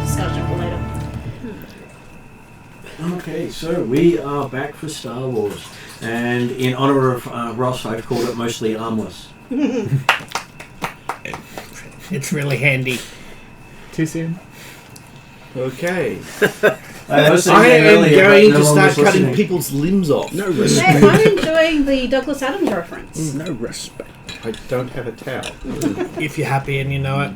discussion for later. Okay, so we are back for Star Wars. And in honour of Ross, I've called it mostly armless. It's really handy. Too soon? Okay. I am going to start cutting people's limbs off. No Hey, respect. I'm enjoying the Douglas Adams reference. No respect. I don't have a towel. If you're happy and you know it.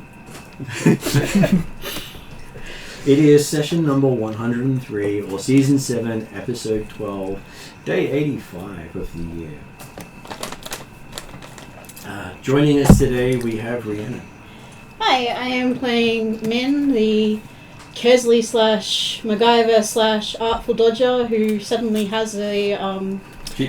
It is session number 103, or season 7, episode 12, day 85 of the year. Joining us today, we have Rhiannon. Hi, I am playing Min, the Kesley / MacGyver / Artful Dodger who suddenly has a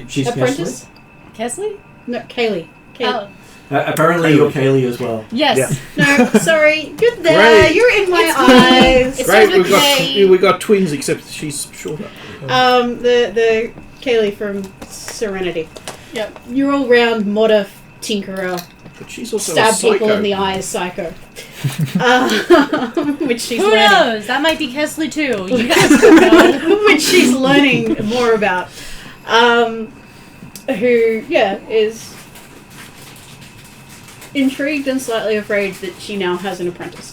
She's apprentice. Kesley? No, Kaylee. Oh. Apparently you're Kaylee as well. Yes. No, sorry. You're there. Great. You're in my It's eyes. It's Great, with K. we got twins, except she's shorter. The Kaylee from Serenity. Yep. You're all round modder tinkerer. But she's also Stab a psycho. people in the eyes, psycho. Which she's Who learning. knows? That might be Kesley too. You guys don't know. Which she's learning more about. Who, is intrigued and slightly afraid that she now has an apprentice.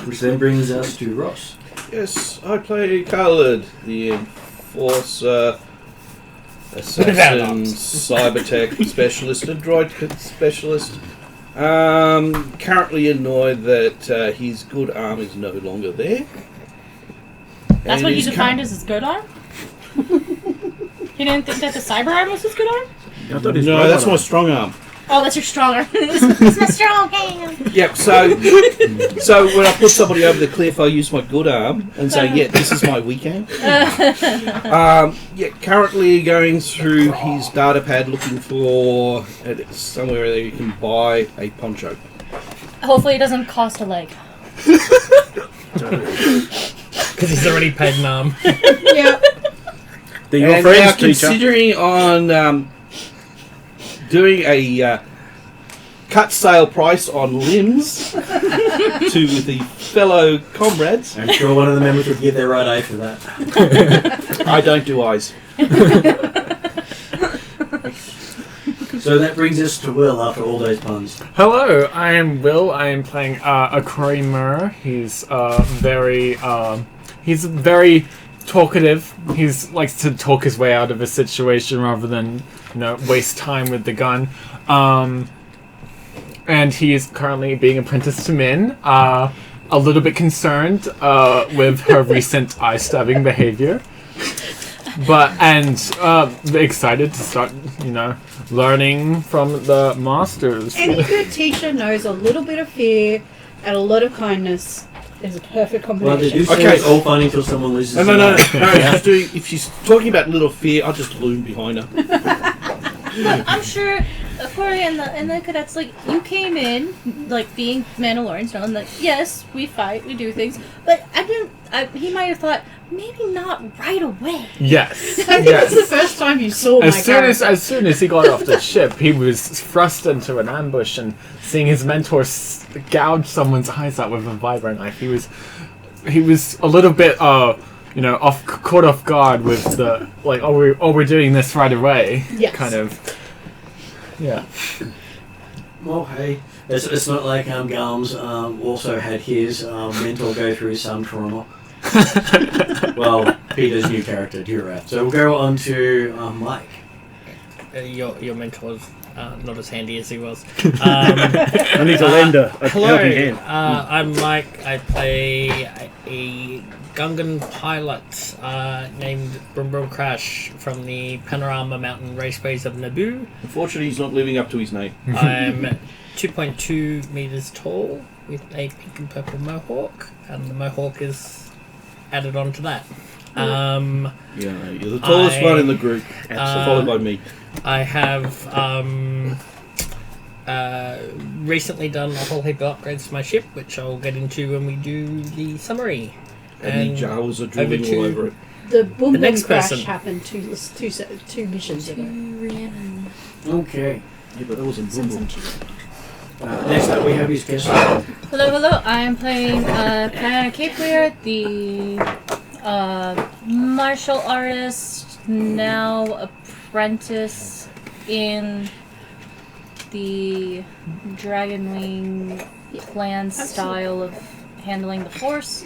Which then brings us to Ross. Yes, I play Khaled, the Enforcer, Assassin, Cybertech Specialist, and Droid Specialist. Currently annoyed that his good arm is no longer there. That's And what you he's defined as his good arm? You didn't think that the cyber arm was his good arm? I thought his No, robot that's my arm. strong arm. Oh, that's your strong arm. It's my strong hand. Yep, so when I put somebody over the cliff, I use my good arm and say, yeah, this is my weak arm. Currently going through his data pad looking for somewhere that you can buy a poncho. Hopefully it doesn't cost a leg. Because he's already paid an arm. Yeah. They're your And friends, now teacher. considering on doing a cut sale price on limbs to the fellow comrades. I'm sure one of the members would give their right eye for that. I don't do eyes. So that brings us to Will after all those puns. Hello, I am Will. I am playing a Kramer. He's very talkative. He likes to talk his way out of a situation rather than waste time with the gun. And he is currently being apprenticed to Min. A little bit concerned with her recent eye stabbing behavior. And excited to start, learning from the masters. Any good teacher knows a little bit of fear and a lot of kindness is a perfect Well, they combination. do say Okay. it's all fun until someone loses No. an eye. If she's talking about little fear, I'll just loom behind her. I'm sure Corey and the cadets, you came in, being Mandalorians, and yes, we fight, we do things, but he might have thought, maybe not right away. Yes. I think it's the first time you saw my character. As soon as he got off the ship, he was thrust into an ambush, and seeing his mentor gouge someone's eyes out with a vibro knife, he was a little bit caught off guard with the we're doing this right away. Yes. Kind of. Yeah. Well, hey, it's not like Gums also had his mentor go through some trauma. Well, Peter's new character, Durath. So we'll go on to Mike. Your mentor's not as handy as he was. I need to lend a Hello, helping hand. I'm Mike. I play a Gungan pilot named Brum Brum Crash from the Panorama Mountain Raceways of Naboo. Unfortunately, he's not living up to his name. I'm 2.2 meters tall with a pink and purple mohawk, and the mohawk is added on to that. You're the tallest one in the group, followed by me. I have recently done a whole heap of upgrades to my ship, which I'll get into when we do the summary. And the Jawas are drooling all over it. The boom The boom next crash person. happened two missions ago. Okay. Yeah, but that wasn't Boom Boom. Next up, we have his guest. Hello. I am playing Diana Capeweir, the martial artist, now apprentice in the Dragonwing clan style of handling the Force.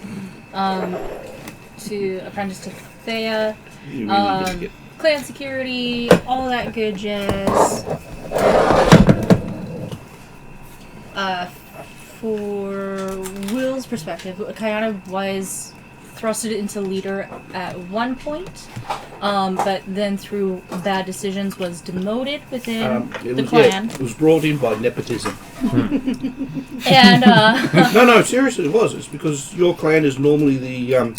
To apprentice to Thea, You really did get clan security, all that good jazz. For Will's perspective, Kayana was thrusted into leader at one point, but then through bad decisions was demoted within the clan. it was brought in by nepotism. And No, seriously, it was. It's because your clan is normally the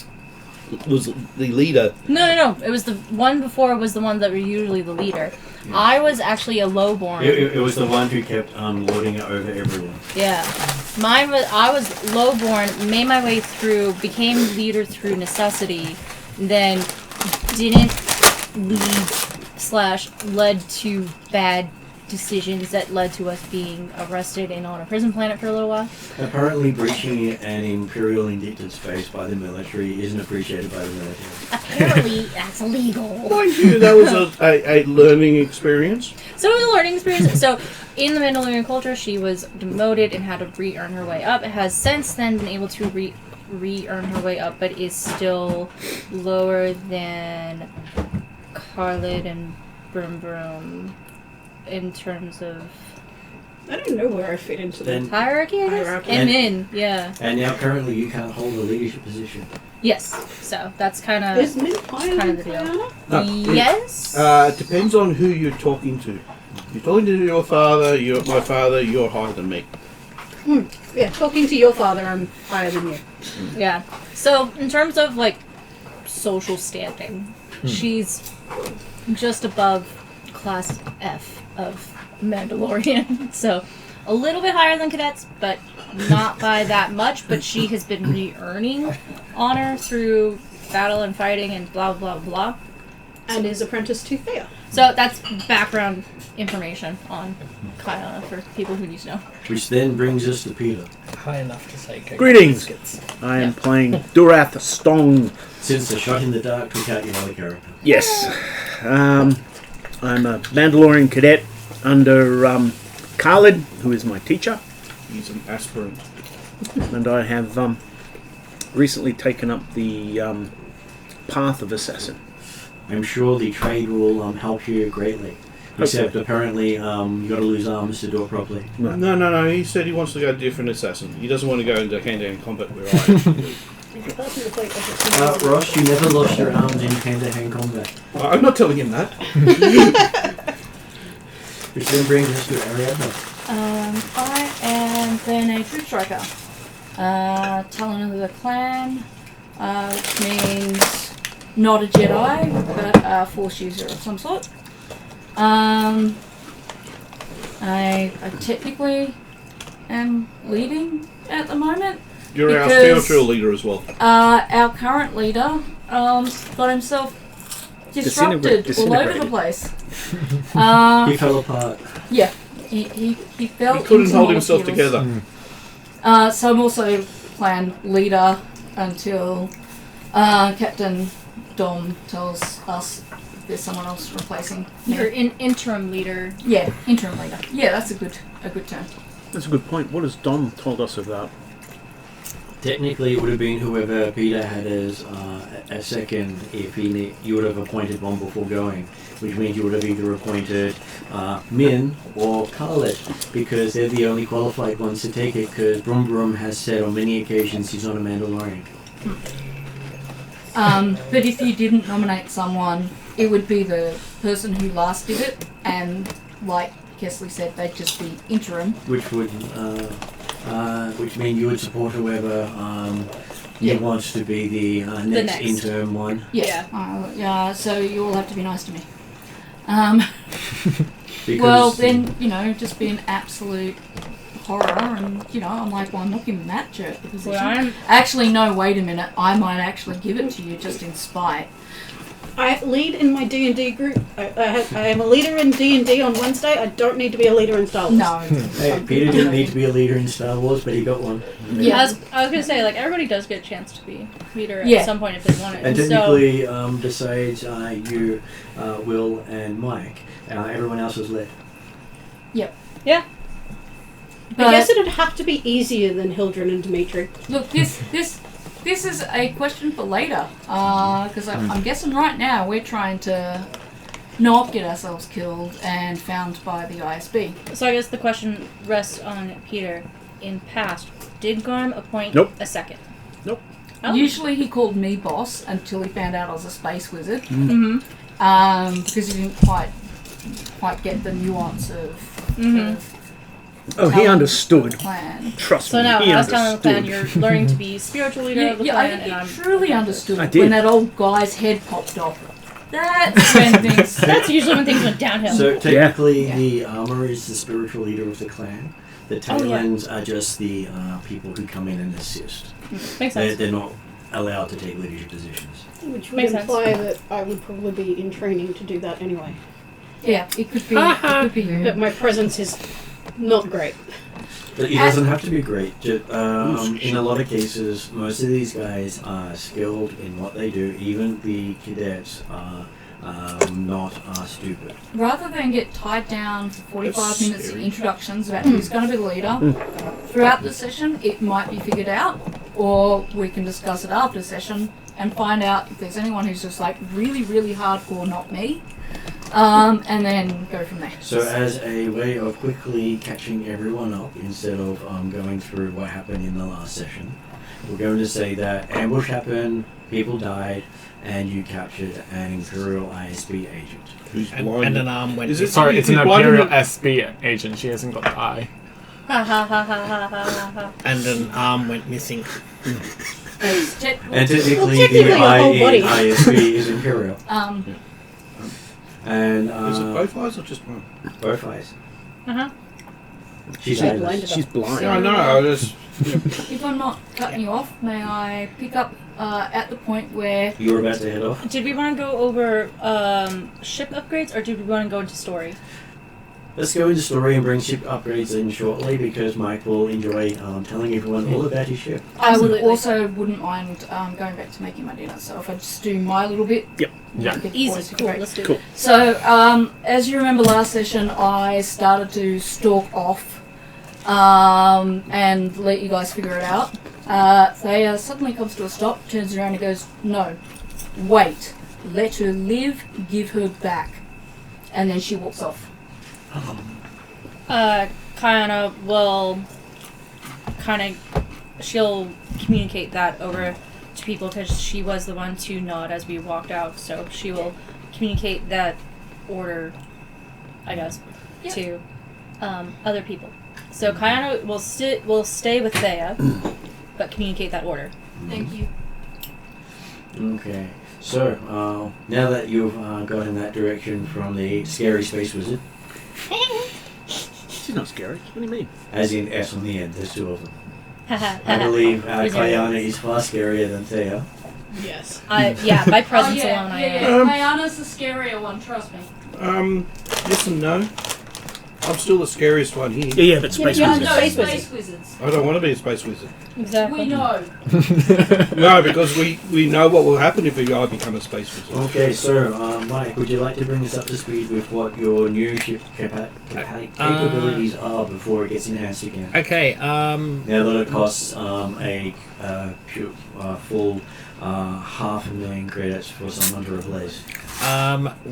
was the leader. no, it was the one before was the one that were usually the leader. Yeah. I was actually a lowborn. It was the one who kept lording it over everyone. Yeah. I was lowborn, made my way through, became leader through necessity, then didn't led to bad decisions that led to us being arrested and on a prison planet for a little while. Apparently, breaching an Imperial indicted space by the military isn't appreciated by the military. Apparently, that's illegal. Mind you, that was a learning experience. So it was a learning experience. So in the Mandalorian culture, she was demoted and had to re-earn her way up. It has since then been able to re-earn her way up, but is still lower than Carlid and Broom Broom in terms of I don't know where I fit into Then- the hierarchy, I guess? Hierarchy. And men, yeah. And now, currently, you can't hold a leadership position. Yes. So that's kind of... Is Min higher kind than of the deal. Diana? No. Yes. It depends on who you're talking to. If you're talking to your father, my father, you're higher than me. Yeah, talking to your father, I'm higher than you. Yeah. So in terms of like social standing, she's just above class F of Mandalorian. So a little bit higher than cadets, but not by that much. But she has been re-earning honor through battle and fighting and blah blah blah. And is apprenticed to Thea. So that's background information on Kayana for people who need to know. Which then brings us to Peter. High enough to say cake Greetings. biscuits. I am playing Durath Stong. Since the shot in the dark took out your other character. Yes. I'm a Mandalorian cadet under Khalid, who is my teacher. He's an aspirant. And I have recently taken up the path of assassin. I'm sure the trade will help you greatly. Except apparently you got to lose arms to do it properly. No. He said he wants to go different assassin. He doesn't want to go into hand-to-hand combat where I am. Ross, you never lost your arms in hand-to-hand combat. I'm not telling him that. Which then brings us to Ariadne. I am then a troop striker. Talent of the clan, which means not a Jedi, but a Force user of some sort. I technically am leading at the moment. You're our Because- spiritual leader as well. Our current leader got himself disrupted all over the place. He fell apart. Yeah, he fell. He couldn't into hold himself molecules. together. So I'm also clan leader until Captain Dom tells us if there's someone else replacing me. You're interim leader. Yeah, interim leader. Yeah, that's a good term. That's a good point. What has Dom told us of that? Technically, it would have been whoever Peter had as a second if you would have appointed one before going, which means you would have either appointed Min or Khalid, because they're the only qualified ones to take it, because Brum Brum has said on many occasions he's not a Mandalorian. But if you didn't nominate someone, it would be the person who last did it, and like Kesley said, they'd just be interim. Which would, which means you would support whoever Yeah. wants to be the next next. interim one. Yeah. Yeah. So you all have to be nice to me. Because Well, then just be an absolute horror, and I'm like, well, I'm not giving that jerk the position. Well, Actually, no. Wait a minute. I might actually give it to you just in spite. I lead in my D&D group. I am a leader in D&D on Wednesday. I don't need to be a leader in Star Wars. No. Hey, Peter didn't need to be a leader in Star Wars, but he got one. Yeah, I was gonna say, like, everybody does get a chance to be leader Yeah. at some point if they want it. And So, technically, besides you, Will, and Mike, everyone else was led. But I guess it'd have to be easier than Hildren and Dimitri. look, this is a question for later. Because I'm guessing right now we're trying to not get ourselves killed and found by the ISB. so I guess the question rests on Peter. In past, did Garm appoint Nope. a second? Nope. Oh. Usually he called me boss until he found out I was a space wizard. Mm-hmm. Because he didn't quite get the nuance of Mhm. of Oh, he understood. the plan. Trust So me. now, he I was telling the clan, understood. you're learning to be spiritual leader of the I clan, think and I'm he truly understood I did. when that old guy's head popped off. That's when things. That's usually when things went downhill. So technically, Yeah. the armor is the spiritual leader of the clan. The tailends are just the people who come in and assist. Makes sense. They're not allowed to take leadership positions. Which would Makes sense. imply that I would probably be in training to do that anyway. Yeah, it could be. It could be you. But my presence is not great. But it doesn't have to be great. In a lot of cases, most of these guys are skilled in what they do. Even the cadets are not stupid. Rather than get tied down for 45 That's minutes of scary. introductions about who's going to be the leader, throughout the session it might be figured out, or we can discuss it after session and find out if there's anyone who's just like really, really hardcore, not me, and then go from there. So as a way of quickly catching everyone up, instead of going through what happened in the last session, we're going to say that ambush happened, people died, and you captured an Imperial ISB agent. Who's And blind? an arm went. Is it Sorry, it's an why Imperial didn't SB agent. She hasn't got the eye. Ha ha ha ha ha ha ha. And an arm went missing. It's te- And technically, Well, technically the your whole body. ISB is Imperial. And Is it both eyes or just one? both eyes. Uh-huh. She's She's eyeless. blinded. She's blind. Yeah, I know. I just If I'm not cutting you off, may I pick up at the point where You were about to head off. Did we want to go over ship upgrades, or did we want to go into story? Let's go into story and bring ship upgrades in shortly, because Mike will enjoy telling everyone all about his ship. I would Absolutely. also wouldn't mind going back to making my dinner. So if I just do my little bit, Yep. Yeah. get the Easy, boys to cool. great. Let's do Cool. it. So, as you remember last session, I started to stalk off and let you guys figure it out. Thea suddenly comes to a stop, turns around and goes, "No, wait, let her live, give her back." And then she walks off. Kayana will she'll communicate that over to people because she was the one to nod as we walked out. So she will communicate that order, I guess, Yep. to other people. So Kayana will stay with Thea, but communicate that order. Thank you. Okay. So, now that you've got in that direction from the scary space wizard, She's not scary. What do you mean? as in S on the end, there's two of them. I I believe Wizard. Kayana is far scarier than Thea. Yes. Yeah, by presence yeah, alone, I yeah, am. yeah. Kayana's the scarier one, trust me. yes and no. I'm still the scariest one here. Yeah, but space Yeah, wizards. no, Space Space Wizards. I don't want to be a space wizard. Exactly. We know. No, because we know what will happen if I become a space wizard. Okay, so Mike, would you like to bring us up to speed with what your new ship capabilities are before it gets enhanced again? Okay. Now that it costs a full 500,000 credits for someone to replace.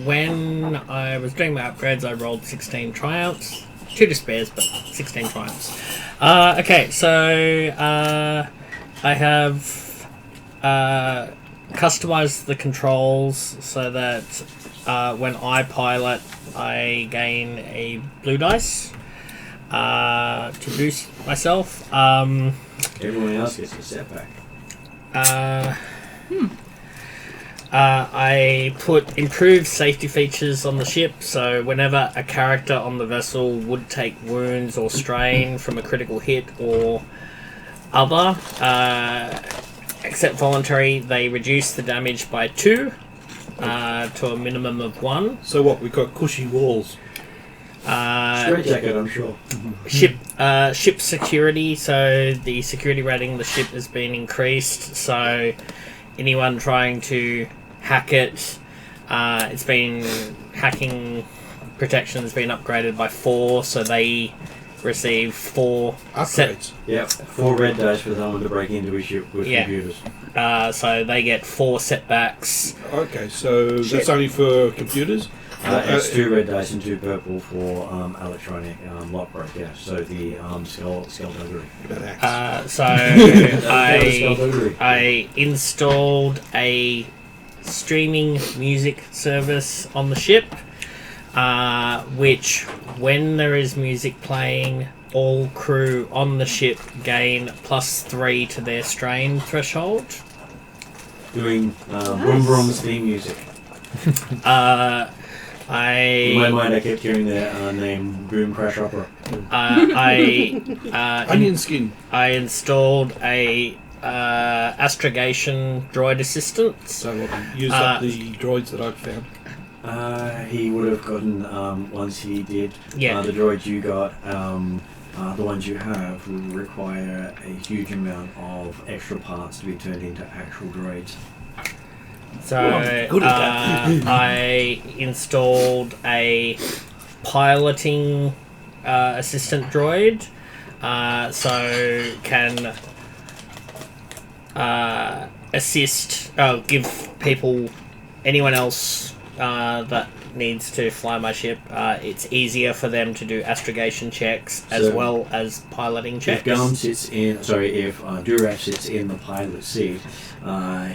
When I was doing my upgrades, I rolled 16 triumphs. 2 despairs, but 16 triumphs. Okay, so I have customized the controls so that when I pilot, I gain a blue dice to boost myself. Everyone else gets a setback. I put improved safety features on the ship, so whenever a character on the vessel would take wounds or strain from a critical hit or other, except voluntary, they reduce the damage by 2, to a minimum of 1. So what? We've got cushy walls. Straight jacket, I'm sure. Ship security, so the security rating of the ship has been increased, so anyone trying to hack it, it's been hacking protection has been upgraded by 4, so they receive 4 Upgrades. Yep, 4 red dice for someone to break into a ship with computers. So they get 4 setbacks. Okay, so that's only for computers? It's 2 red dice and 2 purple for electronic lock break, yeah. So the skullduggery. So I installed a streaming music service on the ship, which when there is music playing, all crew on the ship gain +3 to their strain threshold. Doing Vroom Vroom's theme music. In my mind, I kept hearing their name, Boom Crash Opera. Onion skin. I installed a astrogation droid assistant. So use up the droids that I've found. He would have gotten, once he did, the droids you got, the ones you have will require a huge amount of extra parts to be turned into actual droids. So I installed a piloting assistant droid, so can assist, give anyone else that needs to fly my ship, it's easier for them to do astrogation checks as well as piloting checks. If Durat sits in the pilot seat,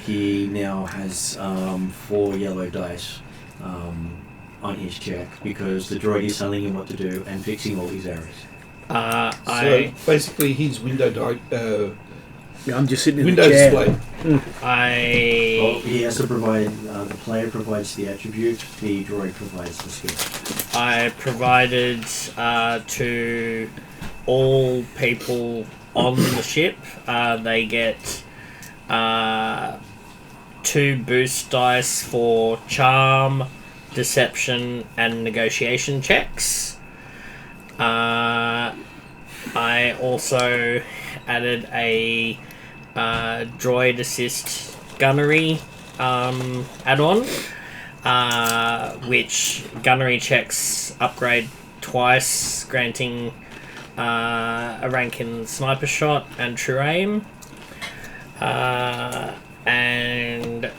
he now has 4 yellow dice on his check because the droid is telling him what to do and fixing all his errors. So basically, his window I'm just sitting in window the chair. display. He has to provide. The player provides the attribute. The droid provides the skill. I provided to all people on the ship. They get 2 boost dice for charm, deception, and negotiation checks. I also added a droid assist gunnery add-on, which gunnery checks upgrade twice, granting a rank in sniper shot and true aim. And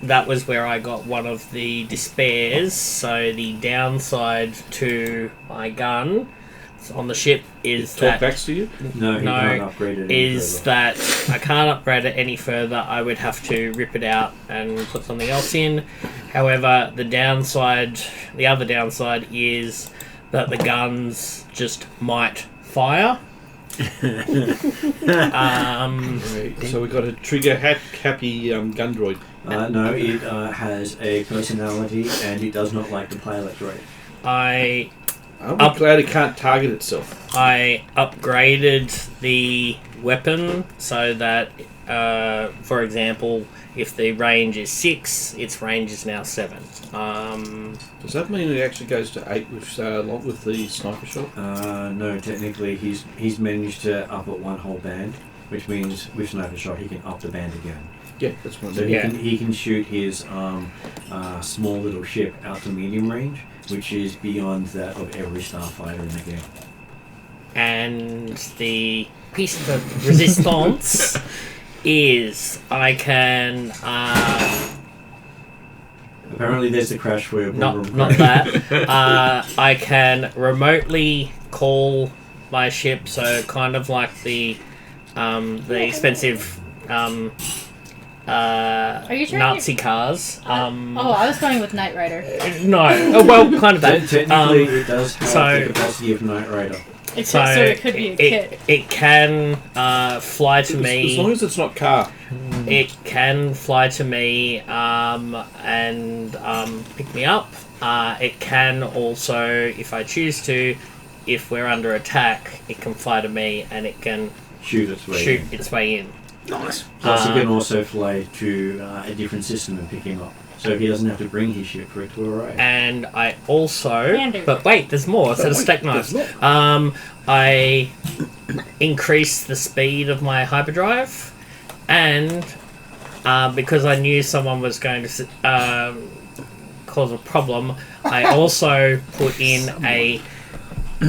that was where I got one of the despairs. So the downside to my gun on the ship is Talk back to you? No, he can't upgrade it any further. That I can't upgrade it any further. I would have to rip it out and put something else in. However, the other downside is that the guns just might fire. So we've got a trigger happy gun droid. No, it has a personality and it does not like the pilot droid. I'm glad it can't target itself. I upgraded the weapon so that, for example, if the range is 6, its range is now 7. Does that mean it actually goes to 8 with the sniper shot? No, technically he's managed to up it 1 whole band, which means with sniper shot he can up the band again. Yeah, that's one. So he can shoot his small little ship out to medium range, which is beyond that of every starfighter in the game. And the piece of the resistance is I can... Apparently there's a crash for your not that. I can remotely call my ship, so kind of like the expensive Are you trying Nazi cars. I was going with Knight Rider. No, well, kind of that. Technically, it does have the capacity of Knight Rider. So it could be a kit. It can fly to me. As long as it's not car. It can fly to me and pick me up. It can also, if I choose to, if we're under attack, it can fly to me and it can shoot its way in. Nice. Plus, it can also fly to a different system and pick him up. So he doesn't have to bring his ship for it to arrive. And I also... Can do. But wait, there's more. So the stack knives. I increased the speed of my hyperdrive, and because I knew someone was going to cause a problem, I also put in a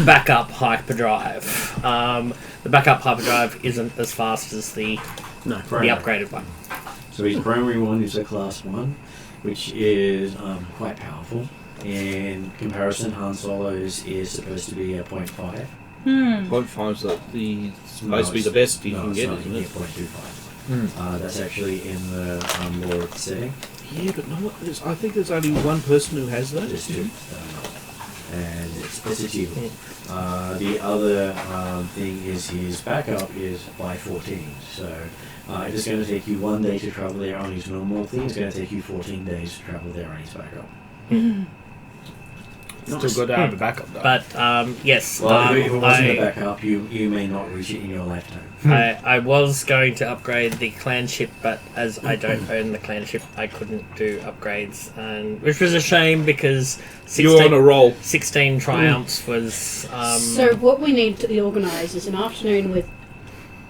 backup hyperdrive. The backup hyperdrive isn't as fast as the upgraded one. So his primary one is a class 1, which is quite powerful. In comparison, Han Solo's is supposed to be a 0.5. 0.5 is supposed to be the best you can get, isn't it? 0.25. That's actually in the lore setting. Yeah, but I think there's only one person who has that. Just 2. And it's achievable. The other thing is his backup is by 14. So it is going to take you 1 day to travel there on his normal thing. It's going to take you 14 days to travel there on his backup. Still good to have a backup though. But yes, Well, if it wasn't a backup, you may not reach it in your lifetime. I was going to upgrade the clan ship, but as I don't own the clan ship, I couldn't do upgrades, and which was a shame because You're on a roll. 16 triumphs was. So what we need to organise is an afternoon with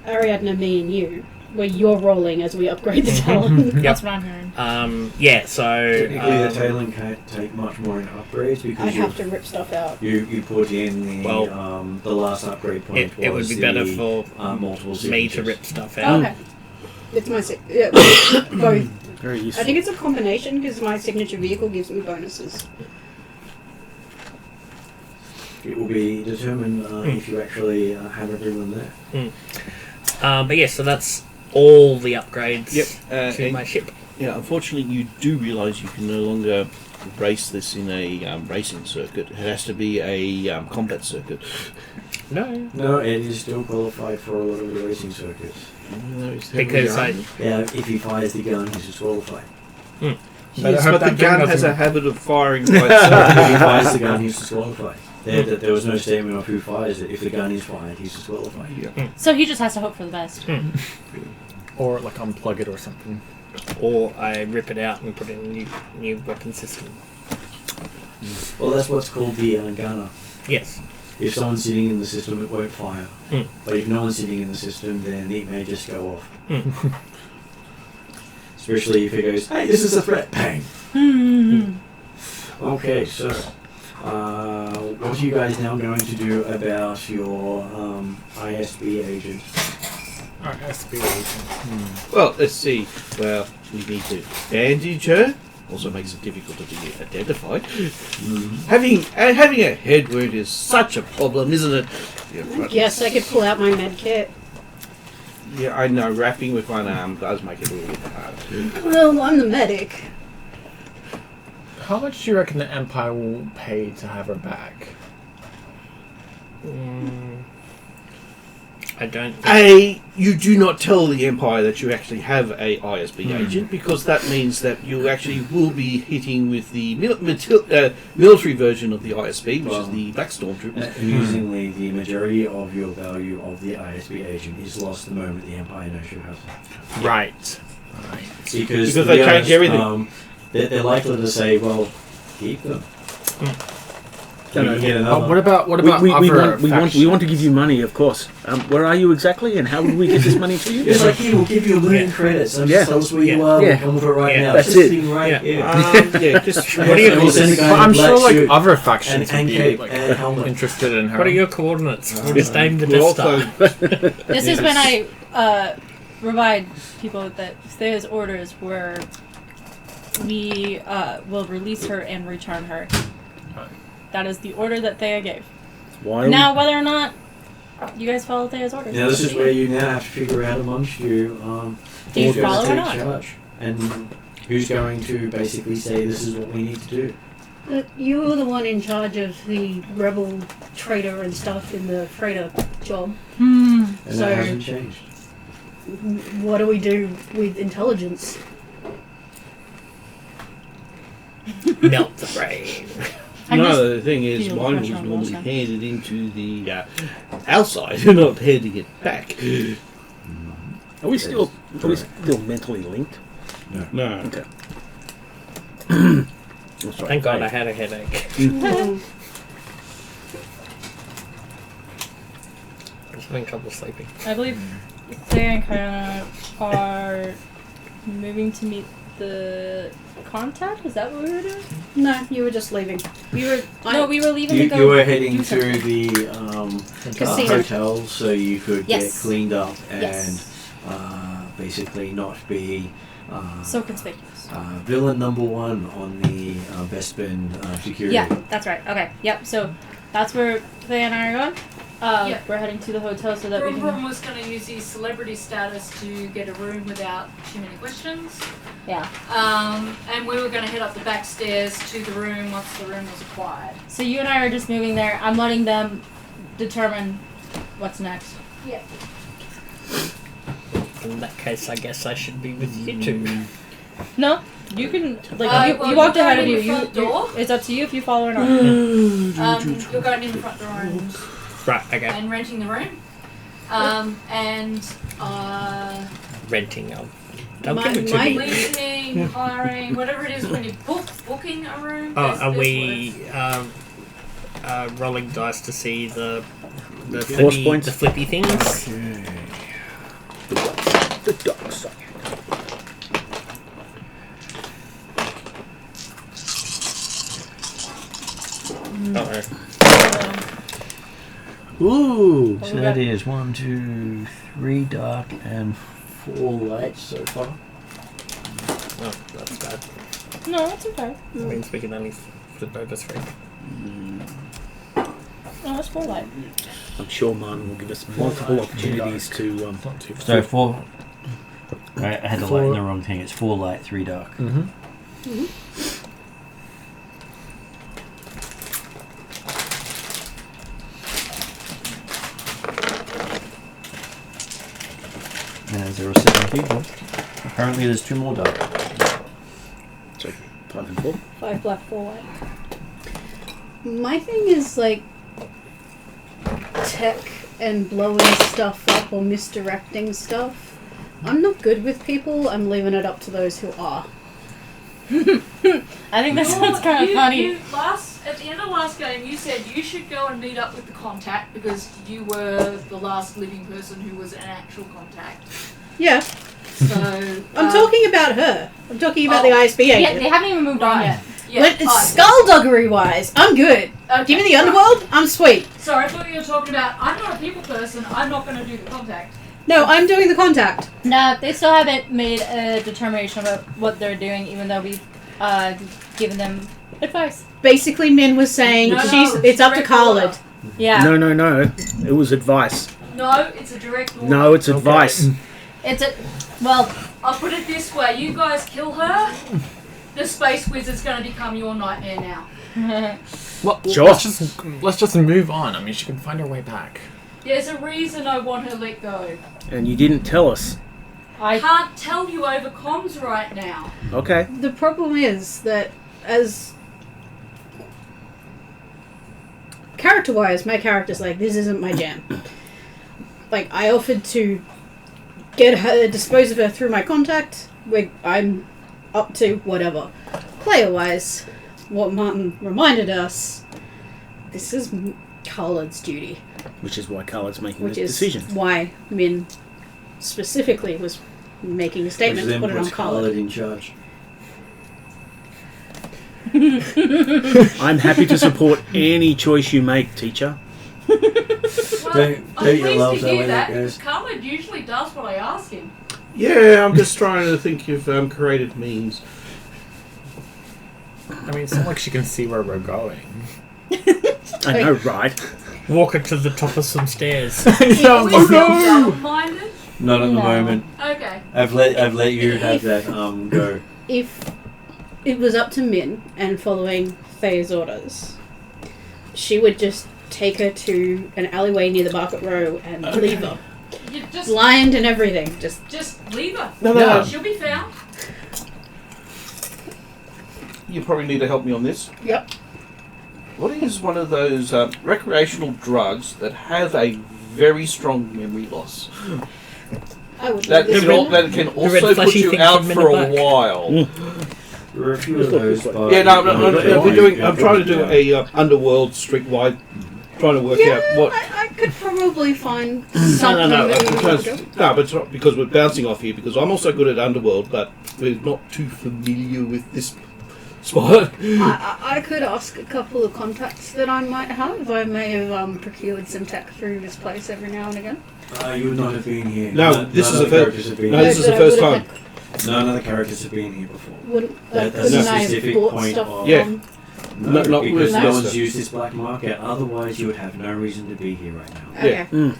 Ariadne, me, and you, where you're rolling as we upgrade the talent. That's what I'm hearing. Yeah, so Technically, the Talon can't take much more in upgrades I because have to rip stuff out. you put in the last upgrade point. it would be better for multiple me to signatures. rip stuff out. Okay. It's my yeah, both. Very useful. I think it's a combination because my signature vehicle gives me bonuses. It will be determined if you actually have everyone there. But yeah, so that's all the upgrades to and- my ship. Yeah, unfortunately, you do realise you can no longer race this in a racing circuit. It has to be a combat circuit. No, it is still qualified for a lot of the racing circuits. Because Yeah, if he fires the gun, he's disqualified. Better Yes, hope but the that gun gun has a doesn't- habit of firing by If itself. he fires the gun, he's disqualified. There was no statement of who fires it. If the gun is fired, he's disqualified. Yeah. So he just has to hope for the best. Or like unplug it or something. Or I rip it out and put in a new weapon system. Well, that's what's called the gunner. Yes. If someone's sitting in the system, it won't fire. Mm. But if no one's sitting in the system, then it may just go off. Mm. Especially if it goes, hey, this is a threat, bang! Mm-hmm. Okay, so what are you guys now going to do about your ISB agent? Our SB agent. Well, let's see. Well, we need to bandage her. Also makes it difficult to be identified. Having a head wound is such a problem, isn't it? Yeah, Yes, I could pull out my med kit. yeah, I know. Wrapping with one arm does make it a little bit hard. Well, I'm the medic. How much do you reckon the Empire will pay to have her back? I don't think... You do not tell the Empire that you actually have a ISB agent, because that means that you actually will be hitting with the military version of the ISB, which is the Black Stormtroopers. Amusingly, the majority of your value of the ISB agent is lost the moment the Empire knows you have them. Right. Because they change everything. They're likely to say, well, keep them. You can get another. What about we other we want to give you money, of course. Where are you exactly, and how would we get this money to you? It's like, here, we'll give you a million credits. So Yeah. just tell us where you are. Yeah. We'll come with it right now. That's Just it. sitting right here. Just What are your We'll send a guy But in I'm a black sure like suit other factions and would be cape like, and helmet. interested in her. What are your coordinates? We'll just aim the we'll Death also Star. This is when I provide people that Thea's orders were we will release her and return her. That is the order that Thea gave. Why? Now, whether or not you guys follow Thea's orders. Now, this is where you now have to figure out amongst you Do you who's going follow to or take not? charge and who's going to basically say this is what we need to do. You were the one in charge of the rebel trader and stuff in the freighter job. And So- that hasn't changed. What do we do with intelligence? Melt the brain. I'm just no, the thing is, feel mine was pressure on normally Wilson. handed into the outside, not handing it back. Are we still mentally linked? No. Okay. Oh, sorry, Thank God I Dave. had a headache. I was having trouble sleeping. I believe Thea and Kayana are moving to meet the contact. Is that what we were doing? No, you were just leaving. We were. No, we were leaving to You, go. you were heading do to something. the Casino. hotel so you could Yes. get cleaned up and Yes. basically not be So conspicuous. villain number one on the Bespin security. Yeah, that's right. Okay, yep. So that's where Thea and I are going. Yeah. We're heading to the hotel so that we Brum can. Brum was going to use his celebrity status to get a room without too many questions. Yeah. And we were going to head up the back stairs to the room once the room was acquired. So you and I are just moving there. I'm letting them determine what's next. Yeah. In that case, I guess I should be with you two. No, you can. Like Well, you walked you're ahead of going you. in the front door. It's up to you if you follow or not. You're going in the front door Right, okay. and renting the room. Renting. Don't My- give it to my- me. Leasing, hiring, whatever it is when you booking a room. Oh, there's- are there's we words. rolling dice to see the Force points? flippy things? The dark side. Uh-oh. Ooh, What so we that got? is 1, 2, 3 dark and 4 light so far. Oh, that's bad. No, that's okay. That means we can only flip over 3. No, it's 4 light. I'm sure Martin will give us multiple opportunities to. Not too So 4. I had the light in Four. the wrong thing. It's 4 light, 3 dark. Mm-hmm. And 07 people. Apparently, there's 2 more dark. So 5 and 4. 5 black, 4 white. My thing is like tech and blowing stuff up or misdirecting stuff. I'm not good with people. I'm leaving it up to those who are. I think that sounds kind of funny. At the end of last game, you said you should go and meet up with the contact because you were the last living person who was an actual contact. Yeah, So I'm talking about her. I'm talking about the ISB Yeah, agent. they haven't even moved on yet. Yeah, But alright. skullduggery wise, I'm good. Okay, Give me the alright. underworld, I'm sweet. Sorry, I thought you were talking about. I'm not a people person. I'm not going to do the contact. No, I'm doing the contact. No, they still haven't made a determination about what they're doing, even though we've given them advice. Basically, Min was saying No, it's up to direct order. Khalid. Yeah, No. It was advice. No, it's a direct order. No, it's advice. it's a well. I'll put it this way: you guys kill her, the Space Wizard's going to become your nightmare now. Well, Sure. let's just move on. I mean, she can find her way back. There's a reason I want her let go. And you didn't tell us. I I can't tell you over comms right now. Okay. The problem is that as character-wise, my character's like, this isn't my jam. Like, I offered to get her, dispose of her through my contact. I'm up to whatever. Player-wise, what Martin reminded us, this is Khalid's duty, Which is why Khaled's making which this is decision. why Min specifically was making a statement to put it on Khalid. in charge. I'm happy to support any choice you make, teacher. Well, Don't I'm you love pleased to that hear way that that goes? because Khalid usually does what I ask him. Yeah, I'm just trying to think of creative means. I mean, it's not like she can see where we're going. I know, right? Walk her to the top of some stairs. Are we still double-minded? Not at the No. moment. Okay. I've let you have that go. If it was up to Min and following Thea's orders, she would just take her to an alleyway near the Market Row and leave her. You just Blind and everything. Just leave her. No. She'll be found. You probably need to help me on this. Yep. What is one of those recreational drugs that have a very strong memory loss? I would That leave this can, room. that can red also put fleshy you thing out from for a Men in Black. while. There are a few of those, but... Yeah, no, I'm trying to do a underworld street-wide, trying to work out what... I could probably find something No, that we would because, go. no, but it's not because we're bouncing off here, because I'm also good at underworld, but we're not too familiar with this spot. I could ask a couple of contacts that I might have. I may have procured some tech through this place every now and again. You would not have been here. No, this is the first. No, this is But the I first would time. have None of the characters have been here before. That's couldn't a I have specific bought point stuff of... Yeah. from- No, Not because with no this one's stuff. used this black market. Otherwise, you would have no reason to be here right now. Okay.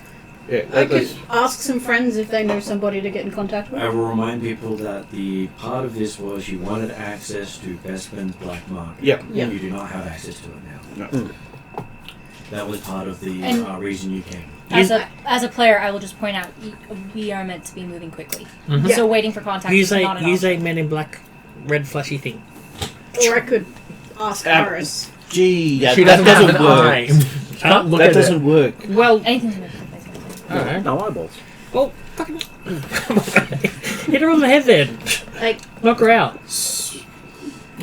Yeah, I could that's... ask some friends if they know somebody to get in contact with. I will remind people that the part of this was you wanted access to Bespin's black market. Yeah. Yeah. You do not have access to it now. No. That was part of the And- reason you came. As a player, I will just point out we are meant to be moving quickly. Mhm. Yeah. So waiting for contact Use is not an a option. Men in Black red flashy thing. Or I could ask Iris. Gee, She that doesn't have doesn't an work. eye. She can't look That at doesn't work. Well, Anything to make the face. alright. No eyeballs. Well, fucking hit her on the head then. Like, Knock her out.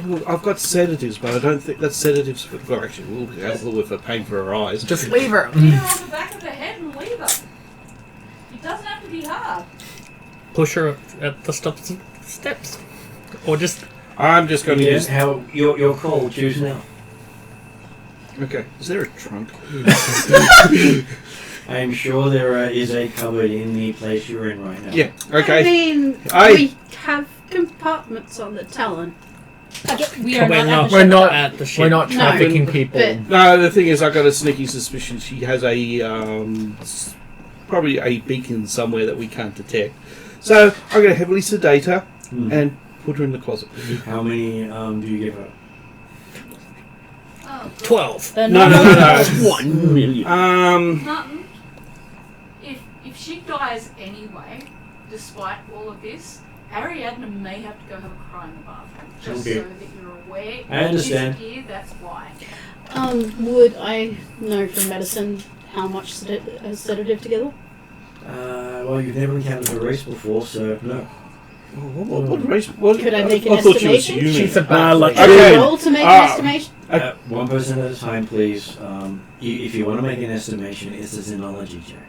Well, I've got sedatives, but I don't think that's sedatives for... Well, actually, we'll have a little bit of pain for her eyes. it. Just leave her. Hit her on the back of the head and leave her. It doesn't have to be hard. Push her at the steps. Or just... I'm just going to use... How your call. Choose now. Okay. Is there a trunk? I'm sure there is a cupboard in the place you're in right now. Yeah, I okay. mean, I- we have compartments on the Talon. We are We're not. We're not. at the ship. We're not No, trafficking people. but- No, the thing is, I've got a sneaky suspicion she has a... probably a beacon somewhere that we can't detect. So, I'm going to heavily sedate her and put her in the closet. How many do you give her? Oh, 12. The No. 1 million. Martin, if she dies anyway, despite all of this, Ariadne may have to go have a cry in the bathroom. Just Okay. so that you're aware. I understand. If she's here, that's why. Would I know from medicine how much a sedative to give her? Well, you've never encountered a race before, so no. What race? What, Could I make an thought she was estimation? human. She's a bad like- lady. Okay. Roll to make an estimation? One person at a time, please. If you want to make an estimation, it's a xenology check.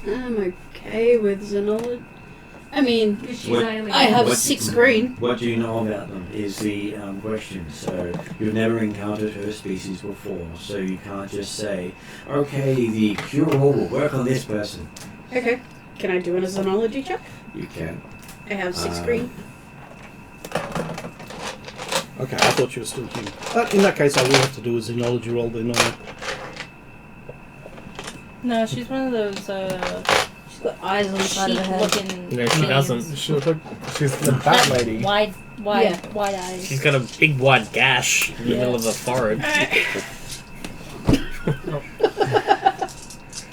I'm okay with xenology. I mean, Because she's What- alien. I have What- 6 green. What do you know about them is the question. So you've never encountered her species before, so you can't just say, okay, the cure-all will work on this person. Okay. Can I do a xenology check? You can. I have 6 green. Okay, I thought she was still human. But in that case, I will have to do a xenology roll then. No, she's one of those She's got eyes on the side of her head. sheep-looking. No, she doesn't. She looks like she's the bat lady. Wide Yeah. eyes. She's got a big wide gash in the middle of the forehead.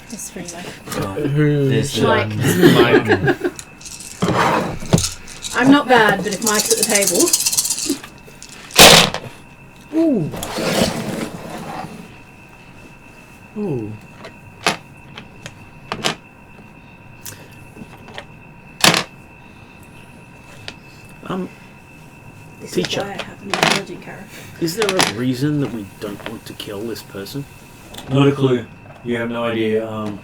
That's pretty much. Who? This, Mike. Mike. I'm not bad, but if Mike's at the table, Ooh. Ooh. this Teacher. is why I have an intelligent character. Is there a reason that we don't want to kill this person? not a clue. You have no idea. No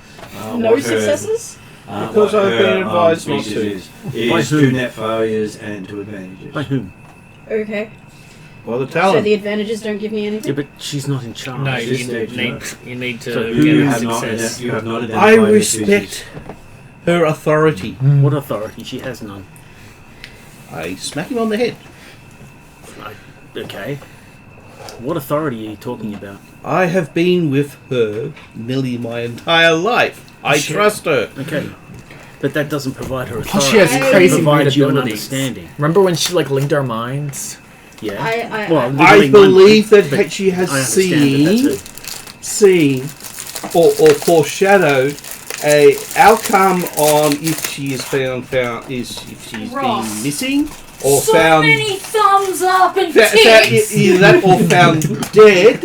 what her- successes? Because what I've been her, advised not species to. Is. It By is who? 2 net failures and 2 advantages. By whom? Okay. Well, the So talent. the advantages don't give me Yeah, anything? but she's not in charge. No, this you stage, need, no. you need to So get You a have not. success. You have not I identified the species. respect her authority. What authority? She has none. I smack him on the head. Okay. What authority are you talking about? I have been with her nearly my entire life. I Shit. trust her. Okay. But that doesn't provide her Plus, authority. she has I- crazy Provides you an abilities. understanding. Remember when she like linked our minds? Yeah. I I literally believe one- that but she has I understand that seen or foreshadowed a outcome on if she is found is if she's Ross. been missing or so found many thumbs up and either ticks. that or found dead.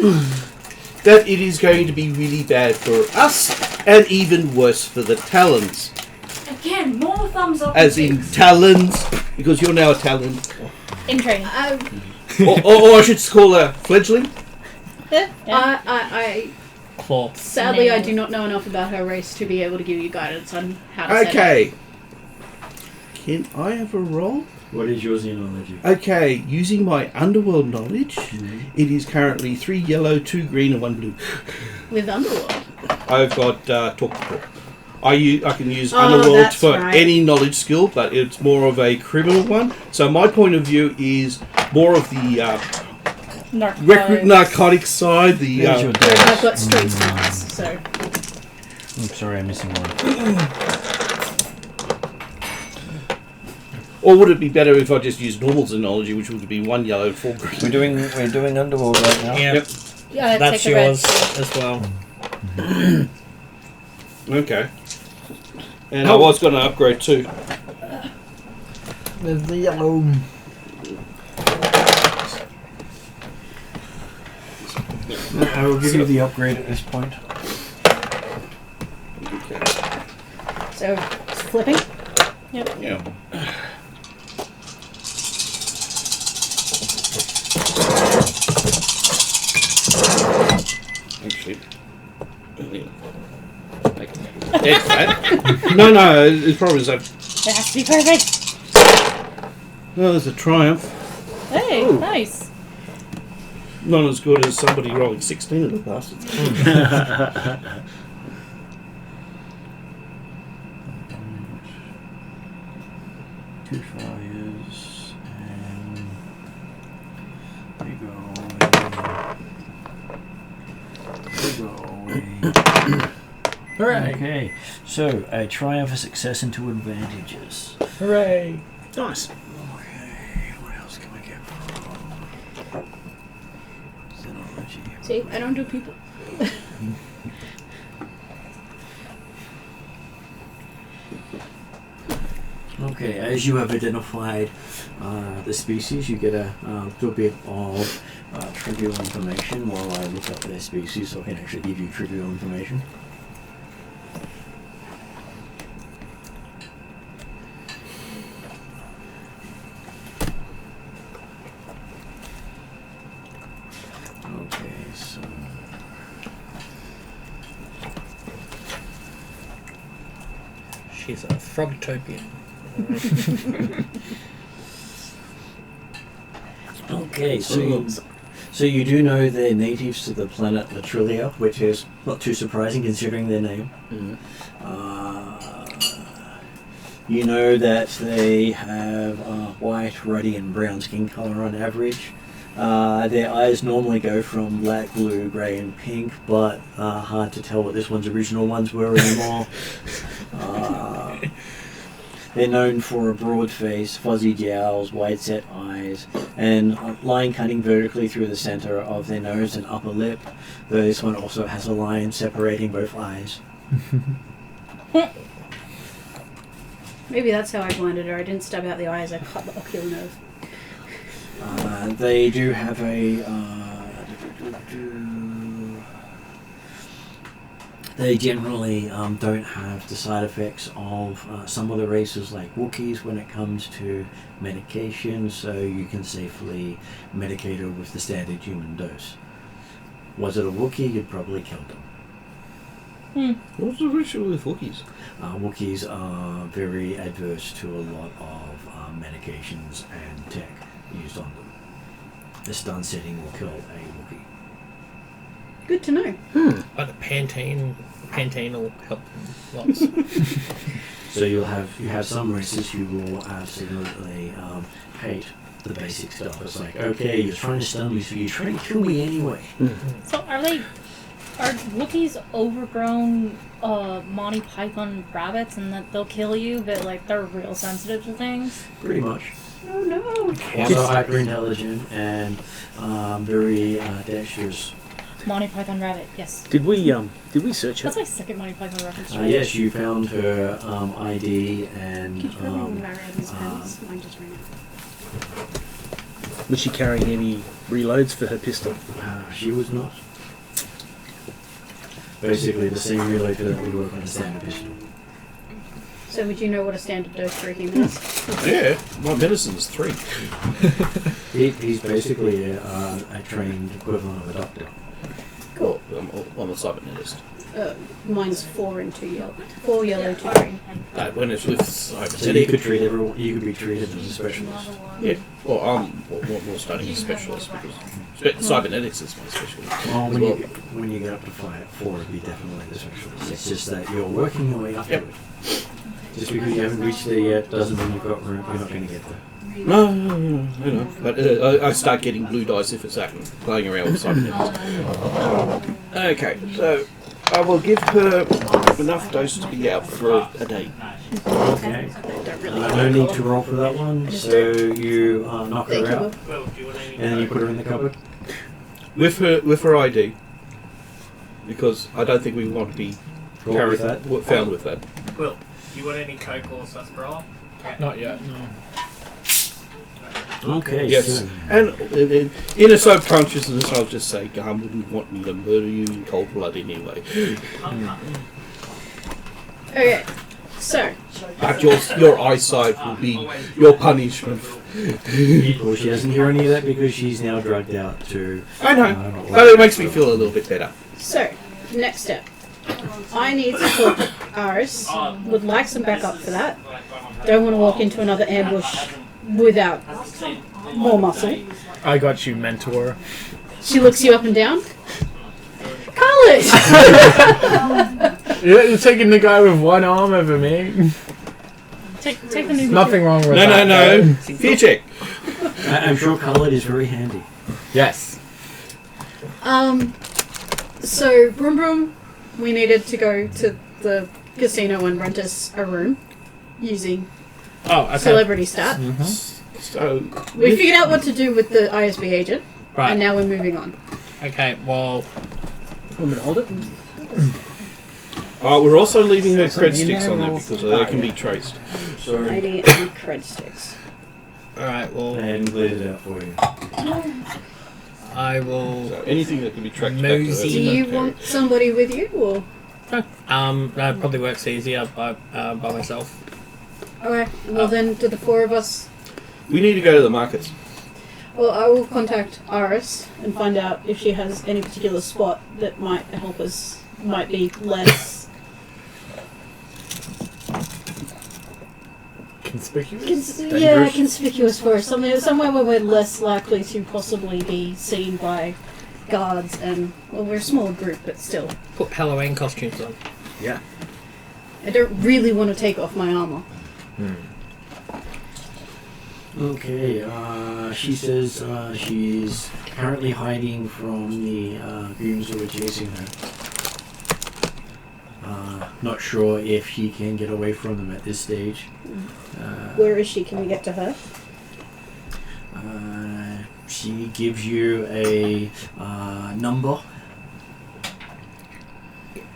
That it is going to be really bad for us and even worse for the Talons. Again, more thumbs up As and in ticks. Talons, because you're now a Talon. In training. or I should call her fledgling. I Claw. sadly I do not know enough about her race to be able to give you guidance on how to set it. Okay. Can I have a roll? What is your xenology? Okay, using my underworld knowledge, it is currently 3 yellow, 2 green, and 1 blue. With Underworld. I've got talk to talk. I can use Oh, underworld that's for right. any knowledge skill, but it's more of a criminal one. So my point of view is more of the narcotic side. The There's your Whereas dice. I've got street smarts, so I'm sorry, I'm missing one. or would it be better if I just used normal xenology, which would be 1 yellow, 4 green? We're doing underworld right now. Yep. Yeah, That's take the red. yours as well. Okay. And I was going to upgrade too. There's the yellow. I will give you the upgrade at this point. so it's flipping. Yeah. Actually. It's that. No, it's probably that. It has to be perfect. No, there's a triumph. Hey, Ooh. nice. Not as good as somebody rolling 16 of the bastards. Two fires and we go away. Hooray! Okay, so a triumph, a success, and 2 advantages. Hooray! Nice. Okay, what else can I get from Xenology? See, I don't do people. Okay, as you have identified the species, you get a little bit of trivial information while I look up their species, so I can actually give you trivial information. Okay, so She's a frogtopian. okay, so you do know they're natives to the planet Latrilia, which is not too surprising considering their name. You know that they have white, ruddy, and brown skin color on average. Their eyes normally go from black, blue, grey, and pink, but hard to tell what this one's original ones were anymore. They're known for a broad face, fuzzy jowls, wide set eyes, and line cutting vertically through the center of their nose and upper lip, though this one also has a line separating both eyes. Maybe that's how I blinded her. I didn't stab out the eyes, I cut the ocular nerve. They do have a... They generally don't have the side effects of some other races like Wookiees when it comes to medication, so you can safely medicate her with the standard human dose. Was it a Wookiee, you'd probably kill them. What's the ritual with Wookiees? Wookiees are very adverse to a lot of medications and tech used on them. A stun setting will kill a Wookiee. Good to know. But Pantene will help them lots. So you have some races who will absolutely hate the basic stuff. It's like, okay, you're trying to stun me, so you're trying to kill me anyway. So are Wookiees overgrown Monty Python rabbits and that they'll kill you, but like they're real sensitive to things? Pretty much. Oh no. Also hyper intelligent and very dexterous. Monty Python rabbit, yes. Did we search her? That's my second Monty Python reference. Yes, you found her ID and Keeps rubbing my Raven's pens. Mine just ran out. Was she carrying any reloads for her pistol? she was not. Basically the same reload that would work on a standard pistol. So would you know what a standard dose for a human is? Yeah, my medicine's 3. He's basically a trained equivalent of a doctor. Cool. I'm a cybernetist. Mine's 4 and 2 yellow. 4 yellow, 2 green. When it's with So you cybernetic. could treat everyone. You could be treated as a specialist. Yeah, well, I'm more studying as a specialist because cybernetics is my specialty. Well, when you get up to 4, it'd be definitely the specialist. It's just that you're working your way up to it. Just because you haven't reached there yet doesn't mean you've got room. You're not going to get there. No, I know. But I start getting blue dice if it's that playing around with cybernetics. Okay, so I will give her enough dose to be out for a day. Okay. No need to roll for that one. So you knock her out, and then you put her in the cupboard. With her ID, because I don't think we want to be Roll with that. found with that. Will, you want any coke or sarsaparilla? Not yet. No. Okay. Yes, So, and in a subconsciousness, I'll just say, Garm wouldn't want me to murder you in cold blood anyway. Okay, so But your eyesight will be your punishment. well, she doesn't hear any of that because she's now drugged out to. I know, but it makes me feel a little bit better. next step. I need to talk to Aris. Would like some backup for that. Don't want to walk into another ambush without more muscle. I got you, mentor. She looks you up and down. College! You're taking the guy with one arm over me. Take the new. Nothing wrong with No, that. no. Fear check. I'm sure Khaled is very handy. Yes. So, Broom Broom, we needed to go to the casino and rent us a room using Oh, okay. celebrity stat. So We figured out what to do with the ISB agent, Right. and now we're moving on. Okay, well, Want me to hold it? we're also leaving her cred sticks on there because they can be traced. Sorry. ID and cred sticks. alright, well, And laid it out for you. I will. So anything that can be tracked back to her. Mosey. Do you want somebody with you, or...? That probably works easier by myself. Okay, well then, to the 4 of us... We need to go to the markets. Well, I will contact Aris and find out if she has any particular spot that might help us, might be less... Conspicuous? conspicuous for us. Somewhere where we're less likely to possibly be seen by guards and... Well, we're a small group, but still. Put Halloween costumes on. Yeah. I don't really want to take off my armor. Okay, she says she's currently hiding from the goons who are chasing her. Not sure if she can get away from them at this stage. Where is she? Can we get to her? She gives you a number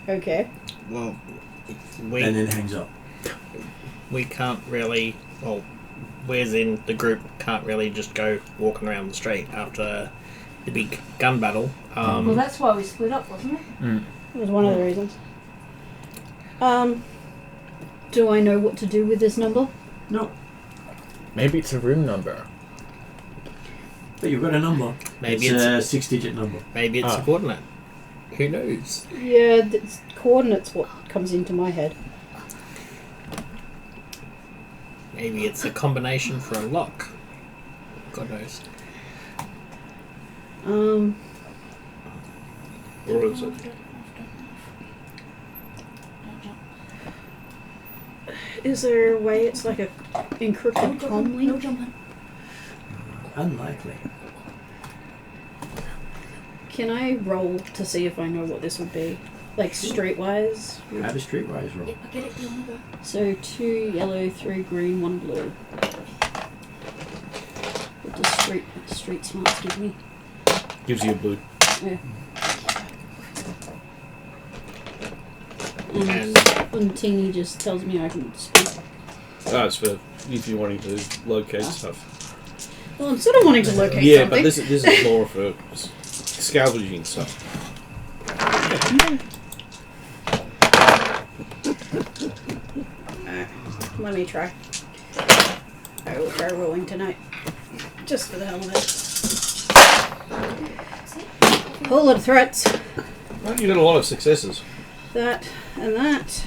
Okay. Well, and we then hangs up. can't really. Well, we's in the group can't really just go walking around the street after the big gun battle. Well, that's why we split up, wasn't it? That was one of the reasons. Do I know what to do with this number? No, Maybe it's a room number. but you've got a number. Maybe it's it's a 6-digit number. maybe it's a coordinate. Who knows? Yeah, coordinates what comes into my head. Maybe it's a combination for a lock. God knows. Or is it? Is there a way it's like a encrypted comm link? Unlikely. Can I roll to see if I know what this would be? Like streetwise? Have a streetwise roll. So 2 yellow, 3 green, 1 blue. What does street smarts give me? Gives you a blue. Yeah. And And Tingy just tells me I can speak. It's for if you're wanting to locate stuff. Well, I'm sort of wanting to locate Yeah, something. but this is more for scavenging stuff. let me try. I will try rolling tonight. Just for the hell of it. Whole lot of threats. Well, you got a lot of successes. That and that.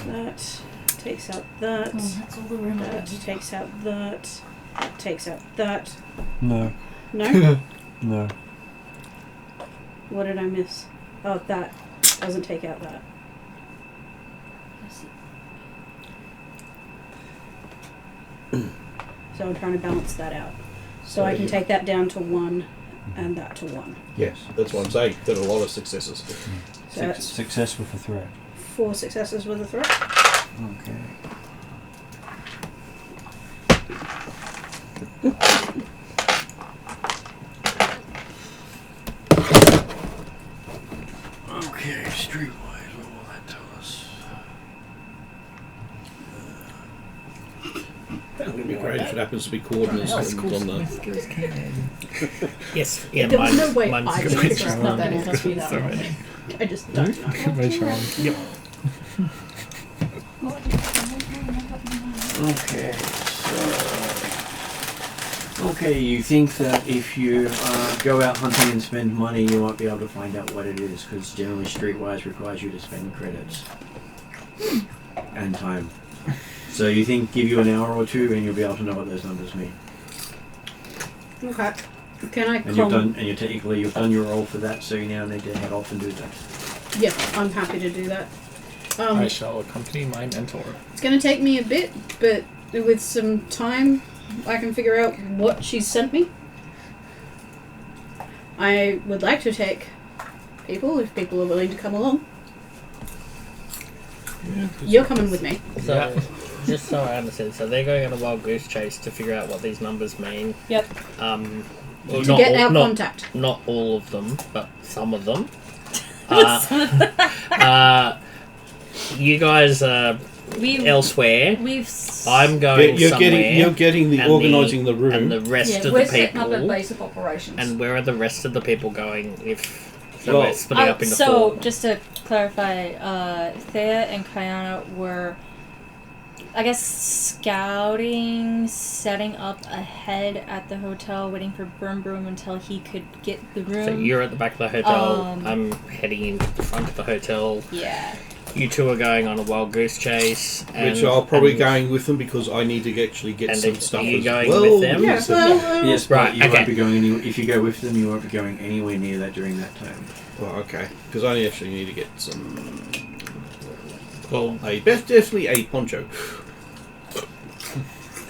That takes out that. Oh, that's all the room. That takes out that. Takes out that. No. No? No. What did I miss? Oh, that doesn't take out that. So I'm trying to balance that out. So I can take that down to 1 and that to 1. Yes, that's what I'm saying. Got a lot of successes. So that's Success with a threat. 4 successes with a threat. Okay. Okay, streetwise, what will that tell us? That would be great if it happens to be coordinates on the. Yes, yeah, There was no way mine's I good. could figure out Not what that that it must be that Sorry. one. I just don't know. Yep. Okay, so... Okay, you think that if you go out hunting and spend money, you might be able to find out what it is, because generally Streetwise requires you to spend credits. And time. So you think give you an hour or two and you'll be able to know what those numbers mean. Okay. Can I And you've done your roll for that, so you now need to head off and do that. Yeah, I'm happy to do that. I shall accompany my mentor. It's going to take me a bit, but with some time, I can figure out what she's sent me. I would like to take people, if people are willing to come along. Yeah, You're coming with me. So, just so I understand, so they're going on a wild goose chase to figure out what these numbers mean. Yep. Well, To get our contact. Not all of them, but some of them. You guys are elsewhere. I'm going you're somewhere. You're getting the and organising the room. and the rest Yeah, of we're the setting up a people. base of operations. And where are the rest of the people going? If so, Well, we're splitting up into So, 4. just to clarify, Thea and Kayana were, I guess, scouting, setting up ahead at the hotel, waiting for Broom Broom until he could get the room. So you're at the back of the hotel. Um, I'm heading into the front of the hotel. Yeah. You two are going on a wild goose chase. And, Which I'll probably and- going with them because I need to actually get And some if- stuff are you as going well. with them? Yeah, well, Yes, but Right, you okay. won't be going if you go with them, you won't be going anywhere near that during that time. Well, okay. Because I actually need to get some... Well, definitely a poncho.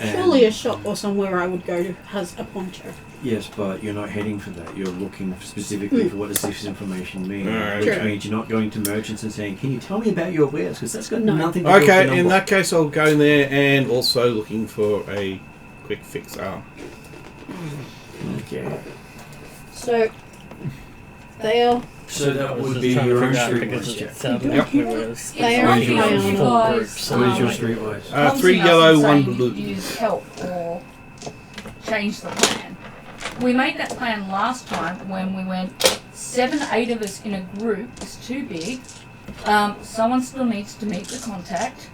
And surely a shop or somewhere I would go to has a poncho. yes, but you're not heading for that. You're looking specifically for what does this information mean, Alright, which okay. means you're not going to merchants and saying, "Can you tell me about your wares?" Because that's got No. nothing to do with the Okay, number. in that case I'll go in there and also looking for a quick fix. Okay. So, they are. So that I was would just be trying to your own figure out streetwise because check. it sounded Yep. like we were They are splitting up into fine. 4 groups. So what is your Um, streetwise? Prompting 3 us yellow, and 1 saying blue. Use help or change the plan. We made that plan last time when we went 7, 8 of us in a group. It's too big. Someone still needs to meet the contact.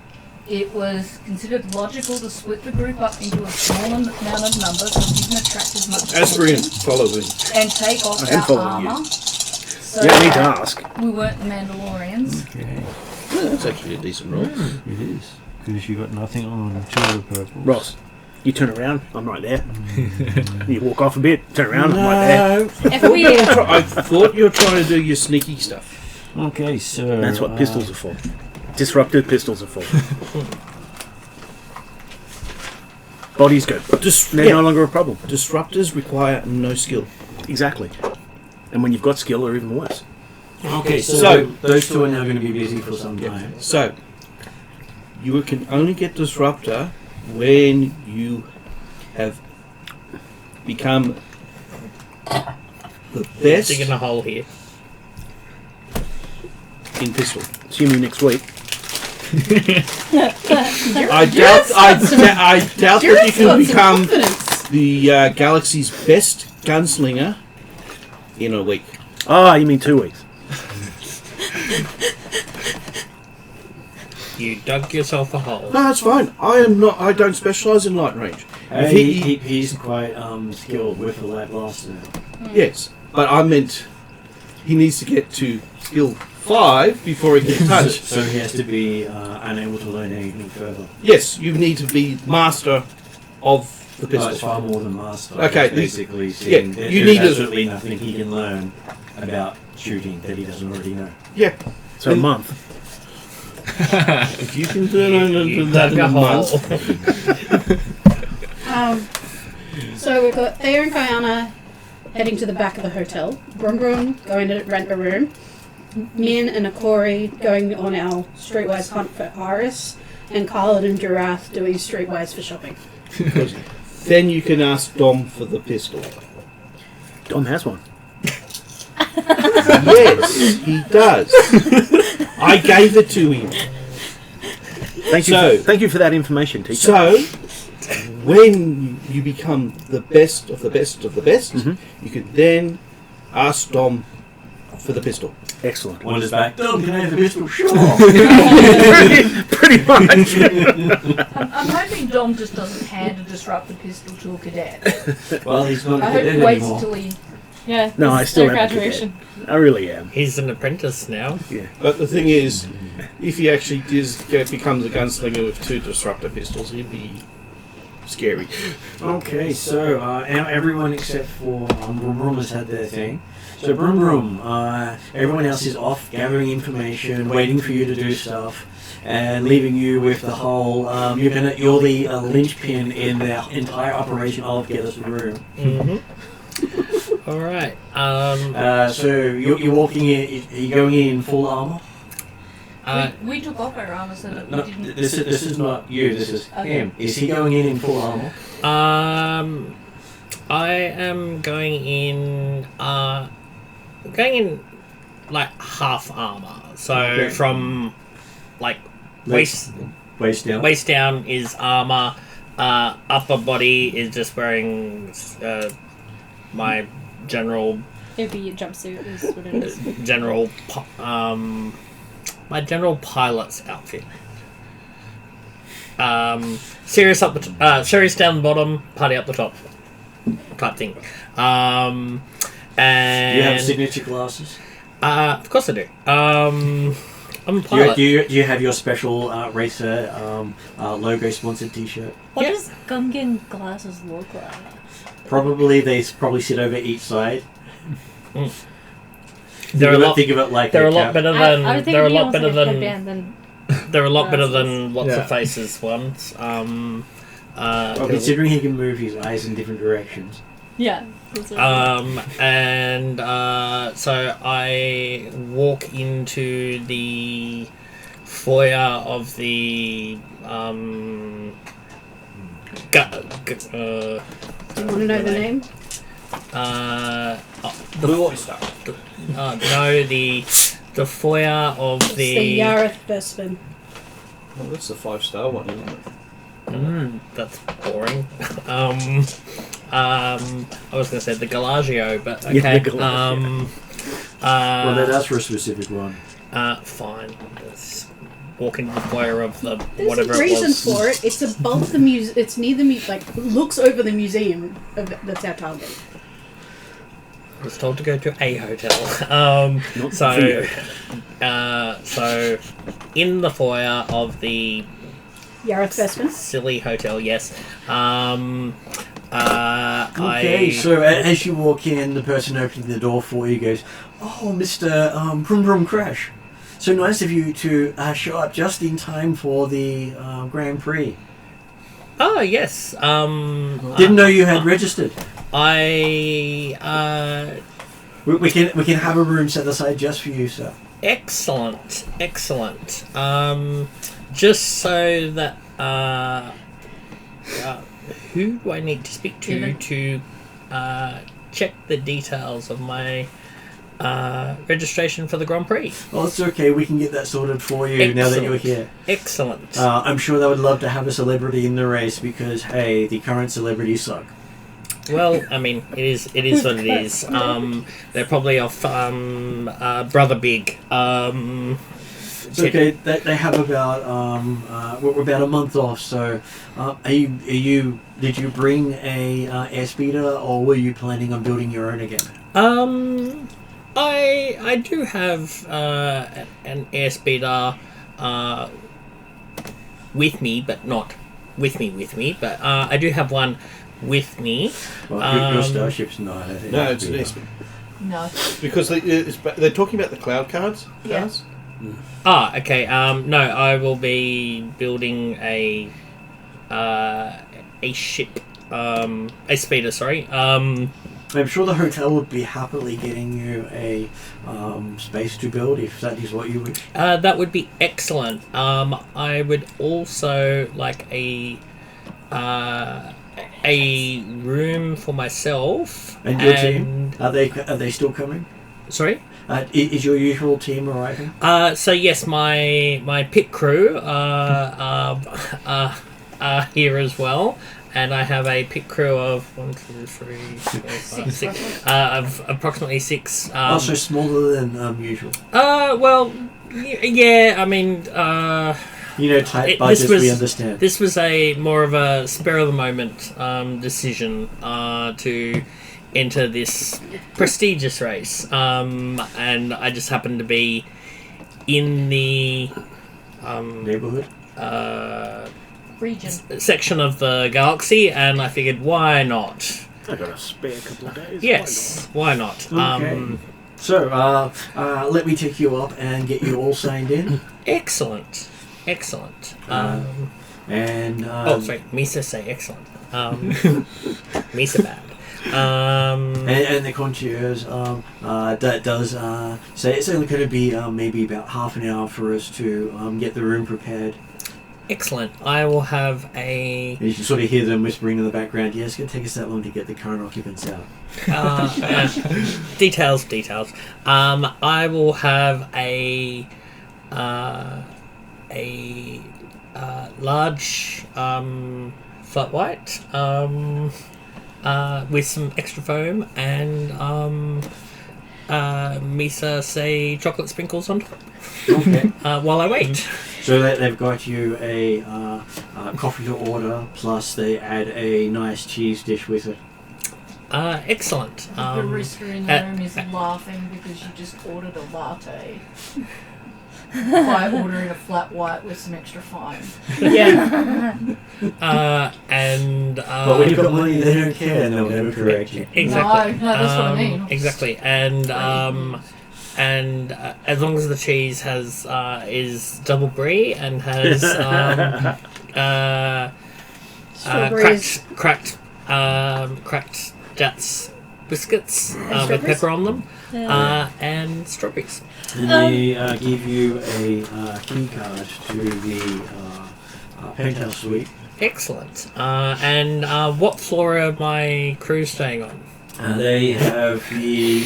It was considered logical to split the group up into a small amount of numbers so it didn't attract as much Aspirin, attention, follow me. and take off I am our following you. armor. So You don't need to that ask. we weren't the Mandalorians. Okay, Yeah, that's actually a decent roll. it is because you got nothing on 2 of the purples. Ross, you turn around, I'm right there. You walk off a bit, turn around, I'm right there. If we, I thought you were trying to do your sneaky stuff. Okay, so That's what pistols are for. Disruptive pistols are for. Bodies go. They're no longer a problem. Disruptors require no skill. Exactly. And when you've got skill, they're even worse. Okay, so So- those two are now going to be busy for some time. So, you can only get Disruptor when you have become the best digging a hole here. in pistol. Assuming next week. I doubt that you can become the galaxy's best gunslinger in a week. Ah, you mean 2 weeks? You dug yourself a hole. No, that's fine. I am not. I don't specialise in light range. If He's quite skilled with the light blaster now. Yes, but I meant he needs to get to skill 5 before he can touch. So he has to be unable to learn anything further. Yes, you need to be master of the Oh, pistol. it's far more than master. Okay, It's basically yeah, saying you there's need to- absolutely nothing he can learn about shooting that he doesn't already know. Yeah, So a month. if you can learn You that dug in a a hole. month. So we've got Thea and Kayana heading to the back of the hotel. Brum Brum going to rent a room. Min and Akori going on our streetwise hunt for Iris. And Khalid and Jarath doing streetwise for shopping. Then you can ask Dom for the pistol. Dom has one. Yes, he does. I gave it to him. Thank you. So- Thank you for that information, teacher. So, when you become the best of the best of the best, you can then ask Dom for the pistol. Excellent. Wanders back. Dom, can I have the pistol? Sure. Pretty much. I'm hoping Dom just doesn't hand a disruptor pistol to a cadet. Well, he's not a I hope cadet he waits anymore. until he. Yeah. No, this I is still their am a graduation. I really am. He's an apprentice now. But the thing is, if he actually becomes a gunslinger with 2 disruptor pistols, he'd be scary. Okay, so now everyone except for Brum Brum has had their thing. So Brum Brum, everyone else is off gathering information, waiting for you to do stuff, and leaving you with the whole. You're the linchpin in the entire operation of Get Us a Room. All right. So you're walking in. Are you going in full armor? We took off our armor so that No, we didn't. this is not you. This is Okay. him. Is he going in full armor? I am going in like half armor. So Okay. from like waist Waist down. is armor. Upper body is just wearing my general It'd be a jumpsuit, is what it is. my general pilot's outfit. Serious serious down the bottom, party up the top, type thing. And You have signature glasses. of course I do. I'm a pilot. Do you have your special racer logo sponsored T-shirt? What Yeah. does Gungan glasses look like? They probably sit over each side. They're a lot. Think of it like They're a lot cap. better I than. would think They're a it'd be lot almost better like a than. headband than They're a lot better glasses. than lots Yeah. of faces ones. Well, considering he can move his eyes in different directions. yeah. That's what So I walk into the foyer of the Do you want to know the name? Blue Oyster. no, the foyer of It's the Yareth Bespin. Oh, that's the 5-star one, isn't it? That's boring. I was going to say the Galagio, but okay. Yeah, the Galagio. Well, that's for a specific one. Fine. Let's walk into the foyer of the There's whatever a reason it was. for it. It's above the museum. It's near the looks over the museum. That's our target. I was told to go to a hotel. Not so, the so in the foyer of the Yareth Bespin. silly hotel, yes. Okay, so as you walk in, the person opening the door for you goes, "Oh, Mr. Brum Brum Crash. So nice of you to show up just in time for the Grand Prix. Oh yes. Didn't know you had registered. We We can have a room set aside just for you, sir." excellent. Just so that who do I need to speak to Yavin. to check the details of my registration for the Grand Prix? Well, it's okay. We can get that sorted for you now that you're here. Excellent. I'm sure they would love to have a celebrity in the race because, hey, the current celebrities suck. Well, I mean, it is what it is. They're probably off Brother Big. It's okay. They have we're about a month off. So, did you bring a airspeeder, or were you planning on building your own again? I do have an airspeeder with me, but not with me. But I do have one with me. Well, your starship's not. I think No, it's an airspeeder. No. Because they're talking about the cloud cards. Yeah. Cards? Okay. No, I will be building a ship, a speeder. Sorry. I'm sure the hotel would be happily getting you a space to build if that is what you wish. That would be excellent. I would also like a room for myself. And your team? Are they still coming? Sorry? Is your usual team arriving? So yes, my pit crew are here as well, and I have a pit crew of 1, 2, 3, 4, 5, 6. Of approximately 6. Also smaller than usual. Well, yeah. I mean, tight budgets. We understand. This was a more of a spur of the moment decision to enter this prestigious race, and I just happened to be in the Neighborhood. Region. Section of the galaxy, and I figured, why not? I got a spare couple of days. Yes, why not? Okay. So, let me take you up and get you all signed in. Excellent. And sorry, Misa say excellent. Misa bad. And the concierge that does say it's only going to be maybe about half an hour for us to get the room prepared. Excellent. I will have a... And you can sort of hear them whispering in the background, yeah, it's going to take us that long to get the current occupants out. Details. I will have a large flat white with some extra foam and Misa say chocolate sprinkles on top. Okay. While I wait. So they've got you a coffee to order, plus they add a nice cheese dish with it. Excellent. The barista in the room is laughing because you just ordered a latte by ordering a flat white with some extra foam. Yeah. But when you've got money, they don't care, and they'll never correct you. Exactly. No, that's what I mean. Exactly. And as long as the cheese has is double brie and has cracked Jats biscuits with pepper on them, and strawberries. And they give you a key card to the penthouse suite. Excellent. And what floor are my crew staying on? They have the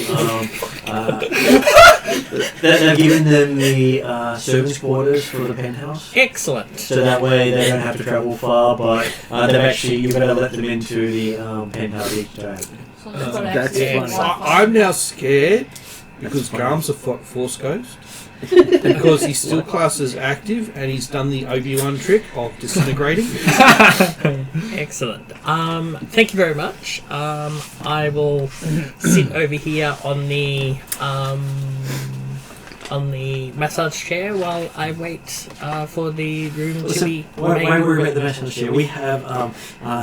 they've given them the service quarters for the penthouse. Excellent. So that way they don't have to travel far, but you've got to let them into the penthouse each day. So you've got That's access to fun. Wi-Fi. I'm now scared because Garm's a Force Ghost. Because he's still classed as active and he's done the Obi-Wan trick of disintegrating. Excellent. Thank you very much. I will sit over here on the massage chair while I wait for the room to be Why made. worry about the massage chair? We have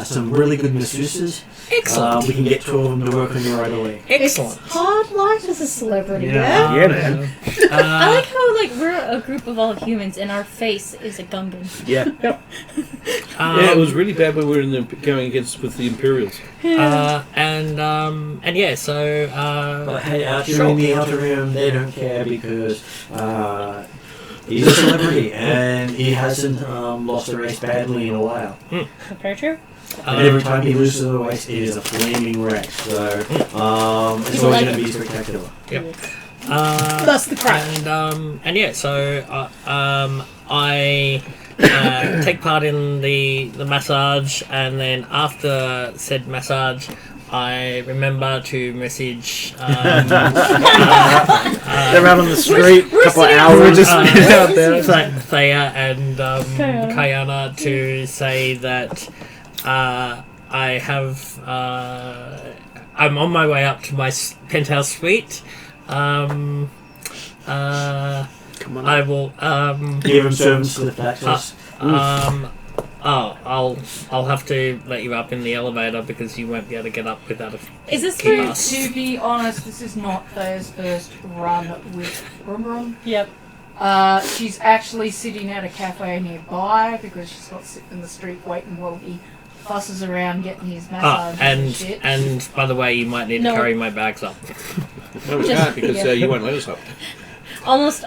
some really good masseuses. Excellent. We can get 2 of them to work on you right away. Excellent. It's hard life as a celebrity, Yeah, man. I like how we're a group of all humans and our face is a Gungan. Yeah. Yeah, it was really bad when we were going against with the Imperials. And yeah, so But hey, out here in the outer room, they don't care because he's a celebrity and he hasn't lost a race badly in a while. Very true. And every time he loses a race, it is a flaming wreck. So it's always going to be spectacular. Yep. That's the crack. And yeah, so I take part in the massage, and then after said massage, I remember to message They're out on the street, a couple of sitting hours. just out there. Thea and Kayana to say that I have I'm on my way up to my penthouse suite. Come on. I will Give him service to the factors. I'll have to let you up in the elevator because you won't be able to get up without a Is this key for- pass. To be honest, this is not Thea's first run with Brum Brum. Yep. She's actually sitting at a cafe nearby because she's got to sit in the street waiting while he fusses around getting his massage and shit. and by the way, you might need No. to carry my bags up. No, we Just- can't because yeah. you won't let us up. Almost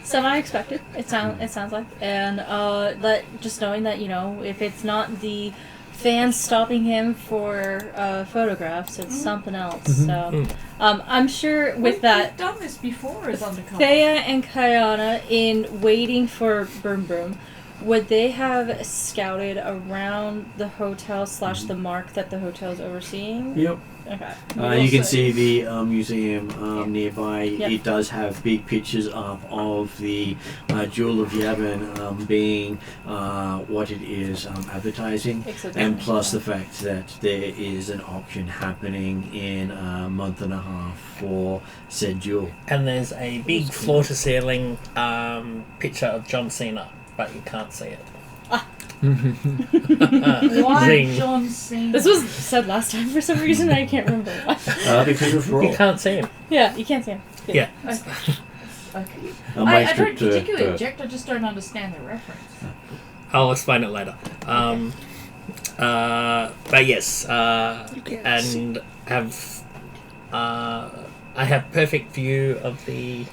semi-expected. It sounds like, and that just knowing that if it's not the fans stopping him for photographs, it's something else. So I'm sure with that. We've done this before as undercover. Thea and Kayana, in waiting for Broom Broom, would they have scouted around the hotel / the mark that the hotel's overseeing? Yep. Okay. You can see the museum nearby. Yep. It does have big pictures up of the Jewel of Yavin being what it is advertising, Except and plus the fact that there is an auction happening in a month and a half for said jewel. And there's a big floor-to-ceiling picture of John Cena, but you can't see it. Why Zing. John Cena? This was said last time for some reason. I can't remember why. Because of You Raw. can't see him. Yeah, you can't see him. Yeah. Okay. My I don't script, particularly object, I just don't understand the reference. I'll explain it later. But yes, and have I have perfect view of the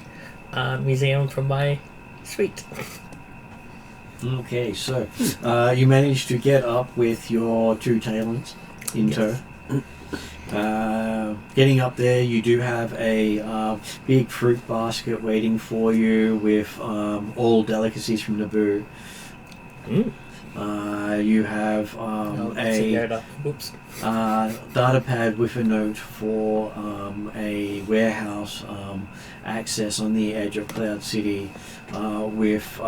museum from my suite. Okay, so you managed to get up with your two tailors in tow. Getting up there, you do have a big fruit basket waiting for you with all delicacies from Naboo. You have Whoops. data pad with a note for a warehouse access on the edge of Cloud City with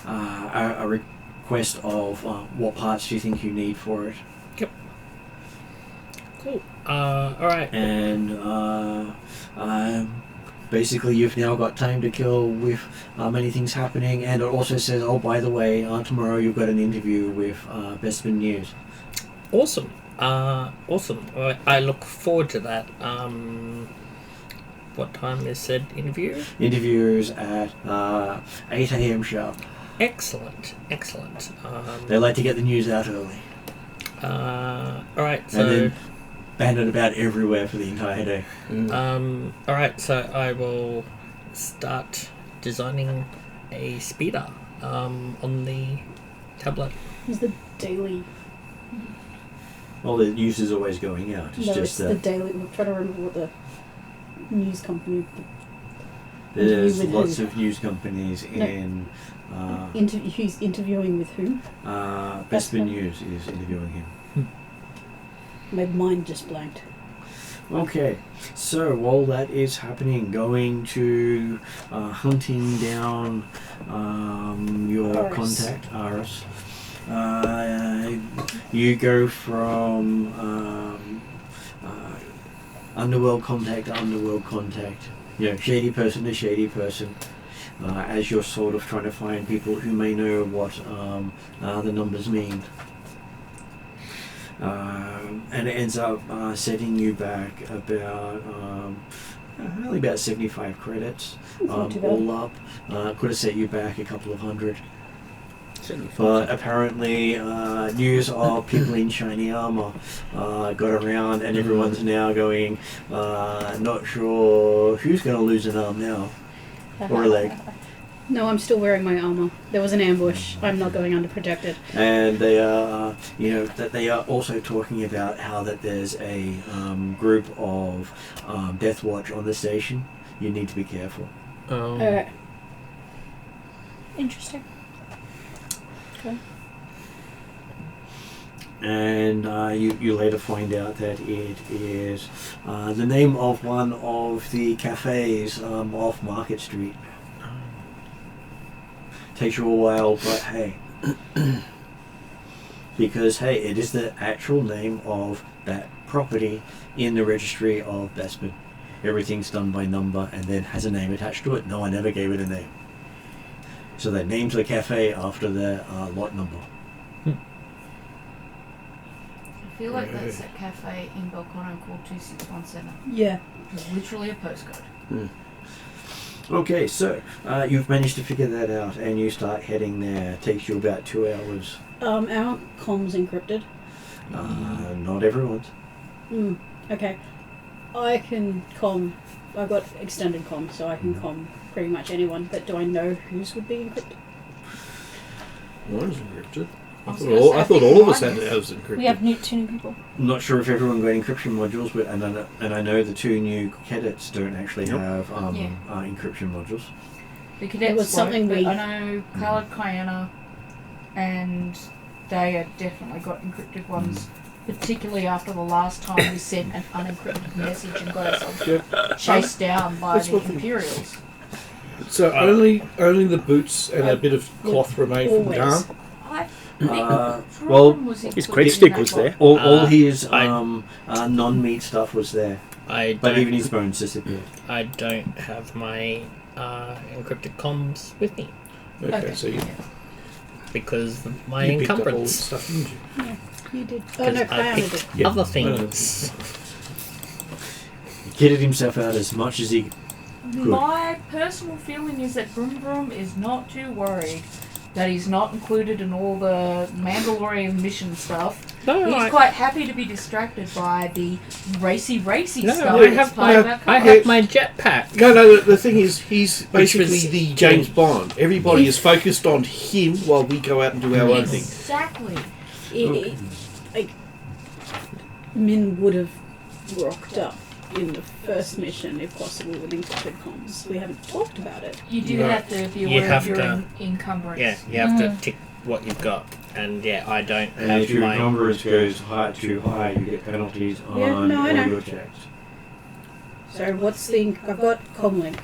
a request of what parts do you think you need for it. Cool. Alright. And basically you've now got time to kill with many things happening, and it also says, oh, by the way, tomorrow you've got an interview with Bestman News. Awesome. Awesome. I look forward to that. What time is said interview? Interviews at 8 a.m. sharp. Excellent. Excellent. They like to get the news out early. Alright, so... And then banded about everywhere for the entire day. Alright, so I will start designing a speeder on the tablet. Is the daily? Well, the news is always going out. It's No, just it's the daily. I'm trying to remember what the news company. there's interview with lots who? of news companies in Who's interviewing with who? Bestman News is interviewing him. My mind just blanked. Okay, so while that is happening, going to hunting down your Aris. contact, Aris. You go from underworld contact to underworld contact. Shady person to shady person. As you're sort of trying to find people who may know what the numbers mean. And it ends up setting you back about only about 75 credits not too bad. all up. Could have set you back a couple of hundred. But apparently news of people in shiny armor got around, and everyone's now going, not sure who's going to lose an arm now or a leg. No, I'm still wearing my armor. There was an ambush. I'm not going underprotected. And they are, that they are also talking about how that there's a group of Death Watch on the station. You need to be careful. Alright. Interesting. Okay. And you later find out that it is the name of one of the cafes off Market Street. Takes you a while, but hey. Because, hey, it is the actual name of that property in the registry of Bespin. Everything's done by number and then has a name attached to it. No one ever gave it a name. So they named the cafe after their lot number. I feel like that's a cafe in Belcono called 2617. Yeah. It's literally a postcode. Okay, so you've managed to figure that out and you start heading there. It takes you about 2 hours. Our comms encrypted. Not everyone's. Okay. I can comm. I've got extended comm, so I can comm pretty much anyone, but do I know whose would be encrypted? Mine's encrypted. I was gonna say, thought all of us had ours encrypted. We have two new people. I'm not sure if everyone got encryption modules, but and I know the 2 new cadets don't actually have encryption modules. The cadets It was something but we- I know Khaled, Kayana, and Daya definitely got encrypted ones. Particularly after the last time we sent an unencrypted message and got ourselves chased down by That's the what- Imperials. So only the boots and a bit of cloth remain from Always. Garm. I think well, Tron was his included great stick in that was lot. there. All his I- non-meat stuff was there, I but don't, even his bones disappeared. I don't have my encrypted comms with me Okay, so you because of my picked up all the encumbrance. stuff, didn't you? You did. Oh Because no, I Kayana did. picked Yeah. other things. He kitted himself out as much as he. My personal feeling is that Vroom Vroom is not too worried that he's not included in all the Mandalorian mission stuff. No, He's quite happy to be distracted by the racy no, stuff. I that's have part of our I cover. have my jetpack. No, the thing is, he's Which was- basically the James Bond. Everybody is focused on him while we go out and do our own thing. Exactly. Like, Min would have rocked up in the first mission, if possible, with encrypted comms. We haven't talked about it. You do Right. have to be You aware have of your to- encumbrance. Yeah, you have to tick what you've got, and I don't And have if your my. encumbrance goes too high, you get penalties on Yeah, no, I know. all your checks. So what's the... I've got comlink.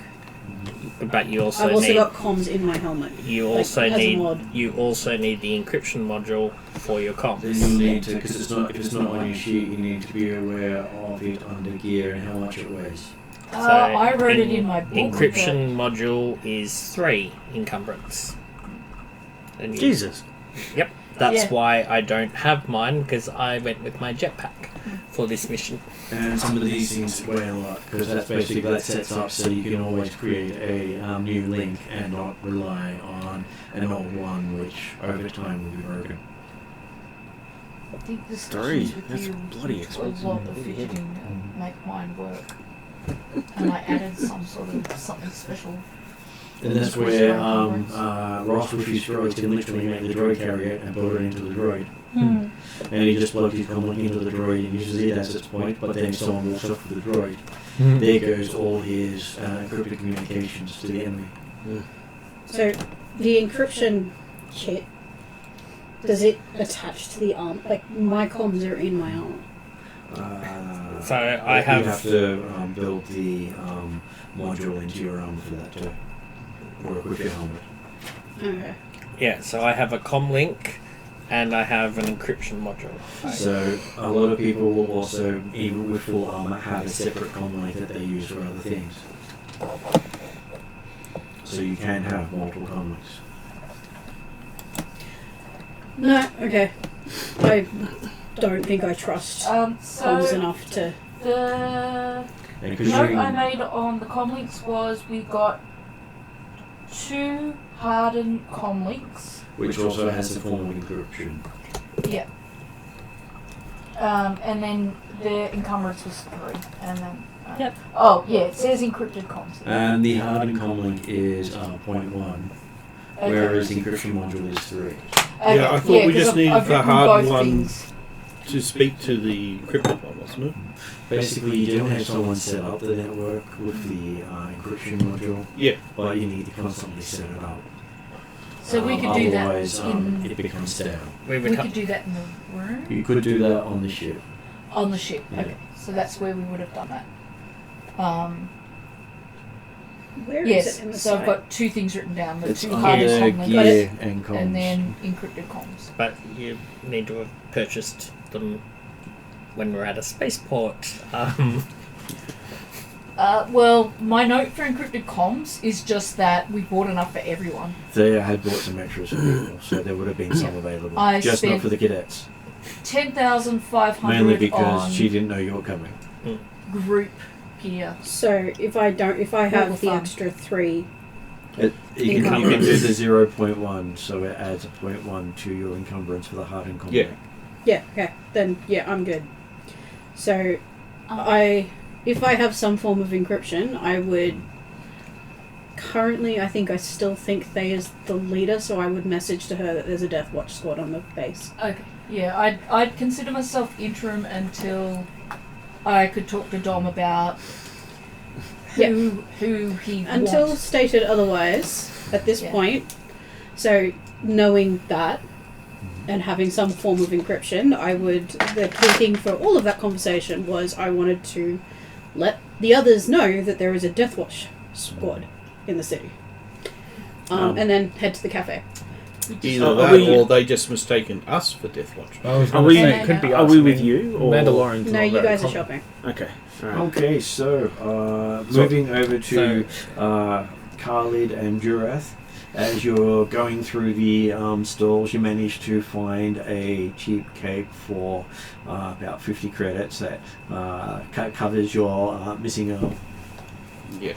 But you also I've also need. got comms in my helmet. You like, also as a need. mod. You also need the encryption module for your comms. Then you need to, because if it's not on your sheet, you need to be aware of it under gear and how much it weighs. I wrote it in my book. Encryption module is 3 encumbrance. And you- Jesus. Yep. That's Yeah. why I don't have mine, because I went with my jetpack for this mission. And some of these things weigh a lot, because that's basically that sets up so you can always create a new link and not rely on an old one, which over time will be broken. I think this Three. discussions with That's you bloody took expensive. a lot of fidgeting to make mine work. And I added some sort of something special. And that's where Ross with his droids can literally make the droid carrier and build it into the droid. And he just plugs his comlink into the droid and uses it as its point, but then if someone walks off with the droid, there goes all his encrypted communications to the enemy. So the encryption kit, does it attach to the arm? Like, my comms are in my arm. So I You have. have to build the module into your armor for that to work with your helmet. Okay. Yeah, so I have a comlink and I have an encryption module. So a lot of people will also, even with full armor, have a separate comlink that they use for other things. So you can have multiple comlinks. No, okay. I don't think I trust comms So enough to... the And 'cause note you- I made on the comlinks was we got 2 hardened comlinks. which also has a form of encryption. Yeah. And then the encumbrance was 3. And then. Yep. Oh, yeah, it says encrypted comms. And the hardened comlink is 0.1, Okay. whereas the encryption module is 3. Okay, Yeah, I thought we 'cause just I've needed the written hard both one. things. To speak to the encrypted one, wasn't it? Basically, you don't have someone set up the network with the encryption module, Yeah. but you need to constantly set it up. So we could do that Otherwise, in. it becomes down. We could do that in the room You could do that on the ship. on the ship. Yeah. Okay, so that's where we would have done that. Where is Yes. it in the So I've site? got two things written down: the It's two under hardest components, gear and comms. and then encrypted comms. But you need to have purchased them when we're at a spaceport. Well, my note for encrypted comms is just that we bought enough for everyone. They had bought some extras for people, so there would have been some available. I Just not spent for the cadets. 10,500 Mainly because on she didn't know you were coming. group gear. So if I have All the fun. extra 3, You can do the 0.1, so it adds a 0.1 to your encumbrance for the hardened combat. Yeah. okay, then I'm good. So Um, if I have some form of encryption, I would. Currently, I still think Thay is the leader, so I would message to her that there's a Death Watch squad on the base. Okay. Yeah, I'd consider myself interim until I could talk to Dom about who he Until wants. stated otherwise, at this Yeah. point, so knowing that and having some form of encryption, the key thing for all of that conversation was I wanted to let the others know that there is a Death Watch squad in the city. And then head to the cafe. Either Are that, we- or they just mistaken us for Death Watch. I was Are gonna we? say, it could be Are us. we I with mean, you? Or? Mandalorians. No, not you very guys are common. shopping. Okay. All right. Okay, so moving over to Khalid and Jurath. As you're going through the stalls, you manage to find a cheap cape for about 50 credits that covers your missing arm. Yeah.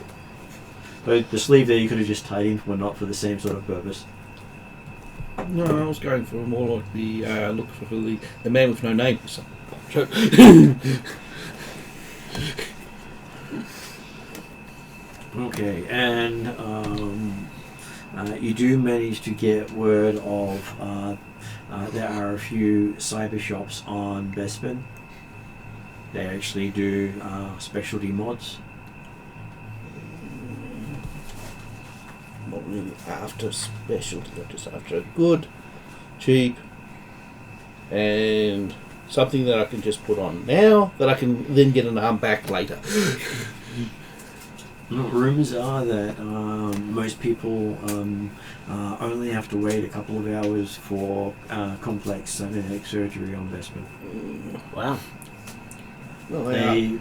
But the sleeve there you could have just tied in were not for the same sort of purpose. No, I was going for more like the look for the man with no name. So, Okay, and you do manage to get word of there are a few cyber shops on Bespin. They actually do specialty mods. not really after specialty, but just after good, cheap, and something that I can just put on now that I can then get an arm back later. Rumours are that most people only have to wait a couple of hours for complex cybernetic surgery on Bespin. Wow. Well,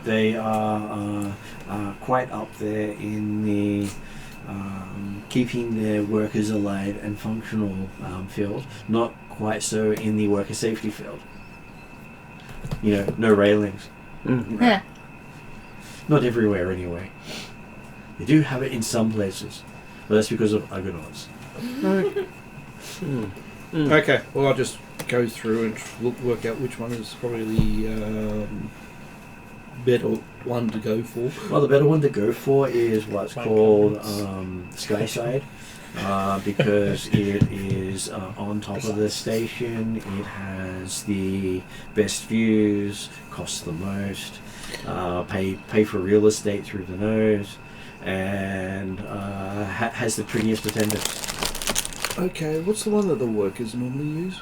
They are quite up there in the keeping their workers alive and functional field, not quite so in the worker safety field. You know, no railings. Yeah. Not everywhere anyway. They do have it in some places, but that's because of Argonauts. Okay, well, I'll just go through and work out which one is probably the better one to go for. Well, the better one to go for is what's called Skyside, because it is on top of the station. It has the best views, costs the most, pay for real estate through the nose, and has the prettiest attendance. Okay, what's the one that the workers normally use?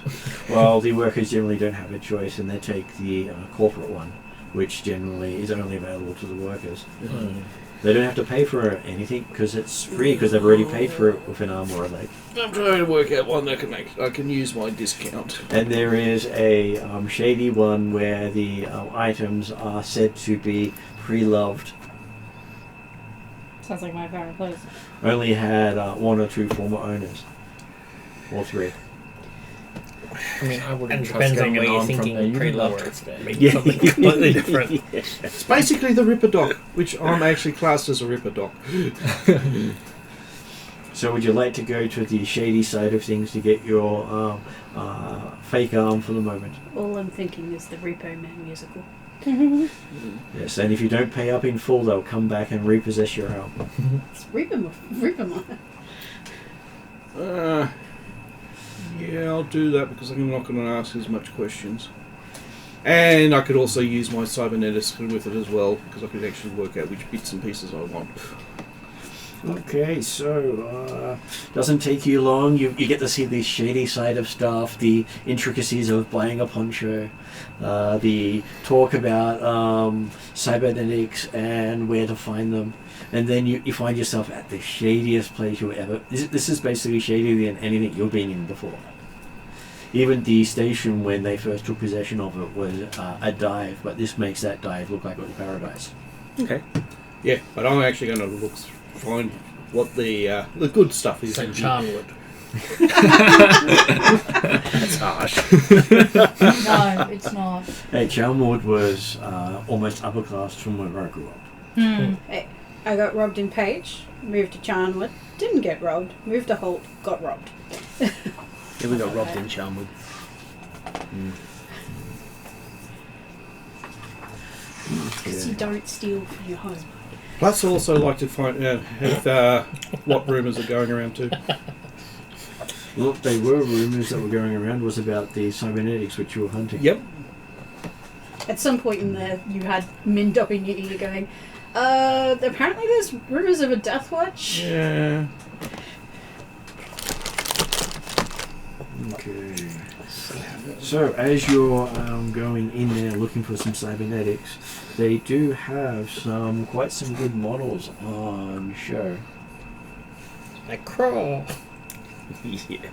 Well, the workers generally don't have a choice, and they take the corporate one, which generally is only available to the workers. They don't have to pay for anything because it's free because they've already paid for it with an arm or a leg. I'm trying to work out one that I can use my discount. And there is a shady one where the items are said to be pre-loved. Sounds like my favorite place. Only had one or two former owners, or three. I mean, I wouldn't And trust depends on getting where an you're arm from thinking there. You don't know pre-loved. where It's it's going to be something completely different. It's basically the Ripper Doc, which I'm actually classed as a Ripper Doc. So would you like to go to the shady side of things to get your fake arm for the moment? All I'm thinking is the Repo Man musical. Yes, and if you don't pay up in full, they'll come back and repossess your arm. It's Repo Man. Yeah, I'll do that because I'm not going to ask as much questions. And I could also use my cybernetics with it as well because I could actually work out which bits and pieces I want. Okay, so doesn't take you long. You get to see the shady side of stuff, the intricacies of buying a poncho, the talk about cybernetics and where to find them, and then you find yourself at the shadiest place you'll ever. This is basically shadier than anything you've been in before. Even the station when they first took possession of it was a dive, but this makes that dive look like it was paradise. Okay. Yeah, but I'm actually going to find what the good stuff is. So Charnwood. That's harsh. No, it's not. Hey, Chalmwood was almost upper class from where I grew up. Hey, I got robbed in Page, moved to Charnwood, didn't get robbed, moved to Holt, got robbed. Yeah, we got robbed in Charnwood. Because you don't steal from your home. Plus, I also like to find out what rumours are going around too. Look, they were rumours that were going around was about the cybernetics which you were hunting. Yep. At some point in there, you had Mind up in your ear going, apparently there's rumours of a Death Watch. Yeah. Okay. So, as you're going in there looking for some cybernetics, they do have quite some good models on show. A crawl. Yeah.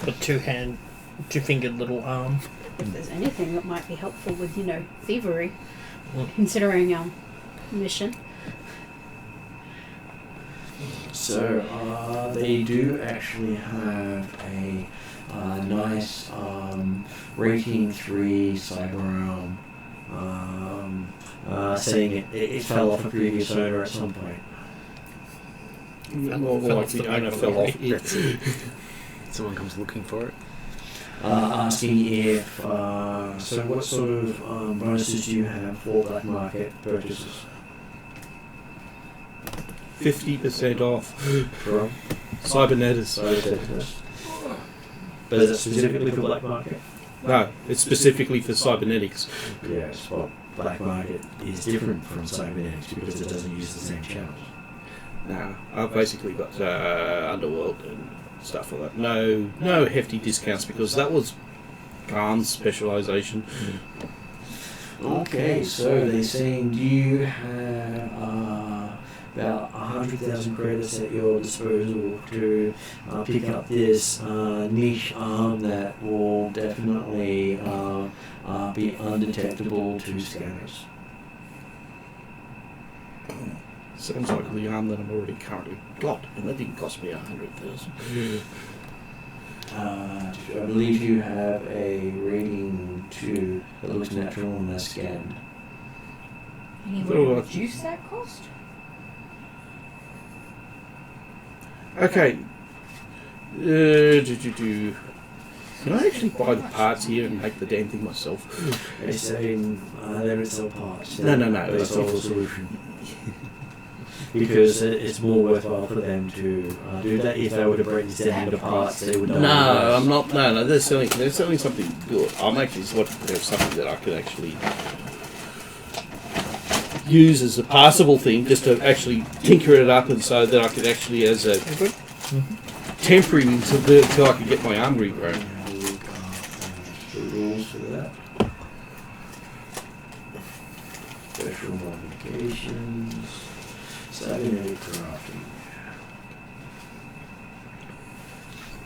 A two-fingered little arm. If there's anything that might be helpful with, thievery, considering our mission. So, they do actually have a nice rating 3 cyber arm, saying it fell off a previous owner at some point. More likely the owner fell off it. Someone comes looking for it. Asking if, so what sort of bonuses do you have for black market purchases? 50% off. From Cybernetics. But is it specifically for black market? No, it's specifically for cybernetics. Yes, well, black market is different from cybernetics because it doesn't use the same channels. No, I've basically got Underworld and stuff like that. No hefty discounts because that was Khan's specialisation. Okay, so they're saying you have about 100,000 credits at your disposal to pick up this niche arm that will definitely be undetectable to scanners. Sounds like the arm that I'm already currently got, and that didn't cost me 100,000. I believe you have a rating 2 that looks natural on the scan. Any way to reduce that cost? Okay. Can I actually buy the parts here and make the damn thing myself? They're saying they don't sell parts. No. They sell a solution. Because it's more worthwhile for them to do that. If they were to break this down into parts, they would. No, I'm not. No. They're selling something good. I'm actually there's something that I could actually use as a passable thing, just to actually tinker it up, and so that I could actually as a temporary until I could get my arm regrown. The rules for that. Special modifications. Cybernetic crafting.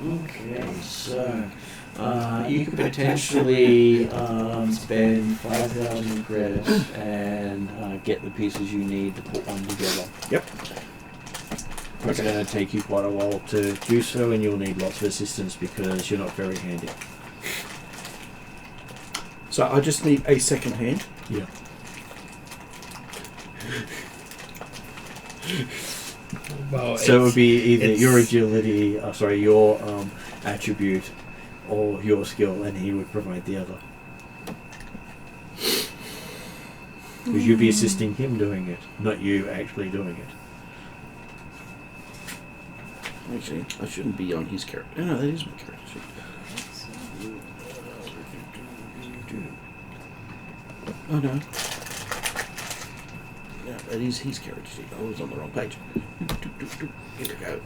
Okay, so you could potentially spend 5,000 credits and get the pieces you need to put one together. Yep. It's going to take you quite a while to do so, and you'll need lots of assistance because you're not very handy. So I just need a second hand. Yeah. Well, So it would be either your agility, your attribute, or your skill, and he would provide the other. Because you'd be assisting him doing it, not you actually doing it. Actually, I shouldn't be on his character. No, that is my character sheet. Oh no. that is his character sheet. I was on the wrong page. Here we go.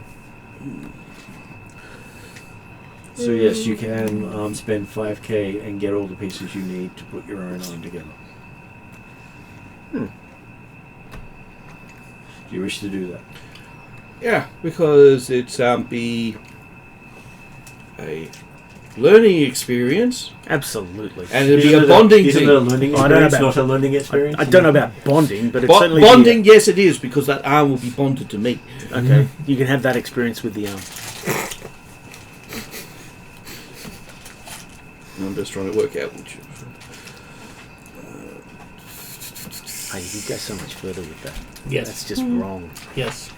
So yes, you can spend 5k and get all the pieces you need to put your own arm together. Hmm. Do you wish to do that? Yeah, because it's be a learning experience, Absolutely. and it'll be a bonding Isn't thing. it a learning I don't know experience, about- not a learning experience? I don't know about bonding, but it's certainly Bonding, yes, it is, because that arm will be bonded to me. Okay, you can have that experience with the arm. I'm just trying to work out which. Hey, you go so much further with that. Yes. That's just wrong. Yes.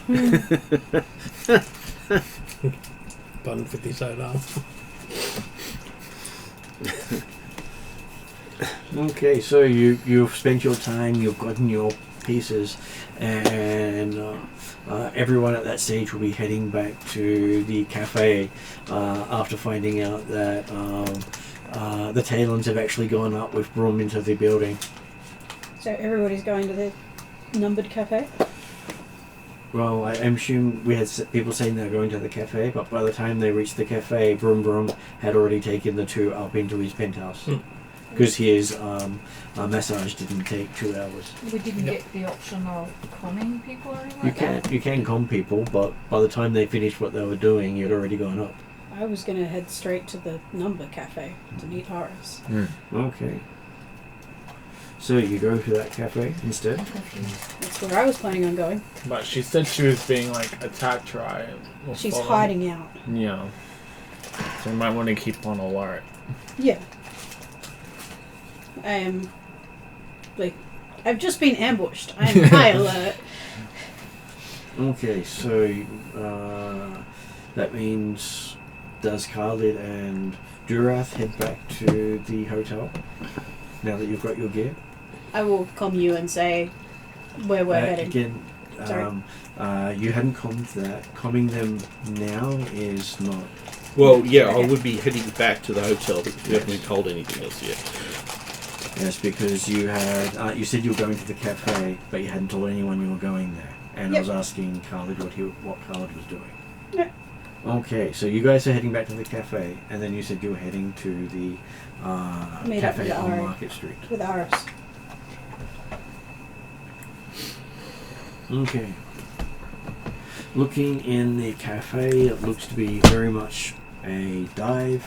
Bond with his own arm. Okay, so you've spent your time, you've gotten your pieces, and everyone at that stage will be heading back to the cafe after finding out that the Talons have actually gone up with Brum into the building. So everybody's going to the numbered cafe? Well, I'm assuming we had people saying they're going to the cafe, but by the time they reached the cafe, Brum had already taken the two up into his penthouse. Because his massage didn't take 2 hours. We didn't get the option of calming people or anything like that. You can calm people, but by the time they finished what they were doing, you'd already gone up. I was going to head straight to the number cafe to meet Horace. Okay. So you go to that cafe instead? I'm confused. That's where I was planning on going. But she said she was being like attacked, right? Or She's followed. hiding out. Yeah. So we might want to keep on alert. Yeah. I am... Like, I've just been ambushed. I am high alert. Okay, so that means does Khalid and Durath head back to the hotel now that you've got your gear? I will come you and say where we're heading. Again, you hadn't commed that. Comming them now is not. Well, yeah, Okay. I would be heading back to the hotel, but we haven't been told anything else yet. Yes, because you had you said you were going to the cafe, but you hadn't told anyone you were going there. And I was asking Khalid what Khalid was doing. Yeah. Okay, so you guys are heading back to the cafe, and then you said you were heading to the Meet up cafe with on Ari. Market Street. With Horace. Okay. Looking in the cafe, it looks to be very much a dive,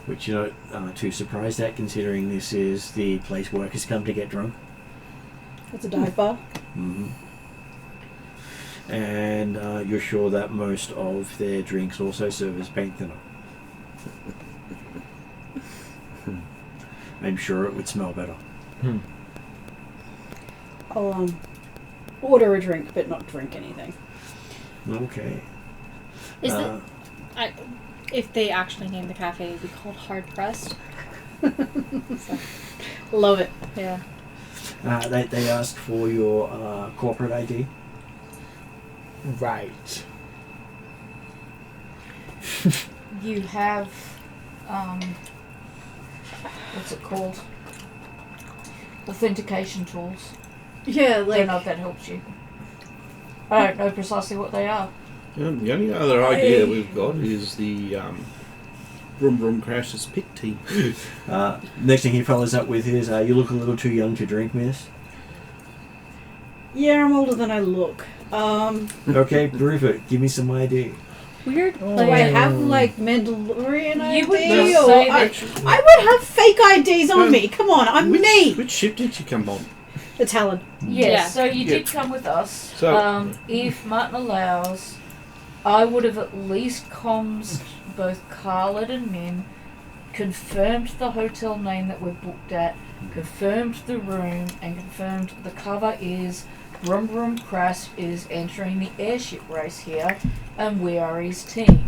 which you're not too surprised at, considering this is the place workers come to get drunk. It's a dive bar. Mm-hmm. And you're sure that most of their drinks also serve as bank thinner. I'm sure it would smell better. I'll order a drink, but not drink anything. Okay. Is if they actually named the cafe, it would be called Hard Pressed. Love it. Yeah. They asked for your corporate ID. Right. You have, what's it called? Authentication tools. Yeah, I don't know if that helps you. I don't know precisely what they are. The only other idea we've got is the Brum Crash's pit team. Next thing he follows up with is, you look a little too young to drink, miss. Yeah, I'm older than I look. Okay, prove it. Give me some ID. Weird. Do I have like Mandalorian ID? You would or say I would have fake IDs on me. Come on, I'm me. Which ship did you come on? The Talon. Yes, Yeah. so you did come with us. So- If Martin allows, I would have at least comms both Khalid and Min, confirmed the hotel name that we're booked at, confirmed the room, and confirmed the cover is Brum Crash is entering the airship race here, and we are his team.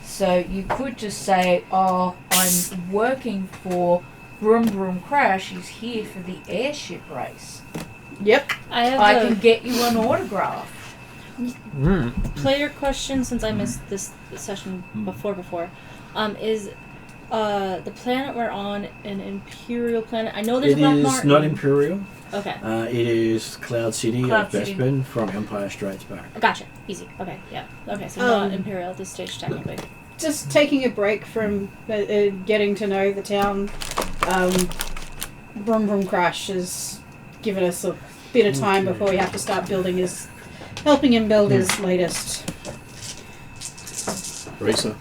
So you could just say, oh, I'm working for Brum Crash, he's here for the airship race. Yep. I can get you an autograph. Player question, since I missed this session before. Is The planet we're on, an Imperial planet. I know there's It a Black is Martin. not Imperial. Okay. It is Cloud City Cloud of City. Bespin from Empire Strikes Back. Gotcha. Easy. Okay. Yeah. Okay. So not Imperial at this stage, technically. Just taking a break from getting to know the town. Brum Brum Crash has given us a bit of time before we have to start helping him build his latest racer.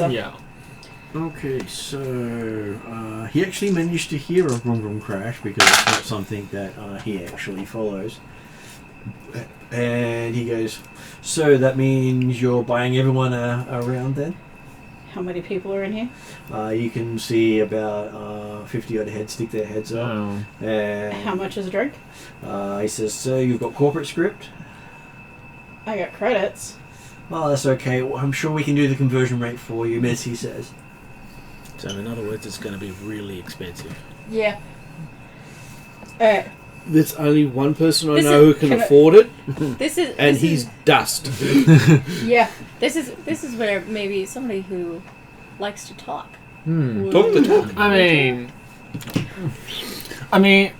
Yeah. Okay, so he actually managed to hear of Brum Brum Crash because it's not something that he actually follows. And he goes, so that means you're buying everyone around then? How many people are in here? You can see about 50 odd heads stick their heads up. Oh. And How much is a drink? he says, so you've got corporate script? I got credits. Oh, that's okay. Well, I'm sure we can do the conversion rate for you, Miss, he says. So in other words, it's going to be really expensive. Yeah. Alright. There's only one person I This know who is- can afford it, This is. and this he's is- dust. Yeah. This is where maybe somebody who likes to talk. Talk the talk. I mean,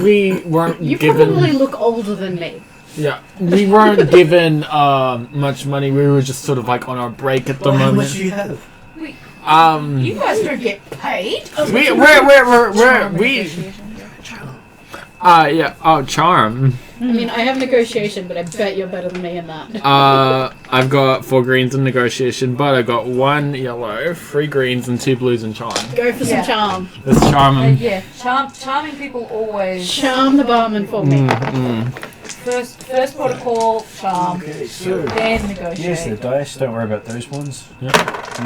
we weren't You given. probably look older than me. Yeah, we weren't given much money. We were just sort of like on our break at the Well, how moment. much do you have? You guys don't get paid. we yeah. Oh, charm. I mean, I have negotiation, but I bet you're better than me in that. I've got 4 greens in negotiation, but I got 1 yellow, 3 greens, and 2 blues in charm. Go for Yeah. some charm. Let's charm him. Yeah. Charming people always. Charm the barman for me. First protocol, charm. Okay, so Then negotiate. dice. Don't worry about those ones. Yep.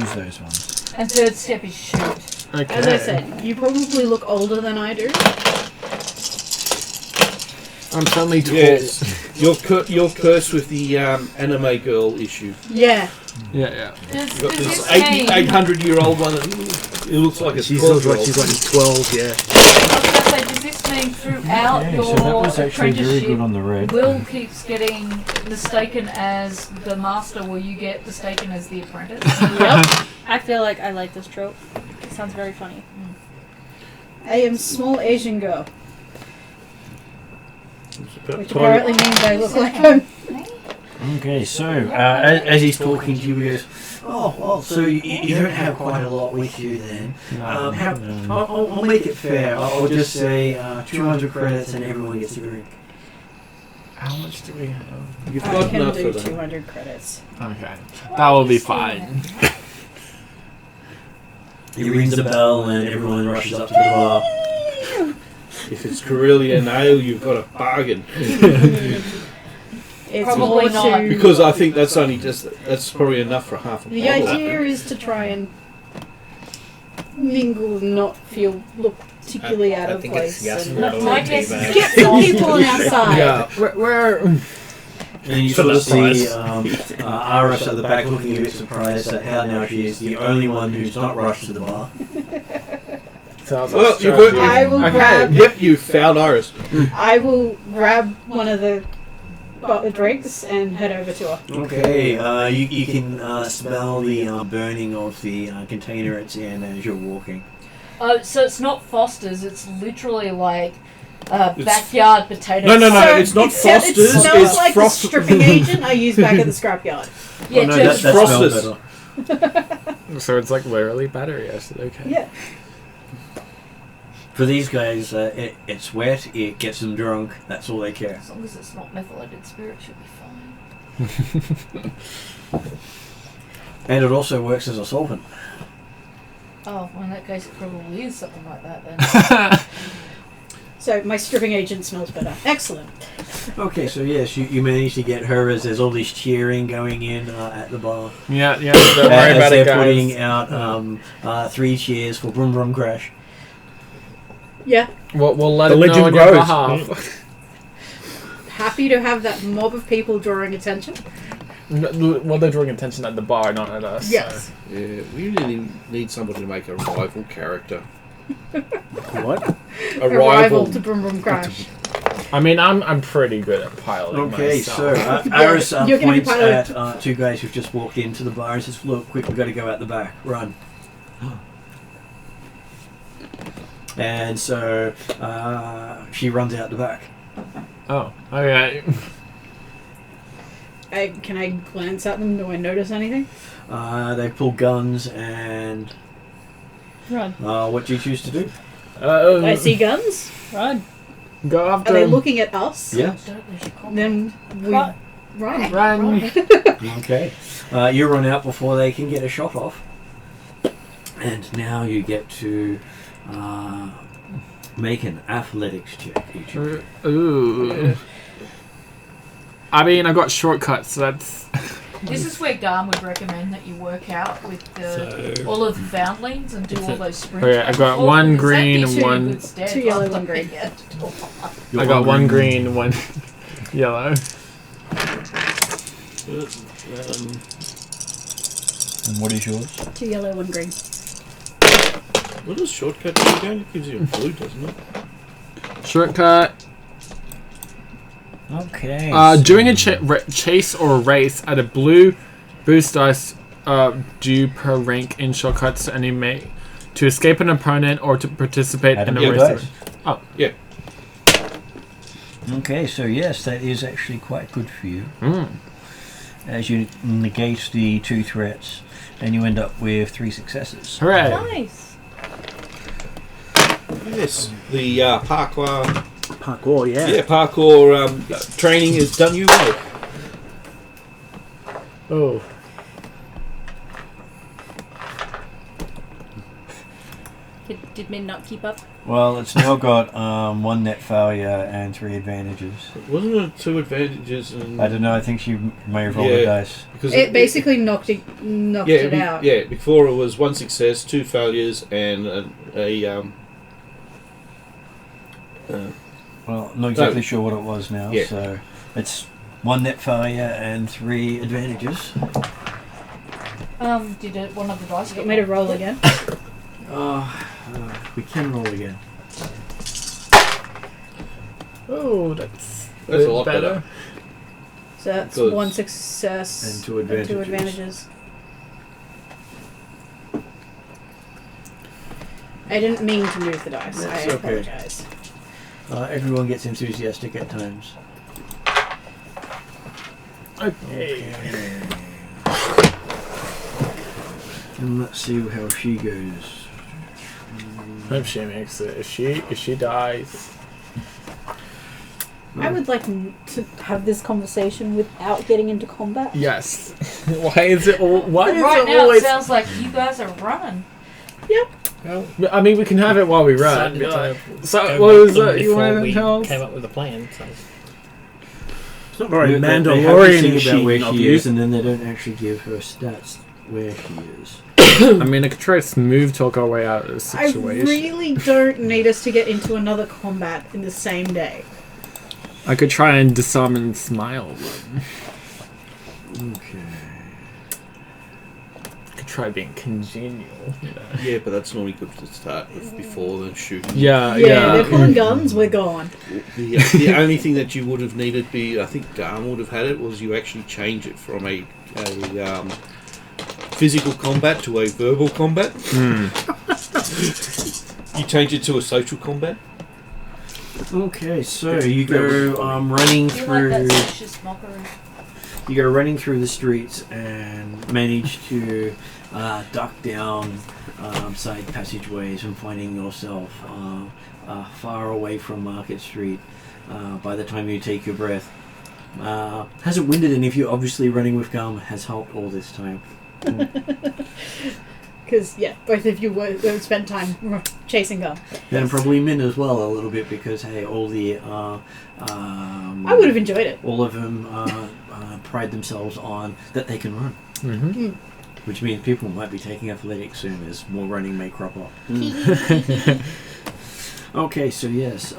Use those ones. And third step is shoot. Okay. As I said, you probably look older than I do. I'm suddenly tall. Yes, you're cursed with the anime girl issue. Yeah. Yeah. Does You've got this this mean? 800-year-old one. That, it looks like a She looks like 12-year-old. she's like 12, yeah. I was going to say, does this mean throughout your apprenticeship, on the red. Will keeps getting mistaken as the master, will you get mistaken as the apprentice? Yep. I feel like I like this trope. It sounds very funny. I am small Asian girl, About which time- apparently means I look like I'm... Okay, so as he's talking to you, he goes, "Oh, well, so you don't have quite a lot with you then. I'll make it fair. I'll just say 200 credits and everyone gets a drink." How much do we have? You've I got can enough do for them. 200 credits. Okay. That will be fine. He rings the bell and everyone rushes up to the bar. If it's Carillion Ale, you've got a bargain. It's Probably more not. to... Because I think that's probably enough for half a The bottle. idea is to try and mingle and not look particularly out of place. And My guess is get some people on our side. Yeah. Where And you For sort the of see price. Aris at the back looking a bit surprised at how now she is the only one who's not rushed to the bar. Sounds Well, like you strategy. got- I will grab. Yep, you found Iris. I will grab one of the drinks and head over to her. Okay, you can smell the burning of the container it's in as you're walking. So it's not Foster's, it's literally like backyard potato. No, So it's not It Foster's. smells It's like Frost. the stripping agent I use back at the scrapyard. Yeah, Oh, no, just that smells Frosted. better. So it's like literally battery acid. Okay. Yeah. For these guys, it's wet, it gets them drunk, that's all they care. as long as it's not methylated spirit, should be fine. And it also works as a solvent. Oh, well, in that case, it probably is something like that then. So my stripping agent smells better. Excellent. Okay, so yes, you managed to get her as there's all this cheering going in at the bar. Yeah. Don't worry As about they're it, guys. putting out 3 cheers for Brum Brum Crash. Yeah. We'll let The it know legend on your grows. behalf. Happy to have that mob of people drawing attention. Well, they're drawing attention at the bar, not at us. Yes. Yeah, we really need somebody to make a rival character. What? A Arrival rival. to Brum Brum Crash. I mean, I'm pretty good at piloting Okay, myself. so Aris You're gonna be points piloted. at 2 guys who've just walked into the bar and says, "Look, quick, we've got to go out the back. Run." And so she runs out the back. Oh, okay. Can I glance at them? Do I notice anything? They pull guns and... Run. what do you choose to do? I see guns. Run. Go after Are they him. looking at us? Yeah. Then we Run. run. Okay. You run out before they can get a shot off. And now you get to make an athletics check. Each of you. Ooh. I mean, I got shortcuts, so that's... This is where Garm would recommend that you work out with all of the foundlings and do all those sprints. Okay, I've got one green and one... Two yellow, one green. I got one green and one yellow. And what is yours? 2 yellow, 1 green. What does shortcut do again? It gives you a blue, doesn't it? Shortcut. Okay. During a chase or race, add a blue boost dice due per rank in shortcuts to any to escape an opponent or to participate in a race. Dice. Oh, Yeah. Okay, so yes, that is actually quite good for you. mm. As you negate the 2 threats, and you end up with 3 successes. Hooray! Nice. Yes. The parkour. Parkour, yeah. Yeah, parkour training has done you well. Oh. Did Min not keep up? Well, it's now got 1 net failure and 3 advantages. Wasn't it 2 advantages? And I don't know. I think she may have rolled the dice. Because It basically knocked it out. Yeah, before it was 1 success, 2 failures, and Well, I'm not exactly sure what it was now. Yeah. So it's 1 net failure and 3 advantages. Did one of the dice You get want me to roll again? We can roll again. Oh, that's a lot better. So that's Good. 1 success And 2 advantages. I didn't mean to move the dice. That's I okay. apologize. Everyone gets enthusiastic at times. okay. And let's see how she goes. Hope she makes it. If she dies, I would like to have this conversation without getting into combat. yes. Why is it all? Why is Right it now, always? it sounds like you guys are running. I mean, we can have it while we run. So, what was that? You want to tell us? Came up with a plan. So. It's not very They have to Mandalorian think about shit where of she you. is, and then they don't actually give her stats where she is. I mean, I could try to smooth talk our way out of this I situation. really don't need us to get into another combat in the same day. I could try and disarm and smile. Okay. I could try being congenial. You know? Yeah, but that's normally good to start with before the shooting. Yeah, They're pulling guns, we're gone. The only thing that you would have needed I think Garm would have had it, was you actually change it from a physical combat to a verbal combat. You change it to a social combat. Okay, so you go running Do you like that through. vicious mockery? You go running through the streets and manage to duck down side passageways and finding yourself far away from Market Street by the time you take your breath. Hasn't winded any of you. Obviously, running with Gum has helped all this time. Because, both of you spent time chasing Gum. And probably Min as well a little bit because, hey, all the... I would have enjoyed it. all of them pride themselves on that they can run. Mm-hmm. Which means people might be taking athletics soon as more running may crop up. Okay, so yes,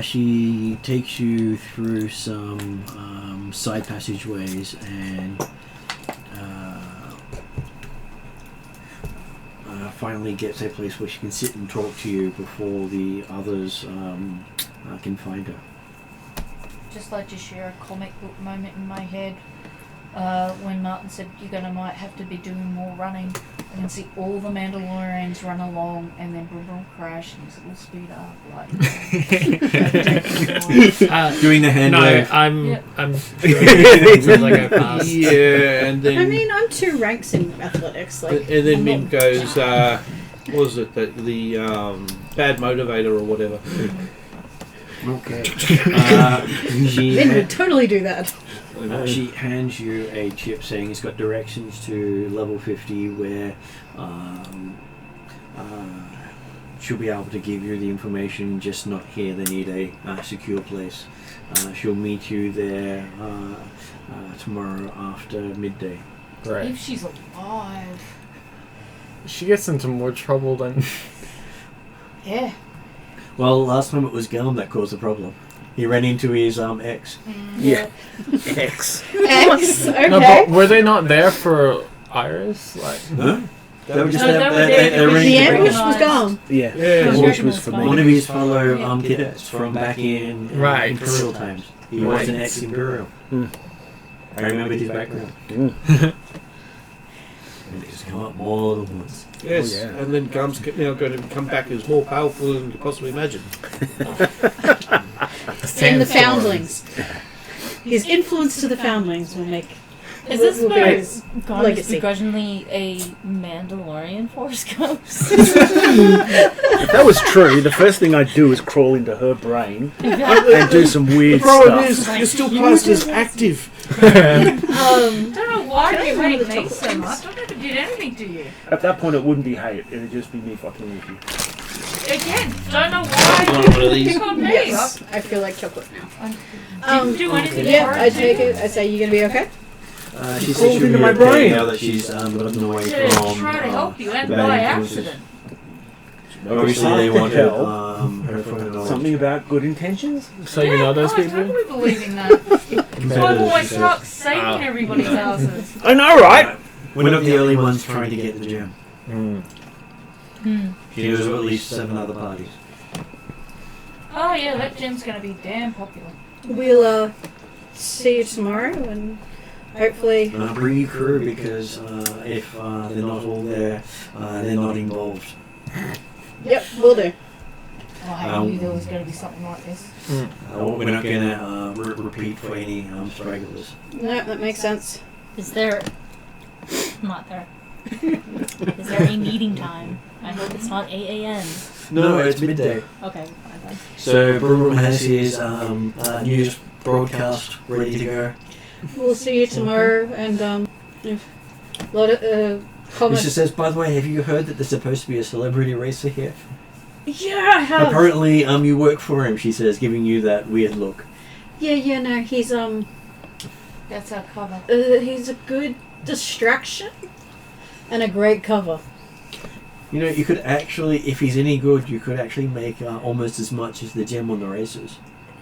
she takes you through some side passageways and finally gets a place where she can sit and talk to you before the others can find her. Just like to share a comic book moment in my head when Martin said you're gonna might have to be doing more running, You can see all the Mandalorians run along and then boom, boom, crash and his little speeder like Doing the hand No, wave. I'm Yep. I'm doing things as I go past. Yeah, and then I mean, I'm 2 ranks in athletics. Like, and then I'm Min not- goes, what was it, the bad motivator or whatever. Okay. She, Min would totally do that. she hands you a chip saying it's got directions to level 50 where she'll be able to give you the information, just not here. They need a secure place. She'll meet you there tomorrow after midday. Right. if she's alive. She gets into more trouble than. Yeah. Well, last time it was Gum that caused the problem. He ran into his ex. Yeah. X. X, okay. No, but were they not there for Iris? Like. Huh? They were just No, there. they were there They ran because The she into ambush recognized- was gone. Yeah. Yeah, The Which was for was me. one of his fellow Yeah. cadets from back in Right. Imperial times. He was an ex-Imperial. Mm. I remembered his background. Mm. And he's come up more than once. Yes, Oh, yeah. and then Gum's now going to come back as more powerful than you could possibly imagine. In the Foundlings. His influence to the Foundlings will make... Is this will where his God is legacy. begrudgingly a Mandalorian force ghost? If that was true, the first thing I'd do is crawl into her brain and do some The weird problem stuff. is, you're still classed as active. I don't know why Can I you have hate one of the me so chocolate much. I never did anything to you. At that point, it wouldn't be hate. It would just be me fucking with you. Again, don't know why Want you one of these? pick on me. Yes, I feel like chocolate now. Didn't do anything Yeah, for I it, take did it. I say, you gonna be okay? She crawled said she'll into be my okay brain. now that she's gotten away you? from Try to help you and the by bad influences. accident. Obviously, they Hard to wanted tell. her from the knowledge. Something about good intentions? So you know those I people? totally believe in that. That's why I'm always stuck saving everybody's houses. I know, right? We're not the only ones trying to get the gem. Mm. She knows of at least 7 other parties. Oh yeah, that gem's gonna be damn popular. We'll, see you tomorrow, and hopefully... Bring your crew because if they're not all there, they're not involved. Yep, we'll do. Oh, I knew there was gonna be something like this. We're not going to repeat for any stragglers. No, that makes sense. Is there... Not there. Is there a meeting time? I hope it's not 8 a.m. No, it's midday. Okay, fine then. So Brum has his news broadcast ready to go. We'll see you tomorrow, and, if a lot of, Mr. comments... says, by the way, have you heard that there's supposed to be a celebrity racer here? Yeah, I have! Apparently, you work for him, she says, giving you that weird look. Yeah, no, he's, That's our cover. he's a good distraction and a great cover. You know, you could actually, if he's any good, you could actually make almost as much as the gem on the racers.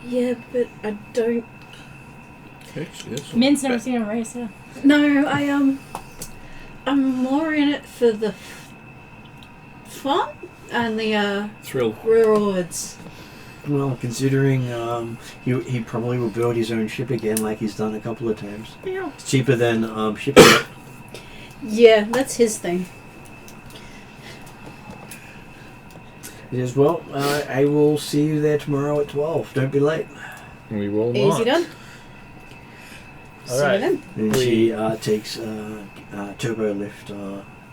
Yeah, but I don't... Actually, that's Min's never seen a racer. No, I'm more in it for the fun and the, thrill. rewards. Well, considering he probably will build his own ship again like he's done a couple of times. Yeah. It's cheaper than shipping it. Yeah, that's his thing. He says, well, I will see you there tomorrow at 12. Don't be late. We will not. Easy done. All See right. you then. And she takes Turbo Lift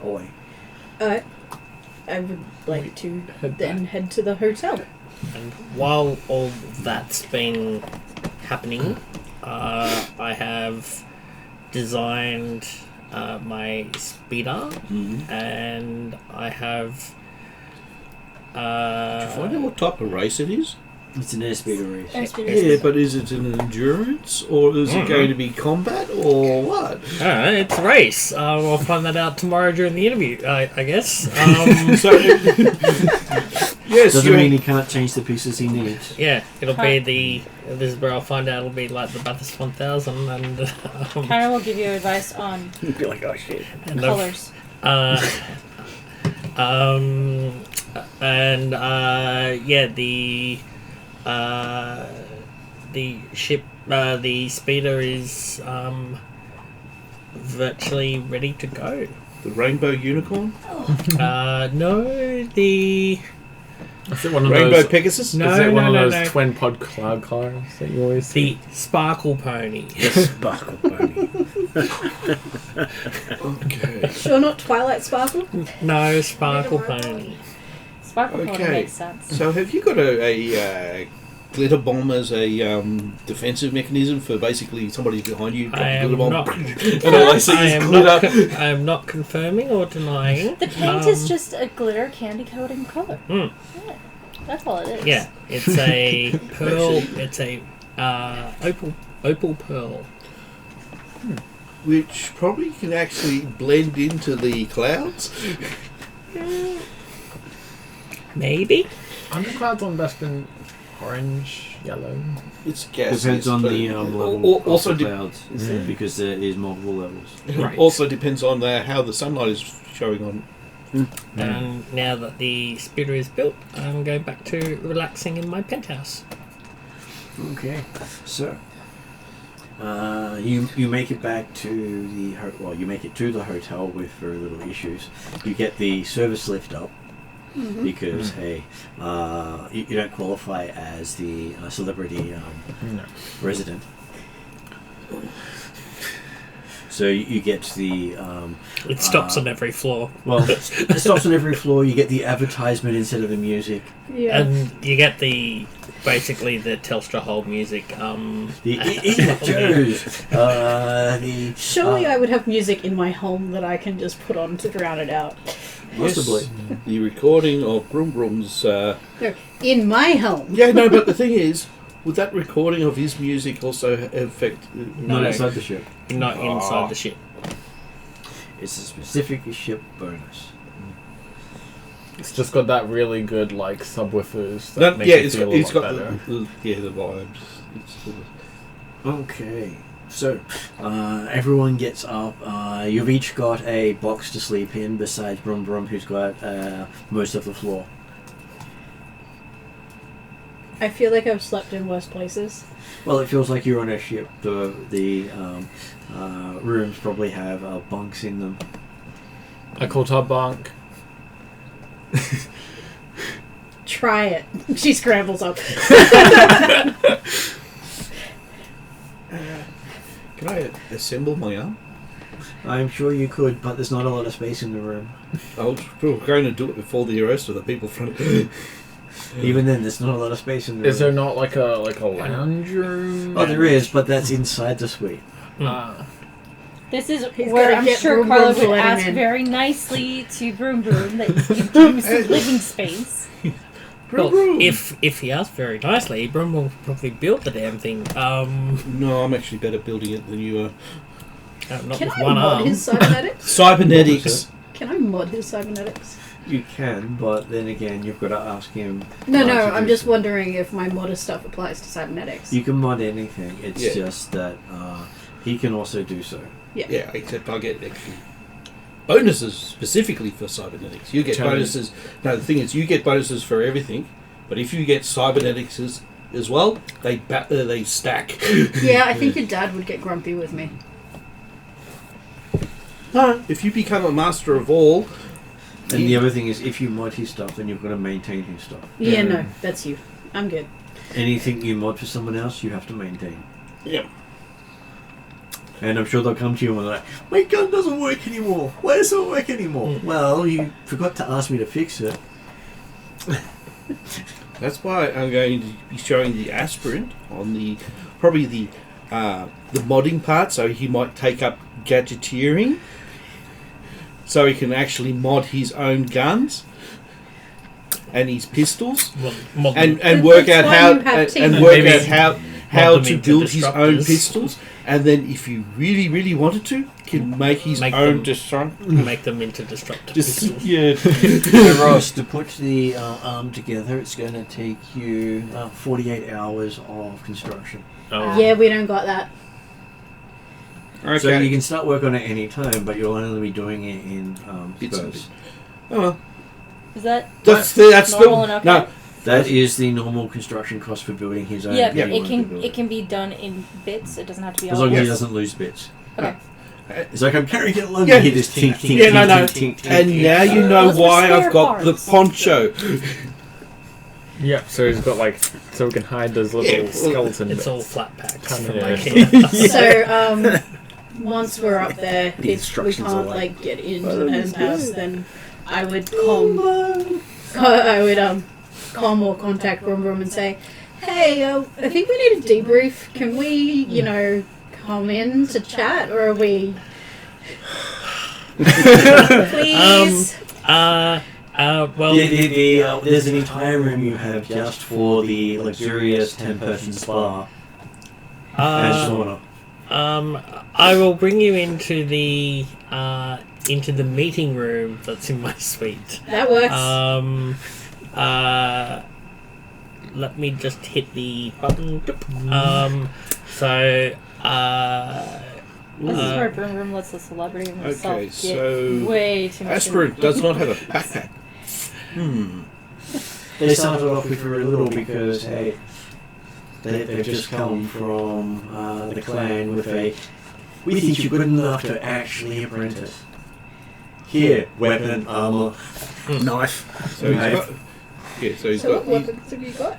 away. I would like to Head then head to the hotel. And while all that's been happening, I have designed my speeder, and I have. Did you find out what type of race it is? It's an airspeeder race. Yeah, but is it an endurance, or is it going to be combat, or what? It's a race. We'll find that out tomorrow during the interview, I guess. So, yes, Doesn't you mean he can't change the pieces he needs. Yeah, it'll be the. This is where I'll find out. It'll be like the Bathurst 1000 and. Karen will give you advice on You'd be like, oh shit. and colors. Yeah, the ship, the speeder is virtually ready to go. The Rainbow Unicorn? No, the Is it one of Rainbow those? Pegasus? No. Is it one of those twin pod cloud cars that you always see? the Sparkle Pony. Sparkle Pony. Okay. Sure, not Twilight Sparkle? No, Sparkle Pony. Sparkle Pony Okay. makes sense. So have you got a glitter bomb as a defensive mechanism for basically somebody behind you? Drop I a am glitter bomb. not. And all I see I is am glitter. I am not confirming or denying. The paint is just a glitter candy coating color. Mm. Yeah, that's all it is. Yeah, it's a pearl. It's a opal pearl. Which probably can actually blend into the clouds. Maybe. Underclouds on best in orange, yellow. It's gas. Depends on the level also of the clouds, because there is multiple levels. Right. also depends on how the sunlight is showing on. And now that the speeder is built, I'm going back to relaxing in my penthouse. Okay, so you make it back to the you make it to the hotel with very little issues. You get the service lift up because hey, you don't qualify as the celebrity resident. So you get the It stops on every floor. well, it stops on every floor. You get the advertisement instead of the music. Yeah. And you get basically the Telstra hold music. The Joes. The Surely I would have music in my home that I can just put on to drown it out. possibly. Yes, the recording of Broom Broom's. No, in my home. Yeah, no, but the thing is, would that recording of his music also affect? Not outside the ship. Not inside the ship. It's a specific ship bonus. It's just got that really good like subwoofers that make it feel it's a lot got better. the vibes. Okay, so everyone gets up. You've each got a box to sleep in, besides Brum Brum, who's got most of the floor. I feel like I've slept in worse places. Well, it feels like you're on a ship. The rooms probably have bunks in them. A quarter bunk. Try it. She scrambles up. Can I assemble my arm? I'm sure you could, but there's not a lot of space in the room. We're going to do it before the rest of the people front. Even then, there's not a lot of space in the Is room. there not like a lounge room? Oh, there is, but that's inside the suite. This is He's where gotta I'm get sure Broom Carla Broom to would let him ask in. very nicely to Broom Broom that you do some living space. Well, if he asked very nicely, Brum will probably build the damn thing. No, I'm actually better building it than you are. Not Can with I one mod arm. his cybernetics? Cybernetics. Can I mod his cybernetics? You can, but then again, you've got to ask him. No, to I'm do just so. wondering if my modder stuff applies to cybernetics. You can mod anything. It's Yeah. just that he can also do so. Yeah, except I get actually bonuses specifically for cybernetics. You get Totally. bonuses. No, the thing is, you get bonuses for everything, but if you get cybernetics as well, they stack. Yeah, I think your dad would get grumpy with me. If you become a master of all, And the other thing is, if you mod his stuff, then you've got to maintain his stuff. Yeah, no, that's you. I'm good. Anything you mod for someone else, you have to maintain. yeah. And I'm sure they'll come to you and like, my gun doesn't work anymore. Why does it not work anymore? Well, you forgot to ask me to fix it. That's why I'm going to be showing the aspirant on the modding part, so he might take up gadgeteering, so he can actually mod his own guns and his pistols, and work out That's why how you have teams. and work Maybe out how them to into build his own disruptors. pistols, and then if he really wanted to, can make his Make own them- Make them into destructive Just pistols. yeah. So Ross, to put the arm together, it's going to take you 48 hours of construction. Oh. Yeah, we don't got that. Okay. So you can start work on it any time, but you'll only be doing it in Bits and spurts. Oh, well. Is that That's normal still and okay? no. That is the normal construction cost for building his own. Yeah, if you it wanted to can build it can be done in bits. It doesn't have to be as all long as at he once. doesn't lose bits. Okay. It's like I'm carrying it along. Yeah. You hear this tink, tink, Yeah, tink, no, no. tink, tink, And tink. now you know Those were why spare I've got parts. the poncho. Yep, so he's got like, so we can hide those little Yeah, well, skeleton It's bits. all flat packs Come from here. IKEA. So, once we're up there, if we instructions can't are like, like get into the penthouse, then I would com or contact Room Room and say, "Hey, I think we need a debrief. Can we, come in to chat, or are we? Please." Well, There's an entire room you have just for the luxurious 10-person spa and sauna. I will bring you into the meeting room that's in my suite. That works. Let me just hit the button. This is where Boom Room lets the celebrity himself Okay, get so way too much. Aspirant does not have a backpack. They started off with very little because, hey, they've just come from the clan with a, we think you're good enough to actually apprentice. Here, weapon, armor. Knife. So he's So what got weapons have you got?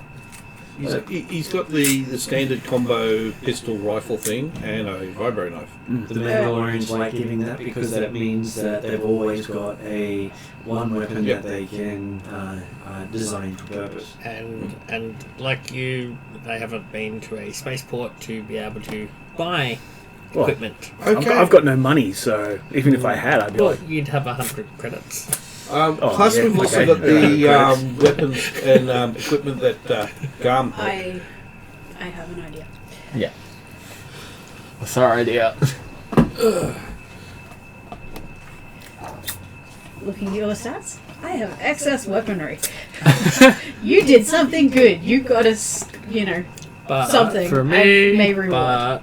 he's got the standard combo pistol rifle thing and a vibro knife. The Mandalorians like giving that because that means that they've always got a one weapon Yep. that they can design for purpose. And like you, they haven't been to a spaceport to be able to buy Well, equipment. Okay. I've got no money, so even if I had, I'd be Well, like, you'd have 100 credits. Plus, yeah, we've also okay. got the weapons and equipment that Garm had. I have an idea. Yeah. What's our idea? Looking at your stats, I have excess weaponry. You did something good. You got us, But something. for I me, may reward.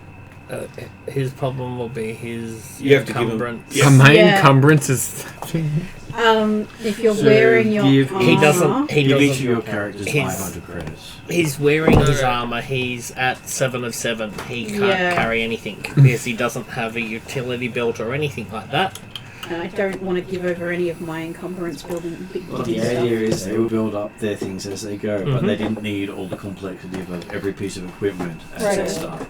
But his problem will be his You have to give him- encumbrance. Yeah. My Yeah. encumbrance is. If you're So wearing your give- armor, He doesn't. He Give each doesn't. of your characters His- 500 credits. He's wearing his armor. He's at 7 of 7. He can't Yeah. carry anything because he doesn't have a utility belt or anything like that. and I don't want to give over any of my encumbrance building big Well, the stuff. idea is they will build up their things as they go, but Mhm. they didn't need all the complexity of every piece of equipment as Right. they start.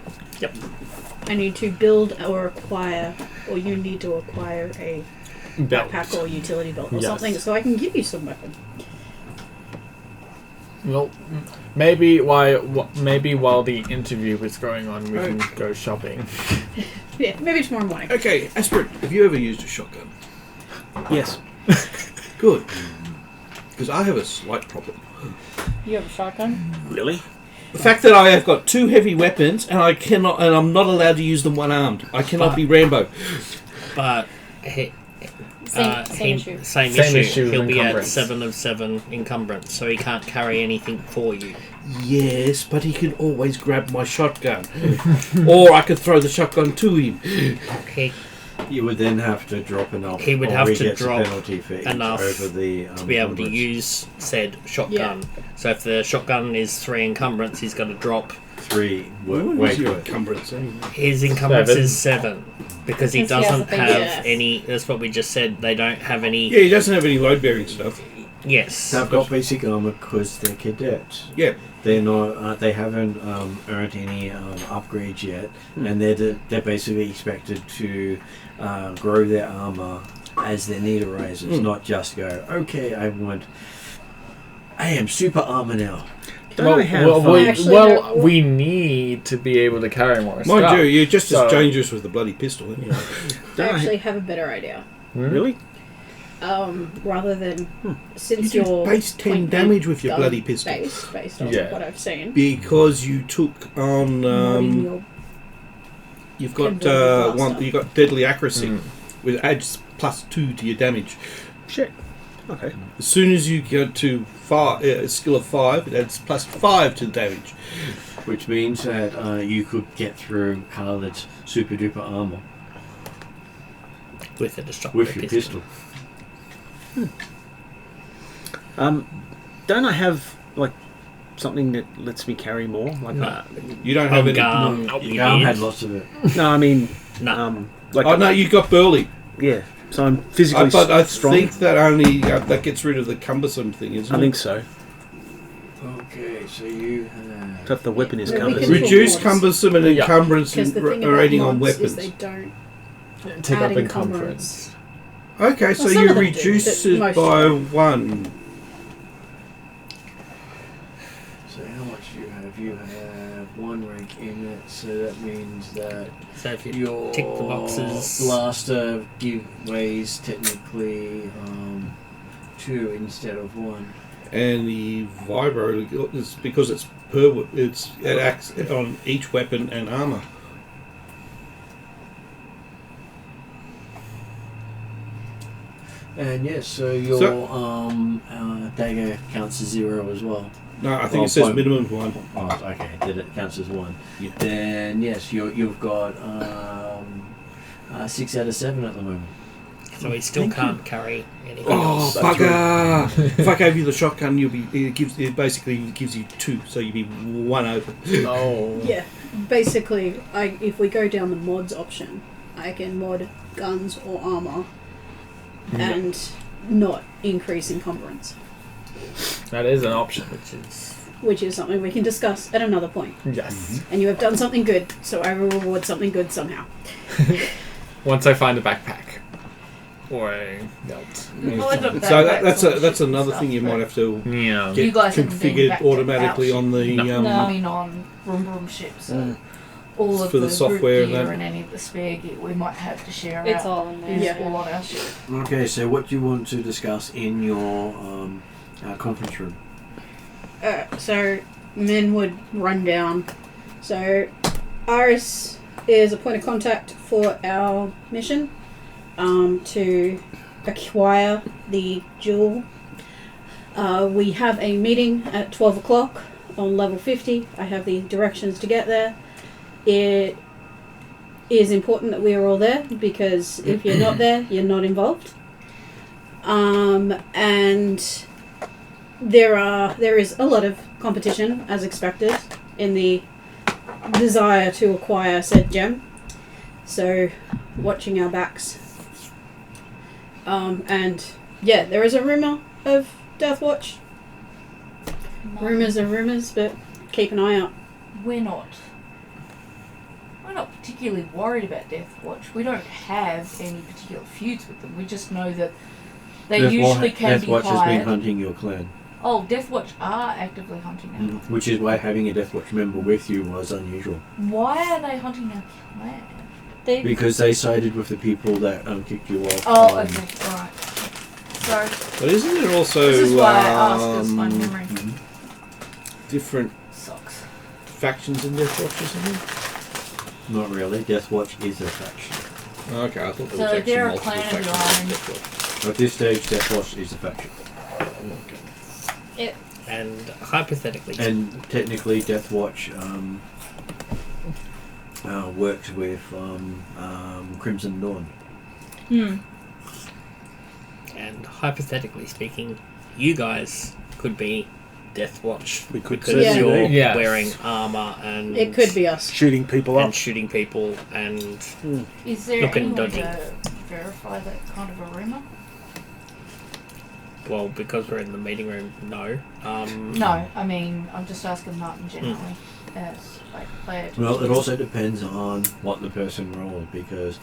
I need to build or acquire, or you need to acquire a backpack or utility belt or Yes. something, so I can give you some weapon. Well, maybe while the interview is going on, we can go shopping. Yeah, maybe tomorrow morning. Okay, Aspirant, have you ever used a shotgun? yes. Good. Because I have a slight problem. You have a shotgun? Really? The fact that I have got 2 heavy weapons and I'm not allowed to use them one-armed. I cannot be Rambo. But he, Same issue. Same Same issue. issue with He'll be at encumbrance. 7 of 7 encumbrance, so he can't carry anything for you. Yes, but he can always grab my shotgun. Or I could throw the shotgun to him. He You would then have to drop enough. He would or have he to gets a drop penalty for each enough over the to be able to encumbrance. use said shotgun. So if the shotgun is 3 encumbrance, he's got to drop. 3 What weight is your worth. encumbrance anyway? His encumbrance 7. is 7 because he Since he has doesn't a big have yes. any. That's what we just said. They don't have any. Yeah, he doesn't have any load-bearing stuff. Yes. They've got basic armor because they're cadets. Yeah. They're not. They haven't earned any upgrades yet, and they're basically expected to grow their armor as their need arises, not just go. Okay, I am super armor now. Don't I have... Actually, no. we need to be able to carry more Mind stuff. you, you're just So- as dangerous with the bloody pistol anyway. I don't I actually have a better idea. Really? Rather than since You do you're base 10 point damage with your gun bloody pistol. based on Yeah. what I've seen. Because you took on... Modding your you've got Converted one. blaster. You got deadly accuracy, which adds +2 to your damage. Shit. Okay. As soon as you go to a skill of 5, it adds +5 to the damage. Which means that you could get through Khaled's super duper armor With a destructive with your pistol. Don't I have, like, something that lets me carry more? Like You don't have any. Garm. Garm had lots of it. no, I mean, No. like Oh no, you got burly. yeah. So I'm physically But I strong. think that only that gets rid of the cumbersome thing, isn't I it? think so. Okay, so you have... So if the weapon is No, we covered. can- Reduce Mods. cumbersome and Yeah. encumbrance Because the thing about rating on mods weapons. is they don't Take add up encumbrance. encumbrance. Okay, so Well, some you of them do, reduce but it most by don't. 1. So how much do you have? You have 1 rank in it, so that means that So if you your tick the boxes, blaster giveaways technically 2 instead of 1. And the vibro is because it's it acts on each weapon and armor. And yes, so your dagger counts as 0 as well. No, I think Well, it says point- minimum 1. Oh, okay. Then it counts as 1. Yeah. Then yes, you've got 6 out of 7 at the moment. so he still can't carry anything Oh, else. bugger! If I gave you the shotgun, it basically gives you 2, so you'd be 1 over. Oh. Yeah, basically, if we go down the mods option, I can mod guns or armor and not increase encumbrance, That is an option. which is something we can discuss at another point. Yes. And you have done something good, so I will reward something good somehow. Once I find a backpack. Or a belt. So that's another thing you might have to Yeah. get You guys haven't been configured back to automatically Ouch. on the coming on Room ships. So all of For the the software group and gear that. and any of the spare gear we might have to share It's out. all in there. Is Yeah. all on our ship. Okay, so what do you want to discuss in your conference room? So Min would run down. So Iris is a point of contact for our mission to acquire the jewel. We have a meeting at 12 o'clock on level 50. I have the directions to get there. It is important that we are all there because if you're not there, you're not involved. And there is a lot of competition, as expected, in the desire to acquire said gem. So, watching our backs. And yeah, there is a rumor of Death Watch. Rumors are rumors, but keep an eye out. We're not particularly worried about Death Watch. We don't have any particular feuds with them. We just know that they usually can Death be Watch has been hired. hunting your clan, Oh, Death Watch are actively hunting our clan. which is why having a Death Watch member with you was unusual. Why are they hunting our clan? They Because they sided with the people that kicked you off. Oh, okay, alright. So, But isn't there also this is why I asked, because my memory different sucks. factions in Death Watch or something? Not really. Death Watch is a faction. Okay, I thought there So was actually they're a multiple clan of factions your in own. Death Watch. At this stage, Death Watch is a faction. And hypothetically, And technically, Death Watch works with Crimson Dawn. and hypothetically speaking, you guys could be Death Watch We could because Yeah. you're Yes. wearing armor and It could be us. Shooting people and up. shooting people and Is there Looking any way dodgy. to verify that kind of a rumour? well, because we're in the meeting room, no. No, I mean, I'm just asking Martin generally as like a player. to Well, it choose. also depends on what the person rolled, because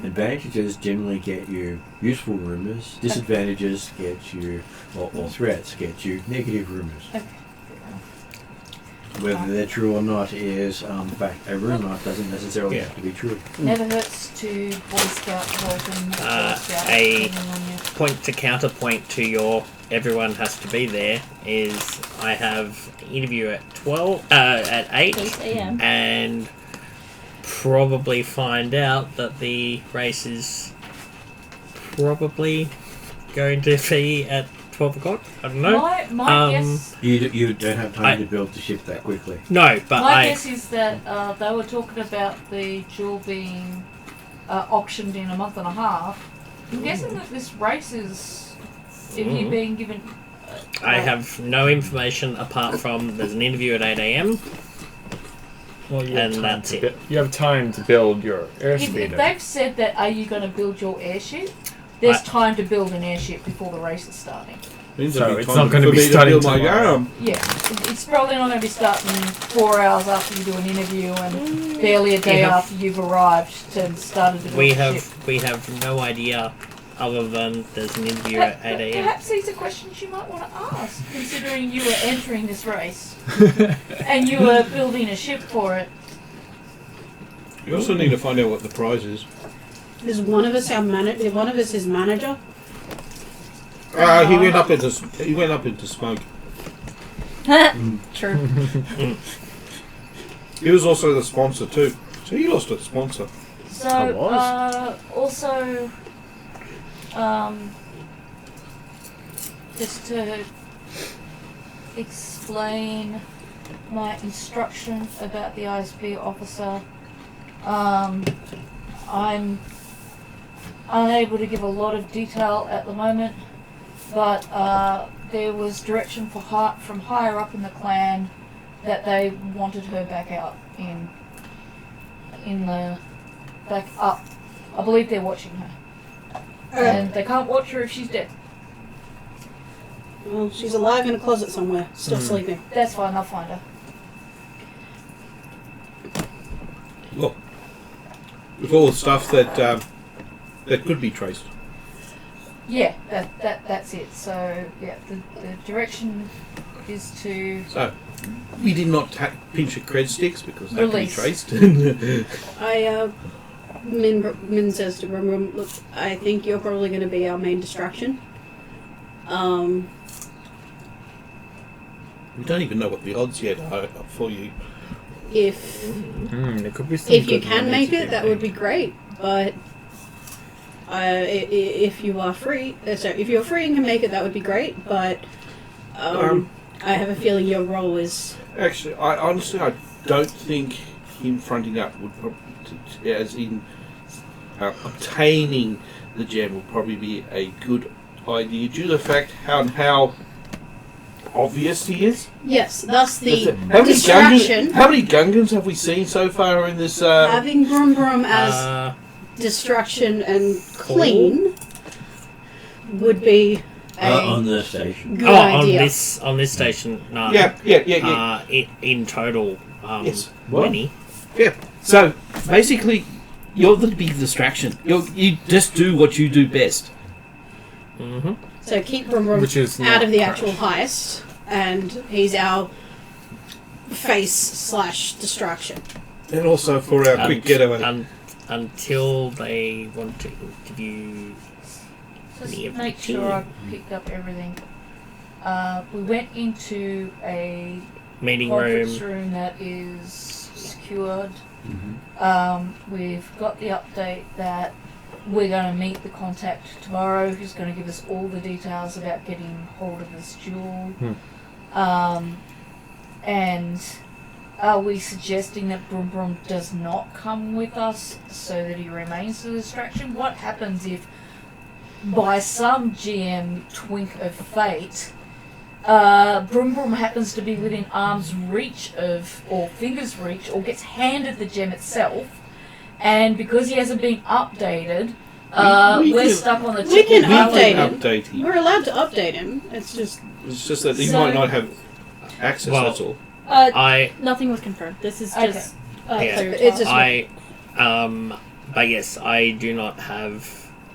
advantages generally get you useful rumors, disadvantages get you, or threats get you negative rumors. Okay, fair enough. Whether they're true or not is, in fact, a rumor doesn't necessarily Yeah. have to be true. Never hurts to Boy Scout Vulcan. Boy Scout, a- depending on your- Point to counterpoint to your everyone has to be there is I have interview at 8 8 a.m. and probably find out that the race is probably going to be at 12 o'clock. I don't know. My guess. You don't have time I- to build the ship that quickly. No, but My guess is that they were talking about the jewel being auctioned in a month and a half. I'm guessing that this race is, if you're being given I have no information apart from there's an interview at 8 a.m. Well, you have and time that's to it. You have time to build your If airspeeder. they've said that, are you going to build your airship? There's time to build an airship before the race is starting. Means So there'll be it's time not gonna for be me to starting build my tomorrow. arm. Yeah, it's probably not going to be starting 4 hours after you do an interview and barely a day Yeah. after you've arrived and started to build We the ship. have no idea other than there's an interview at 8 a.m. Perhaps these are questions you might want to ask, considering you were entering this race and you were building a ship for it. You also need to find out what the prize is. Is one of us one of us his manager? He went up into smoke. True. He was also the sponsor too. So he lost a sponsor. So, I was. also, just to explain my instruction about the ISB officer, I'm unable to give a lot of detail at the moment, but there was direction from higher up in the clan that they wanted her back out in the back up. I believe they're watching her, and they can't watch her if she's dead. Well, she's alive in a closet somewhere, still sleeping. That's fine. I'll find her. Well, with all the stuff that could be traced. Yeah, that's it. So yeah, the direction is to So we did not pinch at cred sticks because that Release. can be traced. Min says to Brum, look, I think you're probably going to be our main distraction. We don't even know what the odds yet are for you. If There could be some if you good can money make to it, be that made. would be great. But if you are free, if you're free and can make it, that would be great. But I have a feeling your role is. Actually, I honestly don't think him fronting up would as in obtaining the gem would probably be a good idea due to the fact how obvious he is. Yes, thus the How many distraction. Gungans, how many Gungans have we seen so far in this? Having Brum as distraction and clean would be a On the station. good on idea. this station, no. Yeah. In total, Yes. many. Yeah. So basically, you're the big distraction. You just do what you do best. Mm-hmm. So keep Brum Which is out not of the crash. actual heist, and he's our face/distraction. And also for our quick getaway. Until they want to interview. just Any of make the sure I team. picked up everything. We went into a Meeting conference room. room that is secured. Mm-hmm. We've got the update that we're going to meet the contact tomorrow, who's going to give us all the details about getting hold of this jewel. And are we suggesting that Brum does not come with us so that he remains the distraction? What happens if, by some GM twink of fate, Brum happens to be within arm's reach of, or finger's reach, or gets handed the gem itself, and because he hasn't been updated, We we're can- stuck on the we can ticket. update him. Update him. We're allowed to update him. It's just It's just that he So- might not have access. Well, that's all. Nothing was confirmed. This is Okay. just Yeah. clear It's talk. just- but yes, I do not have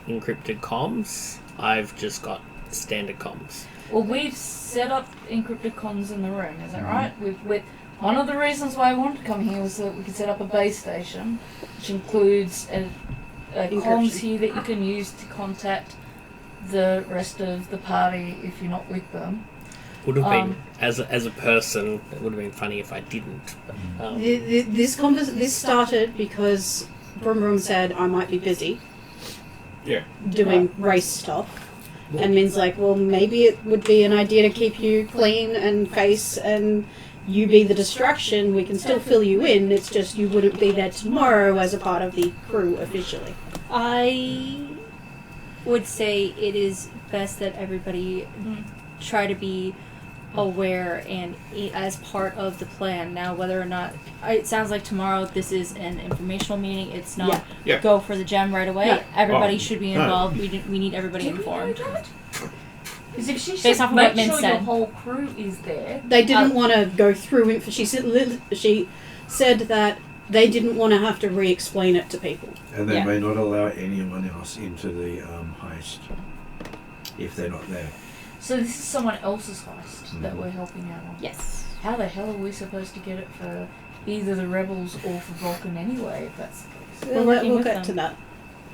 encrypted comms. I've just got standard comms. Well, we've set up encrypted comms in the room, is that right? With one of the reasons why I wanted to come here was that we could set up a base station, which includes a comms Encryption. here that you can use to contact the rest of the party if you're not with them. Would have been as a person. It would have been funny if I didn't. But, this started because Brum said I might be busy. Yeah. Doing race stuff. And Min's like, well, maybe it would be an idea to keep you clean and face and you be the distraction. We can still fill you in. It's just you wouldn't be there tomorrow as a part of the crew officially. I would say it is best that everybody try to be aware and as part of the plan. Now, whether or not it sounds like tomorrow this is an informational meeting, it's not Yeah. go for the gem right away. Yeah. Everybody should be involved. We need everybody informed. Because if she Based said off of make what Min sure said. your whole crew is there, They didn't want to go through it. She said that they didn't want to have to re-explain it to people. And they Yeah. may not allow anyone else into the heist if they're not there. so this is someone else's heist that we're helping out on. Yes. How the hell are we supposed to get it for either the rebels or for Vulcan anyway? If that's the case. We're working We'll with get them. to that.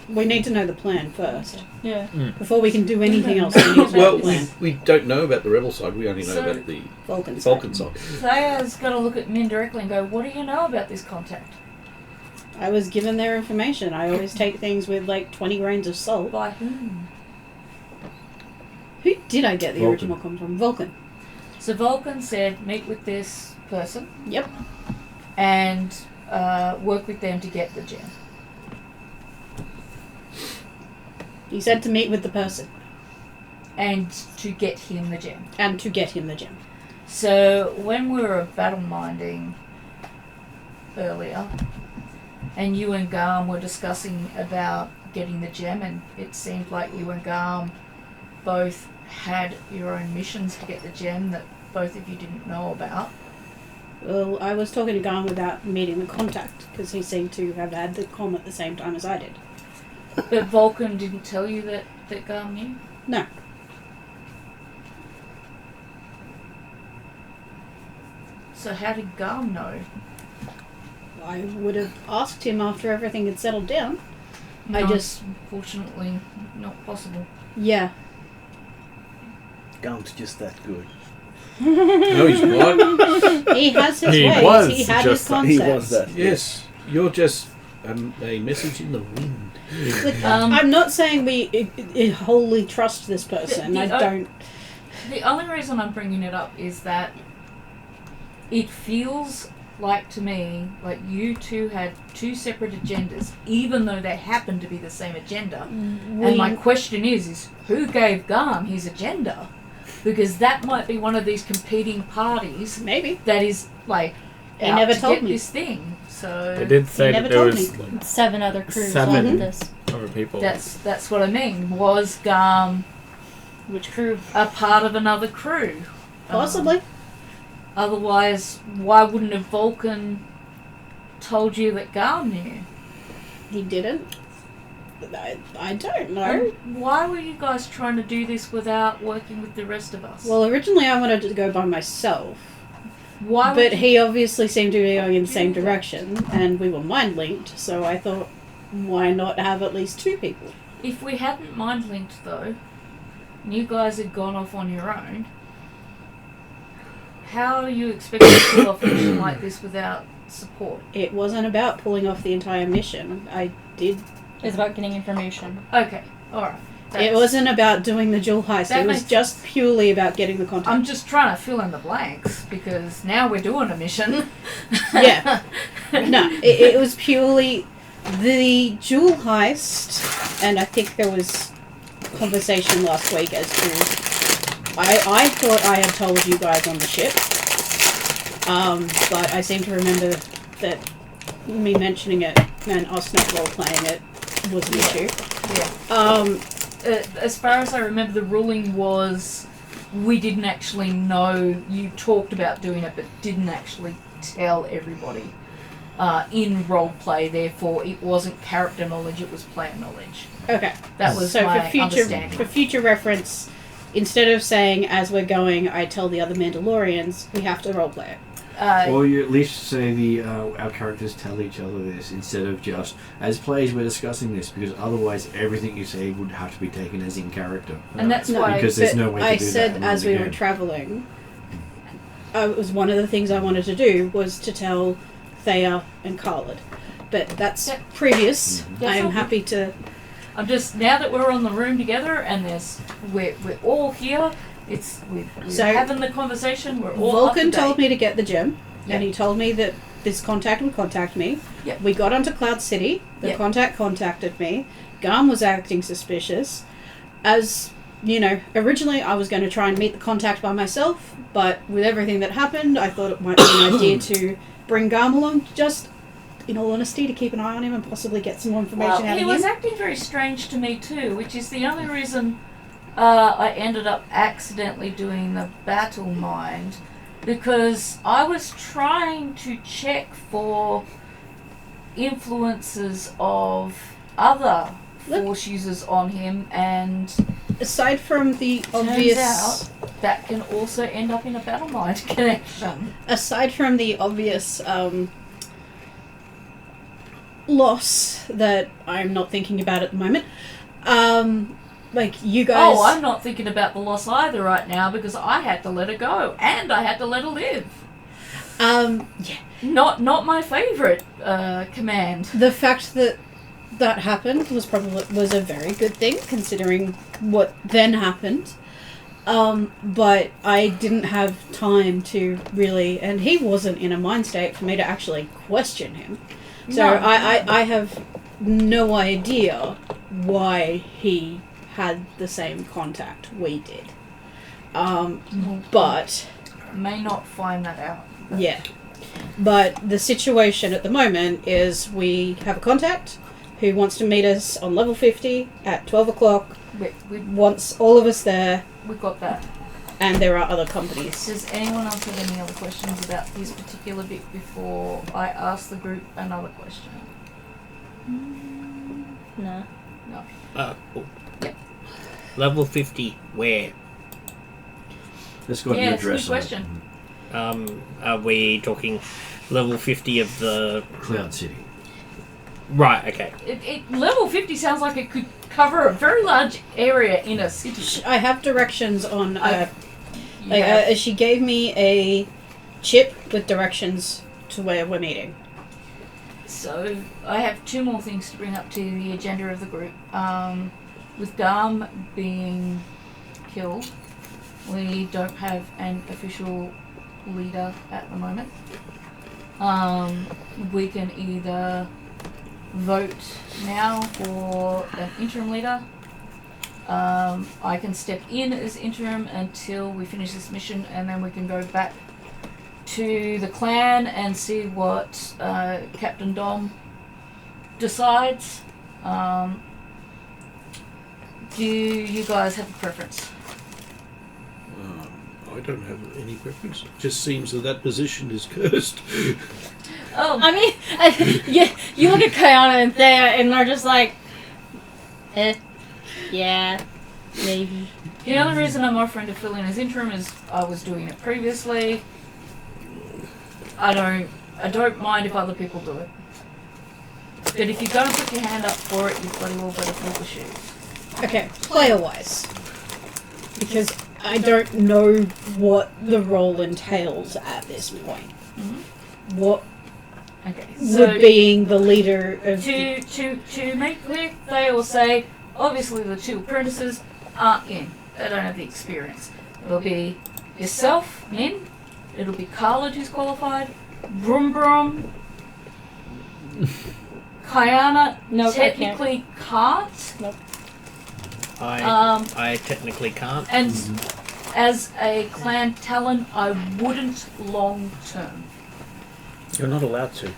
We need to know the plan first. Yeah. Before we can do anything else, we need to know Well, the plan. we don't know about the rebel side. We only know So- about the Vulcan. Vulcan side. Zaya's got to look at Min directly and go, what do you know about this contact? I was given their information. I always take things with like 20 grains of salt. By whom? Who did I get the Vulcan. original come from? Vulcan. So Vulcan said, meet with this person Yep. and work with them to get the gem. He said to meet with the person And to get him the gem. and to get him the gem. So when we were battle minding earlier, and you and Garm were discussing about getting the gem, and it seemed like you and Garm both had your own missions to get the gem that both of you didn't know about. Well, I was talking to Garm about meeting the contact because he seemed to have had the comm at the same time as I did. But Vulcan didn't tell you that Garm knew? No. So how did Garm know? I would have asked him after everything had settled down. I No, just- Unfortunately, not possible. Yeah. Gum's just that good. No, he's not. He has his He ways. was He had his just that. concepts. He was that. Yes, you're just a message in the wind. Look, Um, I'm not saying we wholly trust this person. The- I don't. The only reason I'm bringing it up is that it feels like to me like you two had two separate agendas, even though they happen to be the same agenda. And my question is who gave Garm his agenda? Because that might be one of these competing parties Maybe. that is like He out never to told get me. this thing. So They did say never that there told was me. like 7 other crews 7. on this. other people. that's what I mean. Was Garm Which crew? a part of another crew? Possibly. Otherwise, why wouldn't have Vulcan told you that Garm knew? He didn't. I don't know. Why were you guys trying to do this without working with the rest of us? Well, originally I wanted to go by myself, why would but you- he obviously seemed to be going in the same direction, and we were mind linked. So I thought, why not have at least 2 people? if we hadn't mind linked though, and you guys had gone off on your own, how are you expecting to pull off a mission like this without support? It wasn't about pulling off the entire mission. I did. It's about getting information. Okay, alright. It wasn't about doing the jewel heist. That It was makes just purely about getting the contact. I'm just trying to fill in the blanks because now we're doing a mission. Yeah. No, it was purely the jewel heist, and I think there was conversation last week as to I thought I had told you guys on the ship, but I seem to remember that me mentioning it and us not role playing it was an issue. Yeah. As far as I remember, the ruling was we didn't actually know. You talked about doing it, but didn't actually tell everybody in role play. Therefore, it wasn't character knowledge; it was player knowledge. Okay. That was So my for understanding. future reference, instead of saying as we're going, I tell the other Mandalorians, we have to roleplay it. Or you at least say our characters tell each other this instead of just as players we're discussing this, because otherwise everything you say would have to be taken as in character. And that's No, why. because there's But no way to I do said that in as one we were game. traveling, it was one of the things I wanted to do was to tell Thea and Khalid. But that's Yeah. previous. That's I am all good. happy to. I'm just now that we're on the room together and we're all here. We're So, having the conversation. We're all Vulcan up to told date. me to get the gem, Yeah. and he told me that this contact would contact me. Yep. We got onto Cloud City. The Yep. contact contacted me. Garm was acting suspicious. As originally I was going to try and meet the contact by myself, but with everything that happened, I thought it might be an idea to bring Garm along, just in all honesty, to keep an eye on him and possibly get some more information out of He him. was acting very strange to me too, which is the only reason I ended up accidentally doing the battle mind, because I was trying to check for influences of other Force users on him, and Aside from the turns obvious... out that can also end up in a battle mind connection. Aside from the obvious loss that I'm not thinking about at the moment, you guys... Oh, I'm not thinking about the loss either right now, because I had to let her go, and I had to let her live. Yeah. Not my favourite command. The fact that happened was a very good thing, considering what then happened. But I didn't have time to really... And he wasn't in a mind state for me to actually question him. So No. I have no idea why he had the same contact we did. But May not find that out. yeah. But the situation at the moment is we have a contact who wants to meet us on level 50 at 12 o'clock, wants all of us there, We got that. and there are other companies. Does anyone else have any other questions about this particular bit before I ask the group another question? No. Oh. Yep. Level 50, where? Let's go Yeah, and it's a good address question. Are we talking level 50 of the... Cloud City. Right, okay. Level 50 sounds like it could cover a very large area in a city. I have directions on... Yeah. she gave me a chip with directions to where we're meeting. So I have two more things to bring up to the agenda of the group. With Garm being killed, we don't have an official leader at the moment. We can either vote now for an interim leader. I can step in as interim until we finish this mission, and then we can go back to the clan and see what Captain Dom decides. Do you guys have a preference? I don't have any preference. It just seems that position is cursed. Oh, I mean, you look at Kayana and Thea, and they're just like, yeah, maybe. the only reason I'm offering to fill in as interim is I was doing it previously. I don't mind if other people do it. But if you're going to put your hand up for it, you've bloody well better fill the shoes. Okay, player-wise. Because I don't know what the role entails at this point. Mm-hmm. What Okay, would being the leader of... To make clear, they will say, obviously the two apprentices aren't in. They don't have the experience. It'll be yourself, Min. It'll be Khalid, who's qualified. Brum Brum. Kayana No, technically can't. Nope. I technically can't. And as a clan talent, I wouldn't long term. You're not allowed to.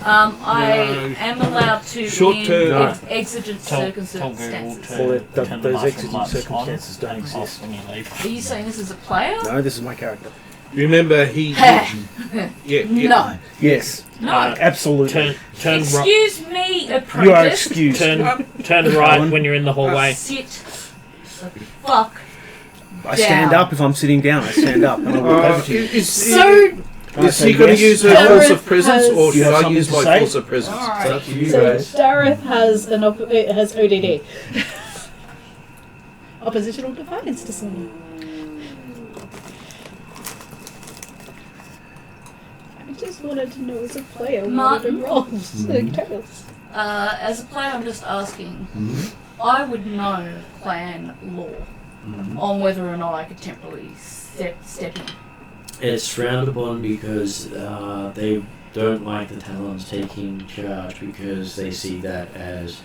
I am allowed to Short in term. exigent circumstances. Well, those exigent circumstances don't exist. When you leave. Are you saying this is a player? No, this is my character. Remember, he... No. Yes. No. Absolutely. Turn right. Excuse me, apprentice. You are excused. Turn right when you're in the hallway. Sit the fuck. I stand down. up if I'm sitting down. I stand up and I walk over to you. Is he going to use a Darth force of presence, has- or Do you should have I something use to my say? force of presence? Alright. It's up to you So guys. Dareth has ODD. Oppositional defiance disorder. I just wanted to know as a player what Martin? it rolls. As a player, I'm just asking. I would know clan law on whether or not I could temporarily step in. It's frowned upon because they don't like the Talons taking charge because they see that as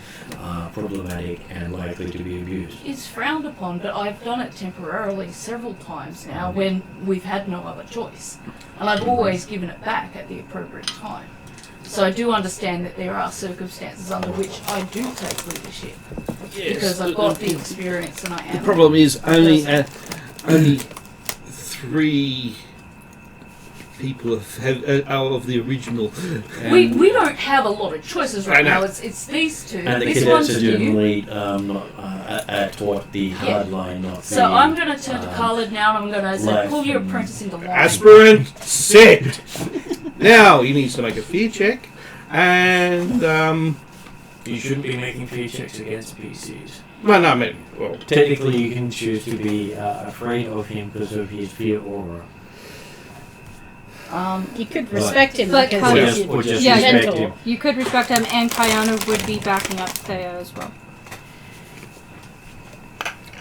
problematic and likely to be abused. It's frowned upon, but I've done it temporarily several times now when we've had no other choice. And I've always given it back at the appropriate time. So I do understand that there are circumstances under which I do take leadership. Because I've got the experience and I am. The problem is only 3 people are of the original. We don't have a lot of choices right now. It's these two. And the this cadets one's are you. generally taught the hard line, not So I'm going to turn to Khalid now and I'm going to say, left pull your and- apprentice into line. Aspirant set. Now he needs to make a fear check, and You shouldn't be making fear checks against PCs. well, Technically, you can choose to be afraid of him because of his fear aura. You could respect him But because Kyle- he's Or just Yeah, respect gentle. him. You could respect him, and Kayana would be backing up Thea as well.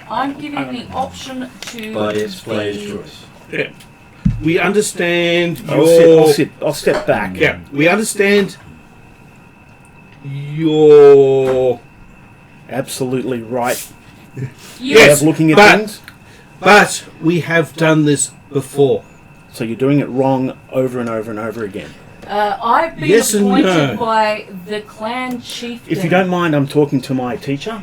I'm giving the option to. But it's player's the- choice. we understand I'll step back. Yeah, we understand your. Absolutely right. Yes, Way of looking at but- things. But we have done this before. So you're doing it wrong over and over and over again. I've been Yes and appointed no. by the clan chieftain. If you don't mind, I'm talking to my teacher.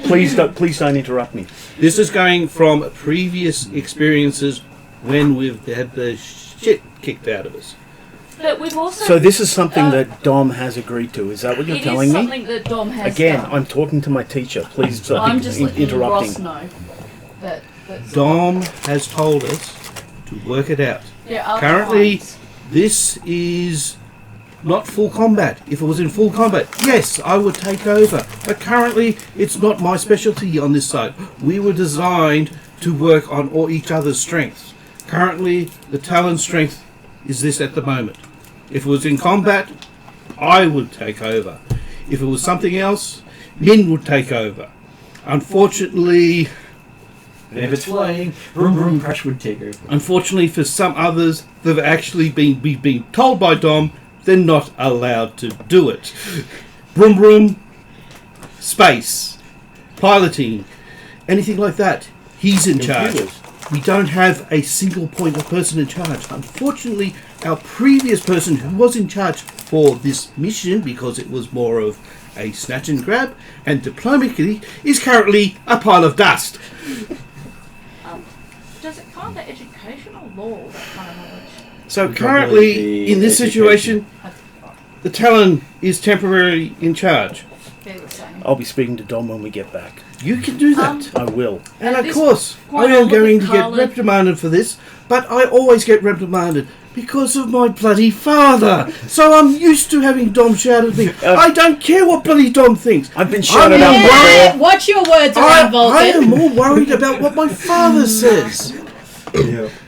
Please don't interrupt me. This is going from previous experiences when we've had the shit kicked out of us. But we've also. So this is something that Dom has agreed to. Is that what you're it telling is me? something that Dom has Again, done. I'm talking to my teacher. Please stop I'm just letting interrupting. Ross know that. That's Dom has told us to work it out. there are Currently, times. this is not full combat. If it was in full combat, yes, I would take over. But currently, it's not my specialty on this side. We were designed to work on all each other's strengths. Currently, the Talon strength is this at the moment. If it was in combat, I would take over. If it was something else, Min would take over. Unfortunately, And if it's flying, vroom vroom, Crash would take over. Unfortunately, for some others, they've actually been told by Dom they're not allowed to do it. Broom broom, space, piloting, anything like that. He's in charge. Computers. We don't have a single point of person in charge. Unfortunately, our previous person who was in charge for this mission, because it was more of a snatch and grab and diplomacy, is currently a pile of dust. Does it come under education or law, that kind of knowledge? So Probably currently, the in this education. situation, the Talon is temporarily in charge. They're the same. I'll be speaking to Dom when we get back. You can do that. I will. and at of this course, I point, am I'll look going at to get Carla. reprimanded for this, but I always get reprimanded because of my bloody father. So I'm used to having Dom shout at me. I don't care what bloody Dom thinks. I've been shouted I'm at Yeah, before. watch your words around, I am Vulcan. more worried about what my father says.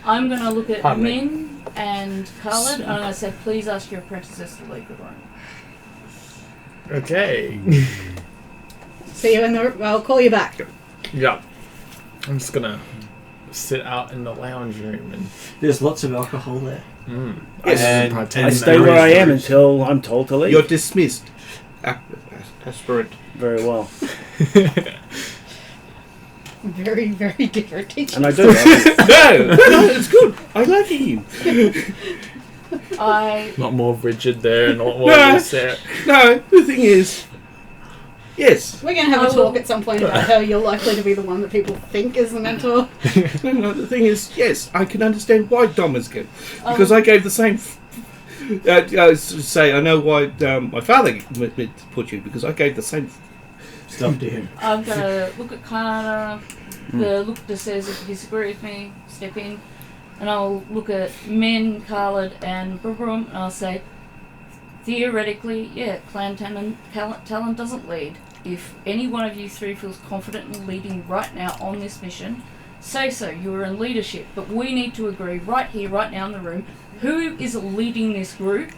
I'm going to look at Pardon me. Min and Khalid, and I'm going to say, please ask your apprentices to leave the room. Okay. See you in the. I'll call you back. Yeah. I'm just gonna sit out in the lounge room and There's lots of alcohol there. Yes. I stay where I am until I'm told to leave. You're dismissed. Aspirant. Very well. Very, very different teacher. And I do. No, it's good. I like him. I not more rigid there, not more No. loose there. No, the thing is, yes. We're going to have a talk at some point about how you're likely to be the one that people think is the mentor. No, the thing is, yes, I can understand why Dom is good. Because I gave the same... I know why my father put you, because I gave the same Stuff to him. I'm going to look at Kana. The look that says if you disagree with me, step in. And I'll look at Min, Khalid, and Brum, and I'll say, theoretically, yeah, Clan Talon doesn't lead. If any one of you three feels confident in leading right now on this mission, say so. You are in leadership, but we need to agree right here, right now in the room, who is leading this group.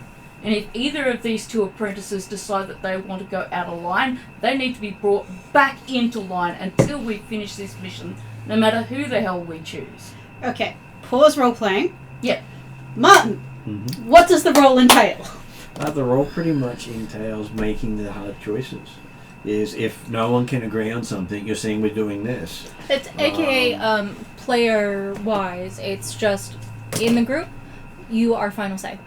And if either of these two apprentices decide that they want to go out of line, they need to be brought back into line until we finish this mission, no matter who the hell we choose. Okay, pause role playing. Yep. Martin, Mm-hmm. What does the role entail? The role pretty much entails making the hard choices. Is if no one can agree on something, you're saying we're doing this. It's AKA player wise. It's just in the group, you are final say.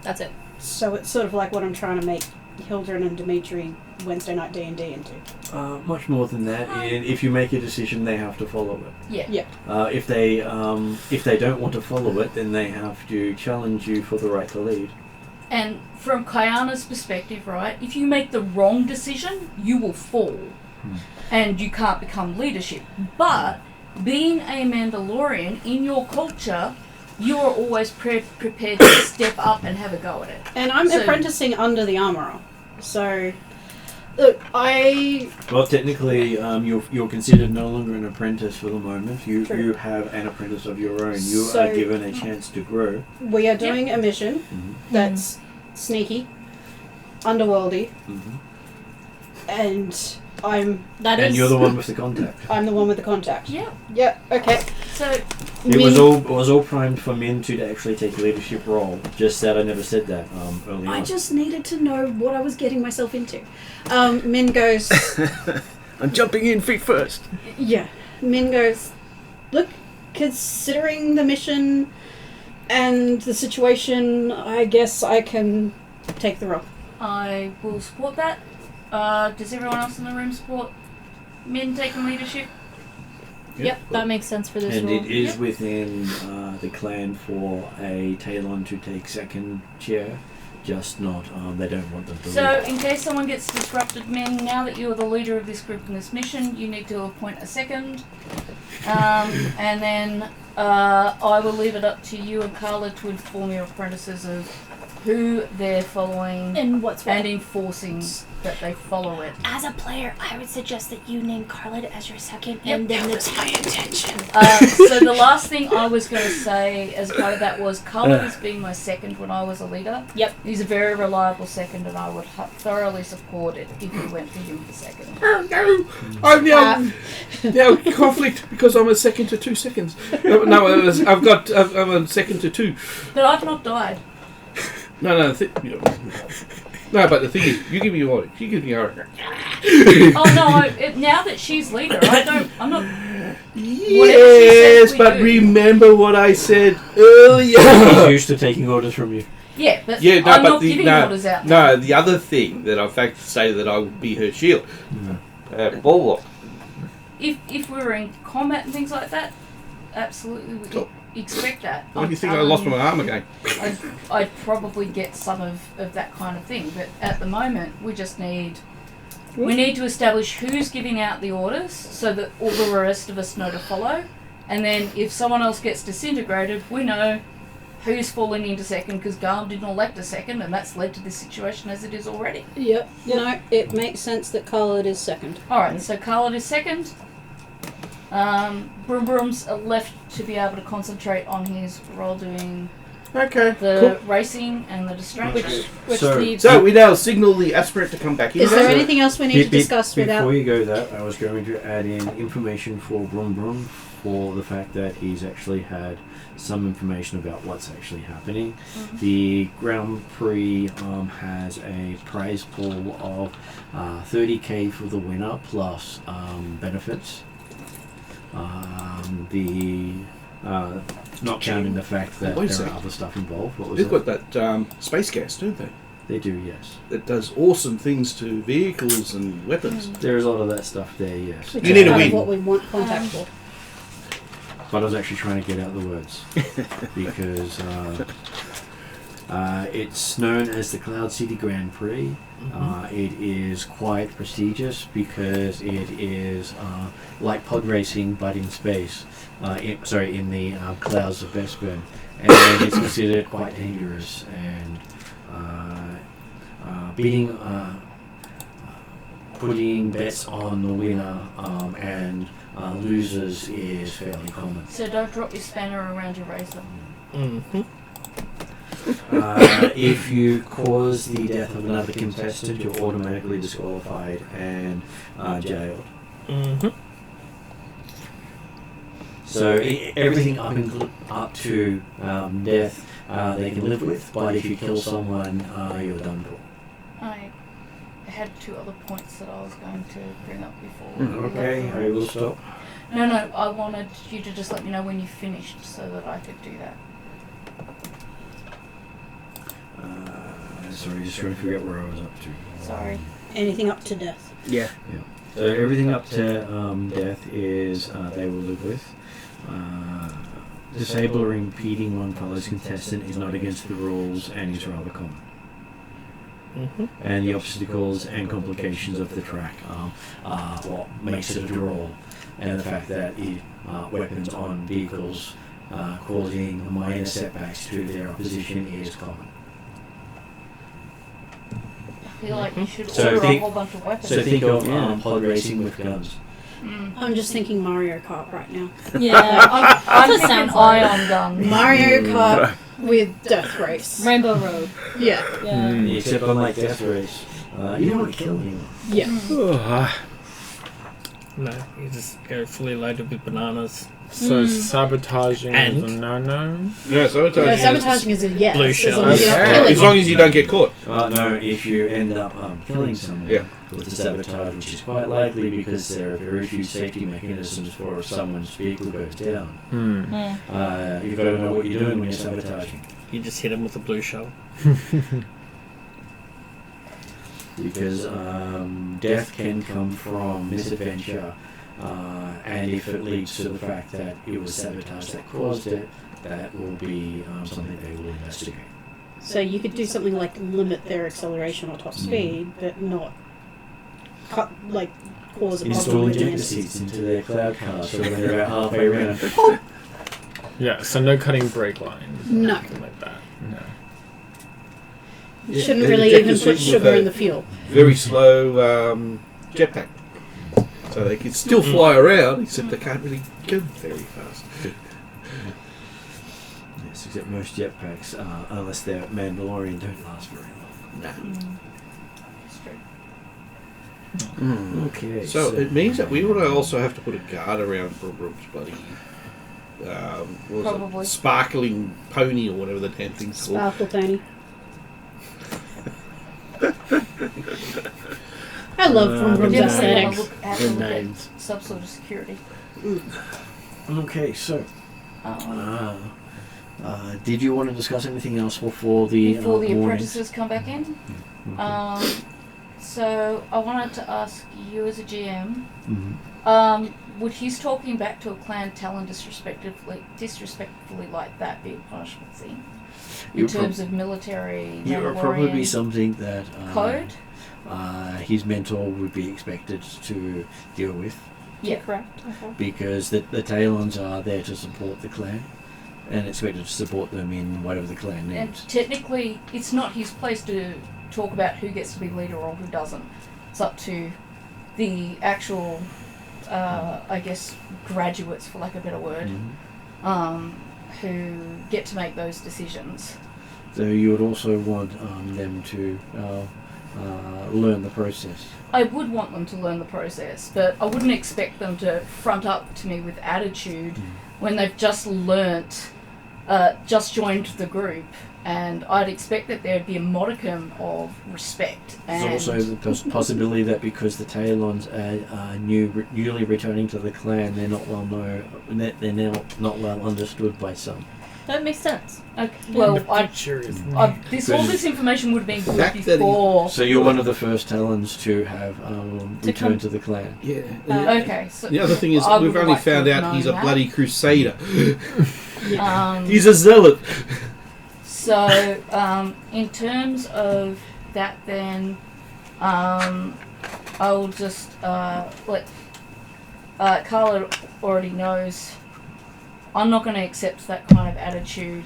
That's it. So it's sort of like what I'm trying to make Hildren and Dimitri Wednesday night D&D into. Much more than that. And if you make a decision, they have to follow it. Yeah. If they don't want to follow it, then they have to challenge you for the right to lead. And from Kayana's perspective, right, if you make the wrong decision, you will fall. And you can't become leadership. But being a Mandalorian, in your culture, you are always prepared to step up and have a go at it. And I'm apprenticing under the armourer. So, look, Well, technically, you're considered no longer an apprentice for the moment. You have an apprentice of your own. You are given a chance to grow. We are doing a mission that's sneaky, underworldy, and And you're the one with the contact. I'm the one with the contact. Yeah. Yeah. Okay. So It was all primed for Min to actually take a leadership role. Just that I never said that early on. I just needed to know what I was getting myself into. Min goes. I'm jumping in feet first. Yeah. Min goes. Look, considering the mission and the situation, I guess I can take the role. I will support that. Does everyone else in the room support men taking leadership? Yep, that makes sense for this And role. it is within the clan for a Talon to take second chair, just not, they don't want them to So, lead. in case someone gets disrupted, men, now that you're the leader of this group and this mission, you need to appoint a second. And then I will leave it up to you and Carla to inform your apprentices of who they're following And what's and enforcing that they follow it. As a player, I would suggest that you name Carla as your second, and then That was my intention. So the last thing I was going to say as part of that was Carla was being my second when I was a leader. Yep. He's a very reliable second, and I would thoroughly support it if you went to him for second. Oh no! I'm now conflict because I'm a second to 2 seconds. I'm a second to 2. But I've not died. No. No, but the thing is, you give me your order. She gives me her order. Oh no! Now that she's leader, I'm not. Yes, we but do. remember what I said earlier. He's used to taking orders from you. Yeah, but Yeah, no, I'm but not giving orders out. No, the other thing that I've fact to say that I would be her shield. Bulwark. If we were in combat and things like that, absolutely we expect that. What do you think I lost my arm again? I'd probably get some of that kind of thing, but at the moment we just need to establish who's giving out the orders so that all the rest of us know to follow, and then if someone else gets disintegrated, we know who's falling into second because Garm didn't elect a second, and that's led to this situation as it is already. Yep. No, it makes sense that Carla is second. Alright, so Khaled is second. Broom Broom's left to be able to concentrate on his role doing the racing and the distraction. Which So- leaves. So we now signal the aspirant to come back in. Is there anything else we need to discuss Before without? you go that, I was going to add in information for Brum Brum for the fact that he's actually had some information about what's actually happening. The Grand Prix has a prize pool of 30k for the winner plus benefits. Not counting the fact that Wait a there are second. other stuff involved. What was They've it? got that space gas, don't they? They do, yes. That does awesome things to vehicles and weapons. There is a lot of that stuff there, yes. Which You need is a part of win. what we want contact for. But I was actually trying to get out the words because it's known as the Cloud City Grand Prix. It is quite prestigious because it is like pod racing but in space. In the clouds of Bespin, and it's considered quite dangerous and putting bets on the winner and losers is fairly common. So don't drop your spanner around your razor. If you cause the death of another contestant, you're automatically disqualified and jailed. So everything up to death they can live with, but if you kill someone, you're done for. I had 2 other points that I was going to bring up before. Okay, I will stop. No, I wanted you to just let me know when you finished so that I could do that. Sorry, just trying to figure out where I was up to. Sorry. Anything up to death. Yeah. So everything up to death is they will live with. Disable or impeding one fellow contestant is not against the rules and is rather common. Mm-hmm. And the obstacles and complications of the track are what makes it a draw. And the fact that weapons on vehicles causing minor setbacks to their opposition is common. I feel like you should So order think- a whole bunch of weapons. So think of pod racing with guns. I'm just thinking Mario Kart right now. Yeah, I'm that thinking sounds like ion guns. Mario Kart with Death Race. Rainbow Road. Yeah. Yeah. Except unlike Death Race, you don't want to kill anyone. Yeah. No, you just go fully loaded with bananas. So sabotaging is And- a no-no? No, sabotaging. No, sabotaging is a yes. Blue as shell. long as you're not Okay. killing As long as you don't get caught. No, if you end up killing someone Yeah. with the sabotage, which is quite likely because there are very few safety mechanisms for if someone's vehicle goes down. You've got to know what you're doing when you're sabotaging. You just hit them with a blue shell. Because death can come from misadventure, and if it leads to the fact that it was sabotage that caused it, that will be something they will investigate. So you could do something like limit their acceleration or top speed, but not cause a problem Install with the ejector seats into their cloud car so when they're about halfway around, Yeah, so no cutting brake lines. or No. anything like that. No. You shouldn't Yeah, really ejector even put seat with sugar a in the fuel. Very slow jetpack. So they can still fly around, except they can't really go very fast. yes, except most jetpacks, unless they're Mandalorian, don't last very long. It's true. Okay, So it means that we would also have to put a guard around for Brooks' bloody what was Probably. it? Sparkling pony or whatever the damn thing's called. Sparkle Tony. I love Vroom Vroom's You Yeah. definitely aesthetic. want to have to Good look at names. some sort of security. Okay, so Um, did you want to discuss anything else before the before the morning? apprentices come back in. Okay. So I wanted to ask you as a GM, Mhm. would his talking back to a clan talent disrespectfully like that be a punishment thing? In You'd prob- terms of military It would probably be Mandalorian something that code? his mentor would be expected to deal with, Yeah. Correct. Okay. because the Talons are there to support the clan and expected to support them in whatever the clan And needs. technically, it's not his place to talk about who gets to be leader or who doesn't. It's up to the actual, I guess, graduates, for lack of a better word, Mhm. who get to make those decisions. So you would also want them to learn the process. I would want them to learn the process, but I wouldn't expect them to front up to me with attitude when they've just learnt, just joined the group, and I'd expect that there'd be a modicum of respect. There's And also the possibility that because the Talons are newly returning to the clan, they're not well known. They're now not well understood by some. That makes sense. okay, well, all is this information would have been good Fact that he- before. So you're one of the first Talons to have returned come- to the clan. Yeah. Okay, so The other thing is, I we've would only like to found have out he's a known that. bloody crusader. He's He's a zealot. So, in terms of that, then, I'll just let Carla already knows. I'm not going to accept that kind of attitude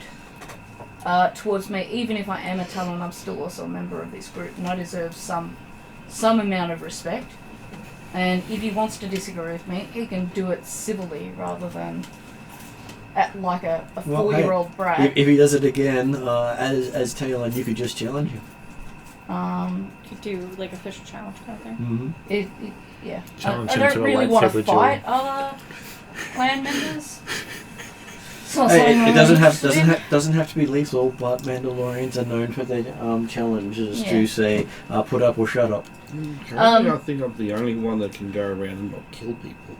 towards me, even if I am a Talon. I'm still also a member of this group, and I deserve some amount of respect. And if he wants to disagree with me, he can do it civilly rather than at like a Well, 4-year-old brat. If he does it again, as Talon, you could just challenge him. Could do like official challenge kind of thing. Mm-hmm. Yeah. Challenge I him don't to a really want to lightsaber duel. fight other clan members. It doesn't have to be lethal, but Mandalorians are known for their challenges to say put up or shut up. Currently, I think I'm the only one that can go around and not kill people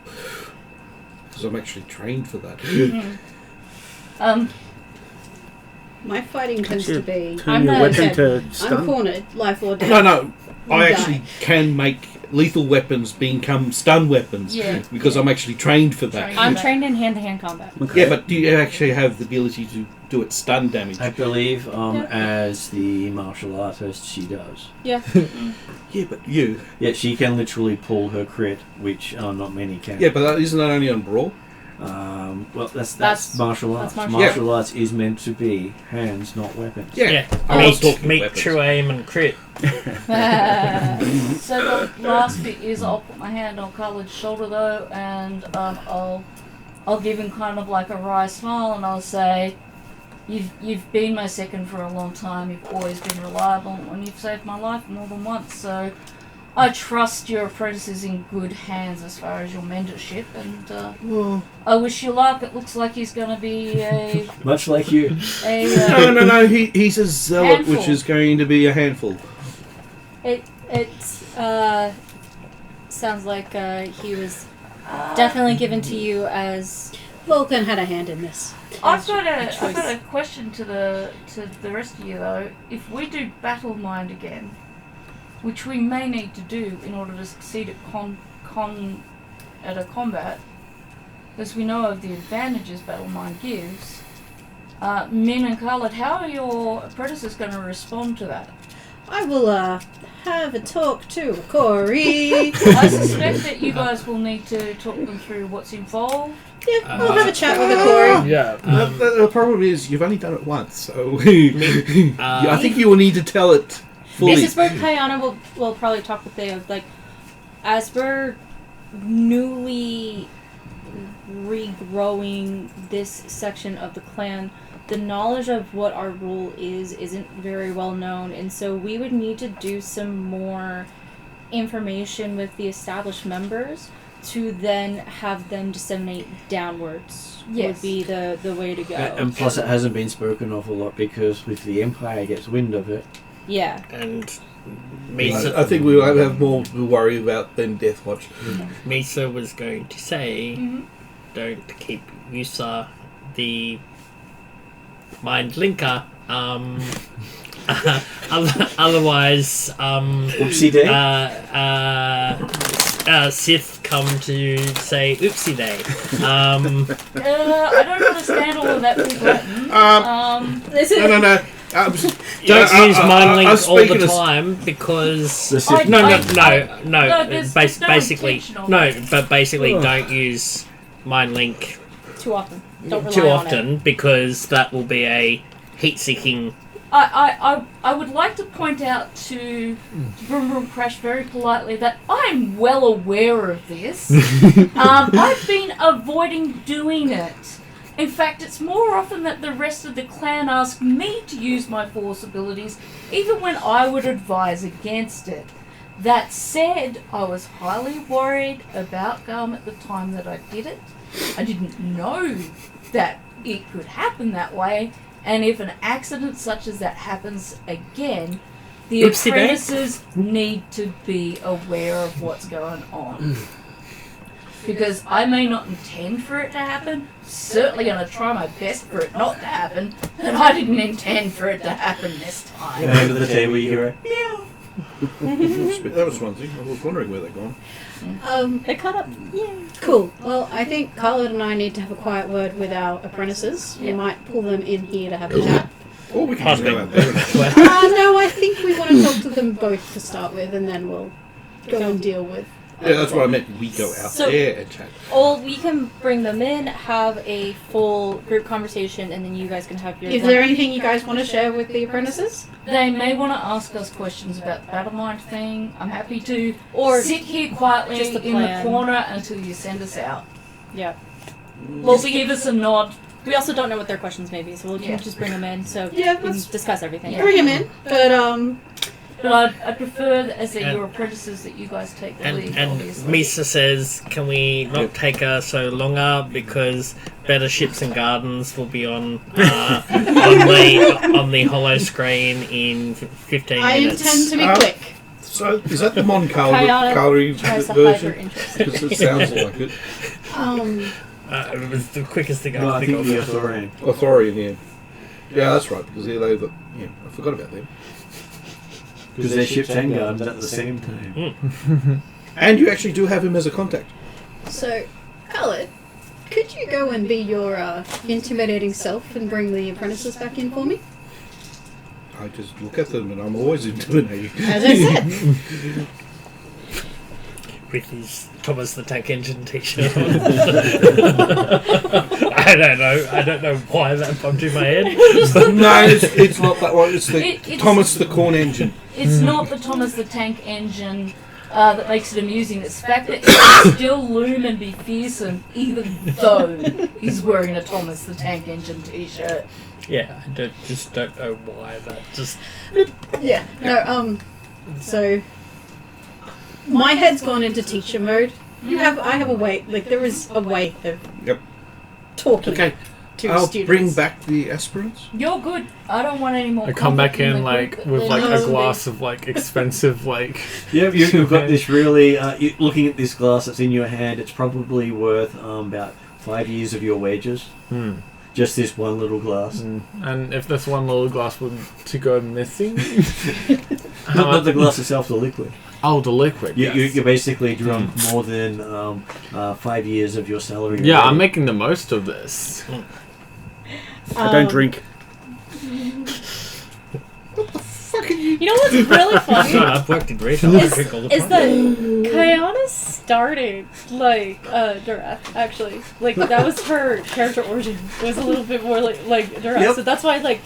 because I'm actually trained for that. My fighting tends to be. Turn your weapon to I'm stun. cornered, life or death. No, I Die. actually can make lethal weapons become stun weapons because I'm actually trained for that. I'm trained in hand-to-hand combat. Okay. Yeah, but do you actually have the ability to do it stun damage? I believe as the martial artist, she does. Yeah. Yeah, but you. Yeah, she can literally pull her crit, which not many can. Yeah, but isn't that only on Brawl? Well, that's martial arts. that's Martial arts is meant to be hands, not weapons. Yeah. I was talking Meet weapons. true aim and crit. So the last bit is I'll put my hand on Khaled's shoulder though, and I'll give him kind of like a wry smile, and I'll say, "You've been my second for a long time. You've always been reliable, and you've saved my life more than once. So I trust your apprentice is in good hands as far as your mentorship, and I wish you luck. It looks like he's going to be a Much like you. No. He's a zealot, Handful. which is going to be a handful. It sounds like he was definitely given to you as Vulcan had a hand in this. I've got a question to the rest of you though. If we do battle mind again, which we may need to do in order to succeed at a combat, as we know of the advantages battle mind gives, Min and Khaled, how are your apprentices going to respond to that? I will have a talk to Corey. I suspect that you guys will need to talk them through what's involved. Yeah, we'll have a chat with Corey. Yeah. The problem is you've only done it once, so I think you will need to tell it fully. This is where Kayana will probably talk with Theo. Like, as we're newly regrowing this section of the clan, the knowledge of what our rule isn't very well known, and so we would need to do some more information with the established members to then have them disseminate downwards. Yes. Would be the way to go. And plus, it hasn't been spoken of a lot because if the Empire gets wind of it, Yeah. And I think we will have more to worry about than Death Watch. Misa was going to say, don't keep Yusa, the mind linker, otherwise, oopsie day. Sith come to say oopsie day. I don't understand all of that big Latin. This is No. Don't use mind link all the speaking as- time because The Sith- no. there's no Basically, intentional- no. But basically, don't use mind link too often. Don't rely too on often because that will be a heat-seeking. I would like to point out to Broom Broom Crash very politely that I'm well aware of this. I've been avoiding doing it. In fact, it's more often that the rest of the clan ask me to use my force abilities, even when I would advise against it. That said, I was highly worried about Garm at the time that I did it. I didn't know that it could happen that way, and if an accident such as that happens again, the Oopsie day. apprentices need to be aware of what's going on. Because I may not intend for it to happen, certainly going to try my best for it not to happen, and I didn't intend for it to happen this At time. the end of the table, you hear it. That was one thing. I was wondering where they're gone. They cut up. Cool. Well, I think Khaled and I need to have a quiet word with our apprentices. We might pull them in here to have a chat. Or we can just go out there. No, I think we want to talk to them both to start with, and then we'll go and deal with. Yeah, that's what I meant. We go out So- there and chat. Or we can bring them in, have a full group conversation, and then you guys can have your. Is there anything you guys want to share with the apprentices? They may want to ask us questions about the battle mind thing. I'm happy to Or sit here quietly just the in the plan. corner until you send us out. Yeah. Well, give us a nod. We also don't know what their questions may be, so we'll Yeah. just bring them in so Yeah, we can let's discuss everything. Yeah. bring them in. But But I prefer that as they're your apprentices that you guys take the lead, And obviously. Misa says, can we not take her so longer because better ships and gardens will be on the hollow screen in 15 I minutes. intend to be quick. So, is that the Mon Kayana Calorie tries to hide her version? interest. Because it sounds like it. It was the quickest thing No, I I could think think the of. Authorian. Authorian, yeah. Yeah, that's right, because I forgot about them. Because their ships and gardens at the same time. And you actually do have him as a contact. So, Khaled, could you go and be your intimidating self and bring the apprentices back in for me? I just look at them and I'm always intimidating. As I said. With his Thomas the Tank Engine t-shirt on. I don't know why that bumped in my head. No, it's not that one. It's the It's- Thomas the Corn Engine. It's not the Thomas the Tank Engine that makes it amusing. It's the fact that he can still loom and be fearsome even though he's wearing a Thomas the Tank Engine t-shirt. Yeah, I just don't know why that just... Yeah. No, so my head's gone into teacher mode. I have a way, like there is a way of Yep. talking Okay, to I'll students. bring back the aspirants. You're good. I don't want any more. I come back conflict in the like group, with but like there's a no- glass of like expensive like. Yeah, you've got this really. You're looking at this glass that's in your hand. It's probably worth about 5 years of your wages. Just this one little glass. And if this one little glass were to go missing, Not the glass itself, the liquid. oh, the liquid. You basically drunk more than 5 years of your salary. Yeah, I'm already. making the most of this. I don't drink. You know what's really funny? I've worked in retail. I drink all the Is time. that Kayana started like Durath, actually. Like that was her character origin. It was a little bit more like Durath. Yep. So that's why like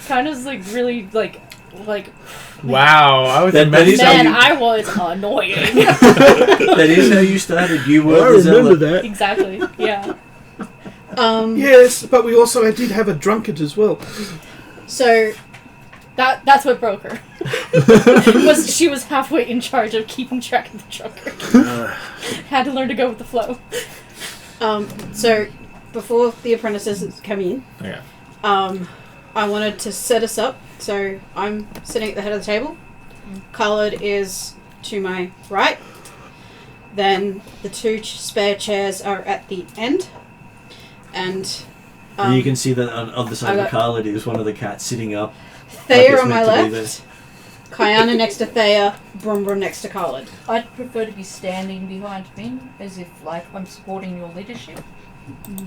kind of like really like Wow, I was That is how man, you- I was annoying. That is how you started. You were I the zealot. remember that. Exactly. Yeah. Yes, but we also did have a drunkard as well. So That's what broke her. She was halfway in charge of keeping track of the drunkard. Had to learn to go with the flow. so before the apprentices come in, Yeah. I wanted to set us up. So I'm sitting at the head of the table. Khaled is to my right. Then the two spare chairs are at the end. And You can see that on the other side I of the got- Khaled is one of the cats sitting up. Thea it's on my meant to be left. Kayana next to Thea. Brum Brum next to Khaled. I'd prefer to be standing behind Finn, as if like I'm supporting your leadership.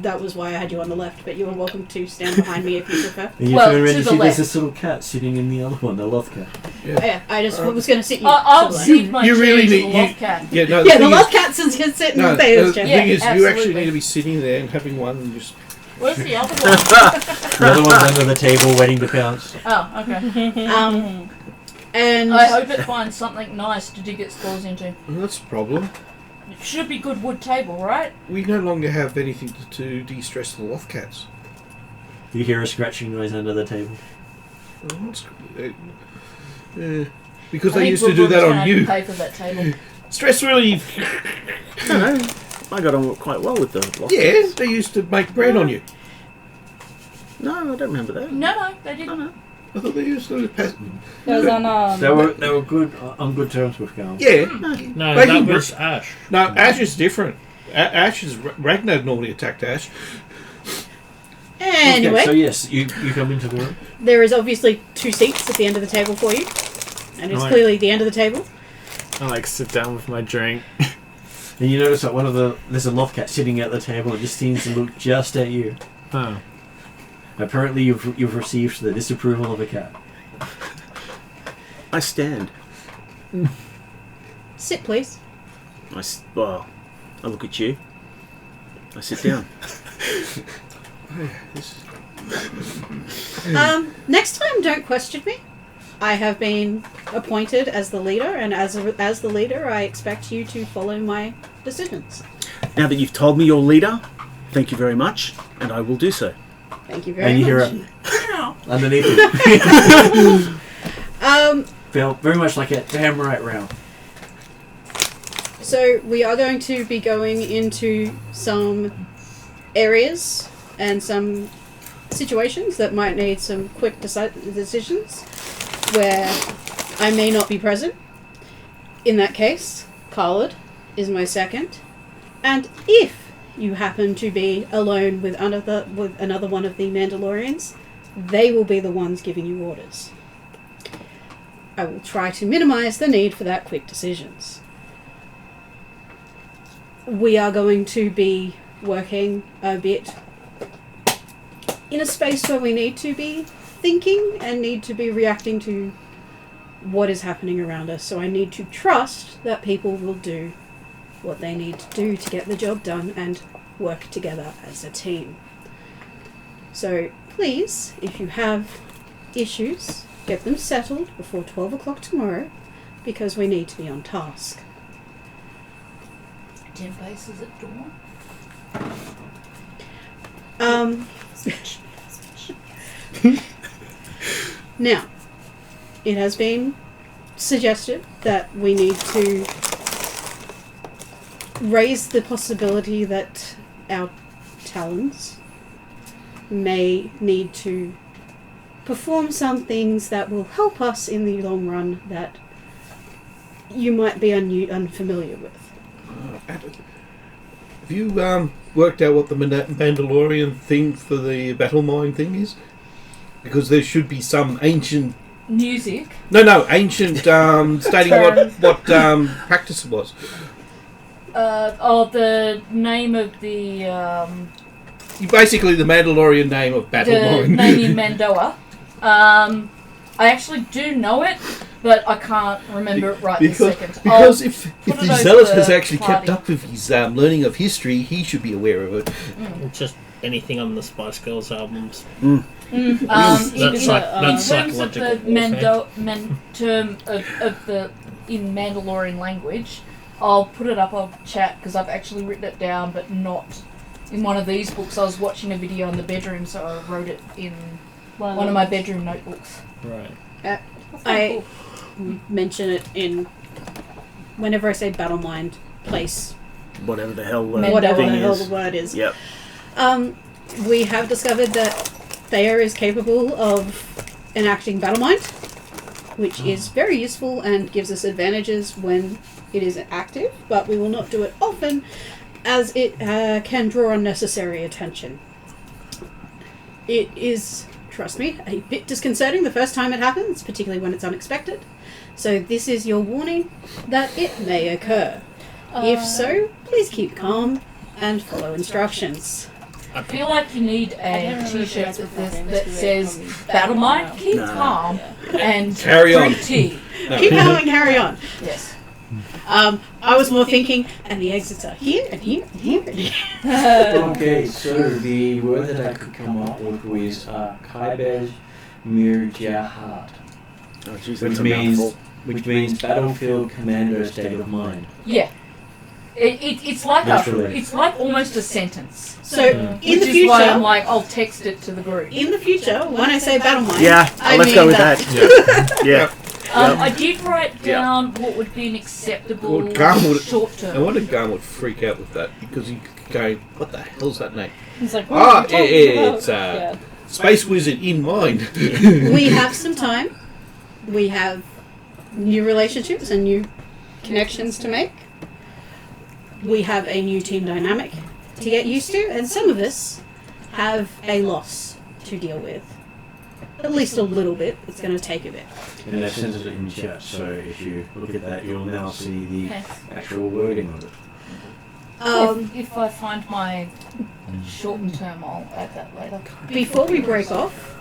That was why I had you on the left, but you are welcome to stand behind me if you prefer. And you Well, turn around to and the see there's left. this little cat sitting in the other one, the loth cat. Yeah, I just was going to sit you. I'll to the left. cede my You chair really to the need- loft cat. Yeah, no. Yeah, the thing love is- cat sits in No, Thea's the chair. thing is, you actually absolutely. need to be sitting there and having one and just. Where's the other one? The other one's under the table waiting to pounce. Oh, okay. And I hope it finds something nice to dig its claws into. Well, that's a problem. It should be good wood table, right? We no longer have anything to de-stress the loth cats. You hear a scratching noise under the table. Oh, what's- because I they think used to do Brooklyn's that gonna on have to you. Pay for that table. Stress relief. No, no. I got on quite well with the loft. Yeah, they used to make bread on you. No, I don't remember that. No, they didn't. I thought they used to pass. It was on They were good on good terms with Gal. Yeah. No, Making that was Ash. No, Ash is different. Ash is Ragnar normally attacked Ash. anyway, Okay, so yes, you come into the room. there is obviously two seats at the end of the table for you. And it's Right. clearly the end of the table. I like sit down with my drink. And you notice that there's a loth cat sitting at the table and just seems to look just at you. Oh. Apparently you've received the disapproval of a cat. I stand. Sit, please. Well, I look at you. I sit down. Next time, don't question me. I have been appointed as the leader, and as the leader, I expect you to follow my decisions. Now that you've told me you're leader, thank you very much, and I will do so. Thank you very And you much. hear it underneath you. felt very much like a damn right round. So we are going to be going into some areas and some situations that might need some quick decisions where I may not be present. In that case, Khalid is my second. And if you happen to be alone with another one of the Mandalorians, they will be the ones giving you orders. I will try to minimize the need for that quick decisions. We are going to be working a bit in a space where we need to be thinking and need to be reacting to what is happening around us. So I need to trust that people will do what they need to do to get the job done and work together as a team. So please, if you have issues, get them settled before 12 o'clock tomorrow, because we need to be on task. 10 paces at dawn. Now, it has been suggested that we need to raise the possibility that our talons may need to perform some things that will help us in the long run that you might be unfamiliar with. Have you worked out what the Mandalorian thing for the battle mine thing is? Because there should be some ancient... Music. No, ancient stating what practice it was. The name of the... Basically the Mandalorian name of battle the mine. name in Mandoa. I actually do know it, but I can't remember it right this second. Because if put the it over zealot has the actually kept party. up with his learning of history, he should be aware of it. Just anything on the Spice Girls albums. In That's terms of psychological the term of the in Mandalorian language, I'll put it up on chat because I've actually written it down, but not in one of these books. I was watching a video in the bedroom, so I wrote it in one of my bedroom notebooks. Right. I mention it in whenever I say battle mind, place, Whatever the hell whatever thing the hell is. the word is. Yep. We have discovered that Thea is capable of enacting battle mind, which is very useful and gives us advantages when it is active, but we will not do it often as it can draw unnecessary attention. It is, trust me, a bit disconcerting the first time it happens, particularly when it's unexpected. So this is your warning that it may occur. If so, please keep calm and follow instructions. I feel like you need a t-shirt that says "Battle Mind, keep calm and Carry on." drink tea." Keep calm and carry on. Yes. I was more thinking, and the exits are here and here and here and here. Okay, so the word that I could come up with was Kaibej Mirjahat, Oh, jeez, which that's a means mouthful. battlefield commander state of mind. Yeah. It's like Literally. it's like almost a sentence. So in Which the is why I'm future, like, I'll text it to the group. in the future, when I say battle mind, Yeah, I let's mean go with that. Yeah. I did write down what would be an acceptable Well, Garm would- short I term. wonder if Garm would freak out with that because he could go, what the hell's that name? He's like, what are you talking about? It's Yeah. Space Wizard in mind. We have some time. We have new relationships and new connections to make. We have a new team dynamic to get used to, and some of us have a loss to deal with. At least a little bit. It's going to take a bit. And I sent it in chat, so if you look at that, you'll now see the actual wording of it. If I find my shortened term, I'll add that later. Before we break off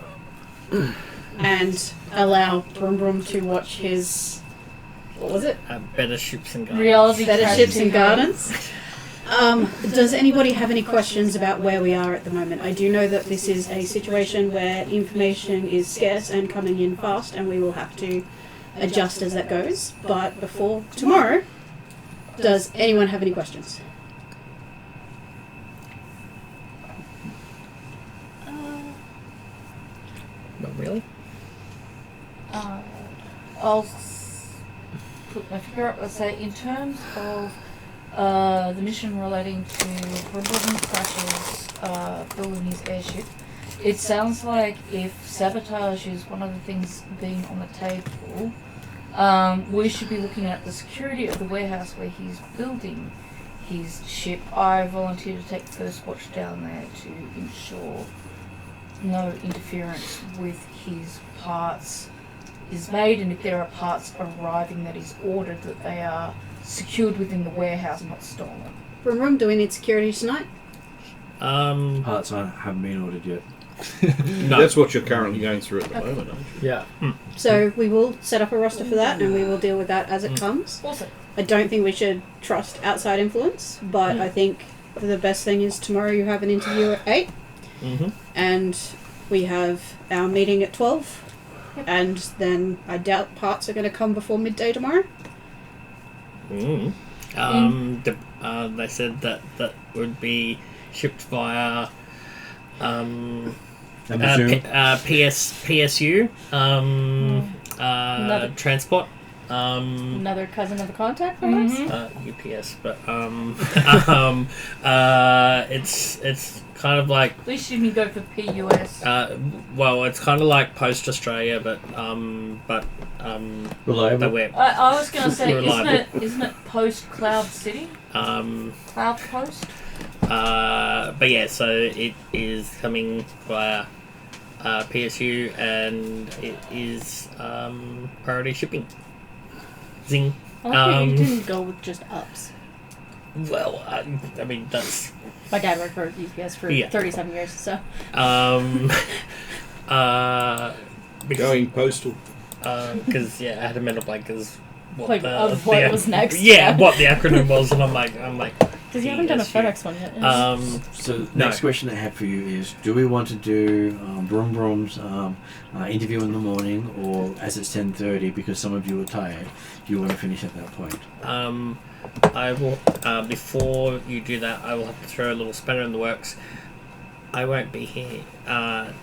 and allow Brum Brum to watch his, what was it? Better Ships and Guns. Reality Better Crash Ships and TV. Gardens. Does anybody have any questions about where we are at the moment? I do know that this is a situation where information is scarce and coming in fast, and we will have to adjust as that goes. But before tomorrow, does anyone have any questions? Not really. put my finger up and say, in terms of the mission relating to Rebellion Crash's building his airship, it sounds like if sabotage is one of the things being on the table, we should be looking at the security of the warehouse where he's building his ship. I volunteer to take first watch down there to ensure no interference with his parts is made, and if there are parts arriving that he's ordered, that they are secured within the warehouse and not stolen. Room, do we need security tonight? Parts haven't been ordered yet. No. That's what you're currently going through at the moment, aren't you? Yeah. So we will set up a roster for that, and we will deal with that as it comes. Awesome. I don't think we should trust outside influence, but I think the best thing is tomorrow you have an interview at 8, and we have our meeting at 12, and then I doubt parts are going to come before midday tomorrow. They said that would be shipped via PSU transport. Another cousin of the contact, perhaps? UPS, but it's kind of like, At least you can go for PUS. well, it's kind of like Post Australia, but Reliable. but we're I was going to say, Reliable. isn't it Post Cloud City? Cloud Post? but yeah, so it is coming via PSU, and it is priority shipping. Zing. I like how you didn't go with just ups. Well, I mean, that's My dad worked for UPS for 37 years, so. Because, Going postal. because I had a mental blank because what Like, of what was next. Yeah, what the acronym was, and I'm like, Because you haven't done a FedEx one yet. So the next question I have for you is, do we want to do Broom Broom's interview in the morning, or as it's 10:30 because some of you are tired, do you want to finish at that point? I will, before you do that, I will have to throw a little spanner in the works. I won't be here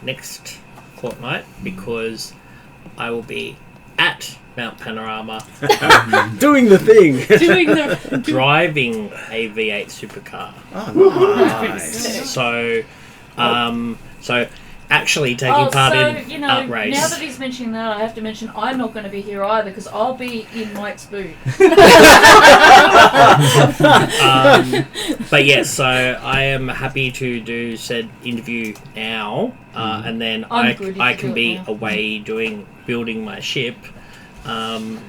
next fortnight because I will be at Mount Panorama Doing the thing. driving a V8 supercar. Oh, nice. So, so actually taking part in race. Now that he's mentioning that, I have to mention I'm not going to be here either because I'll be in Mike's boot. But yes, so I am happy to do said interview now, and then I can be away building my ship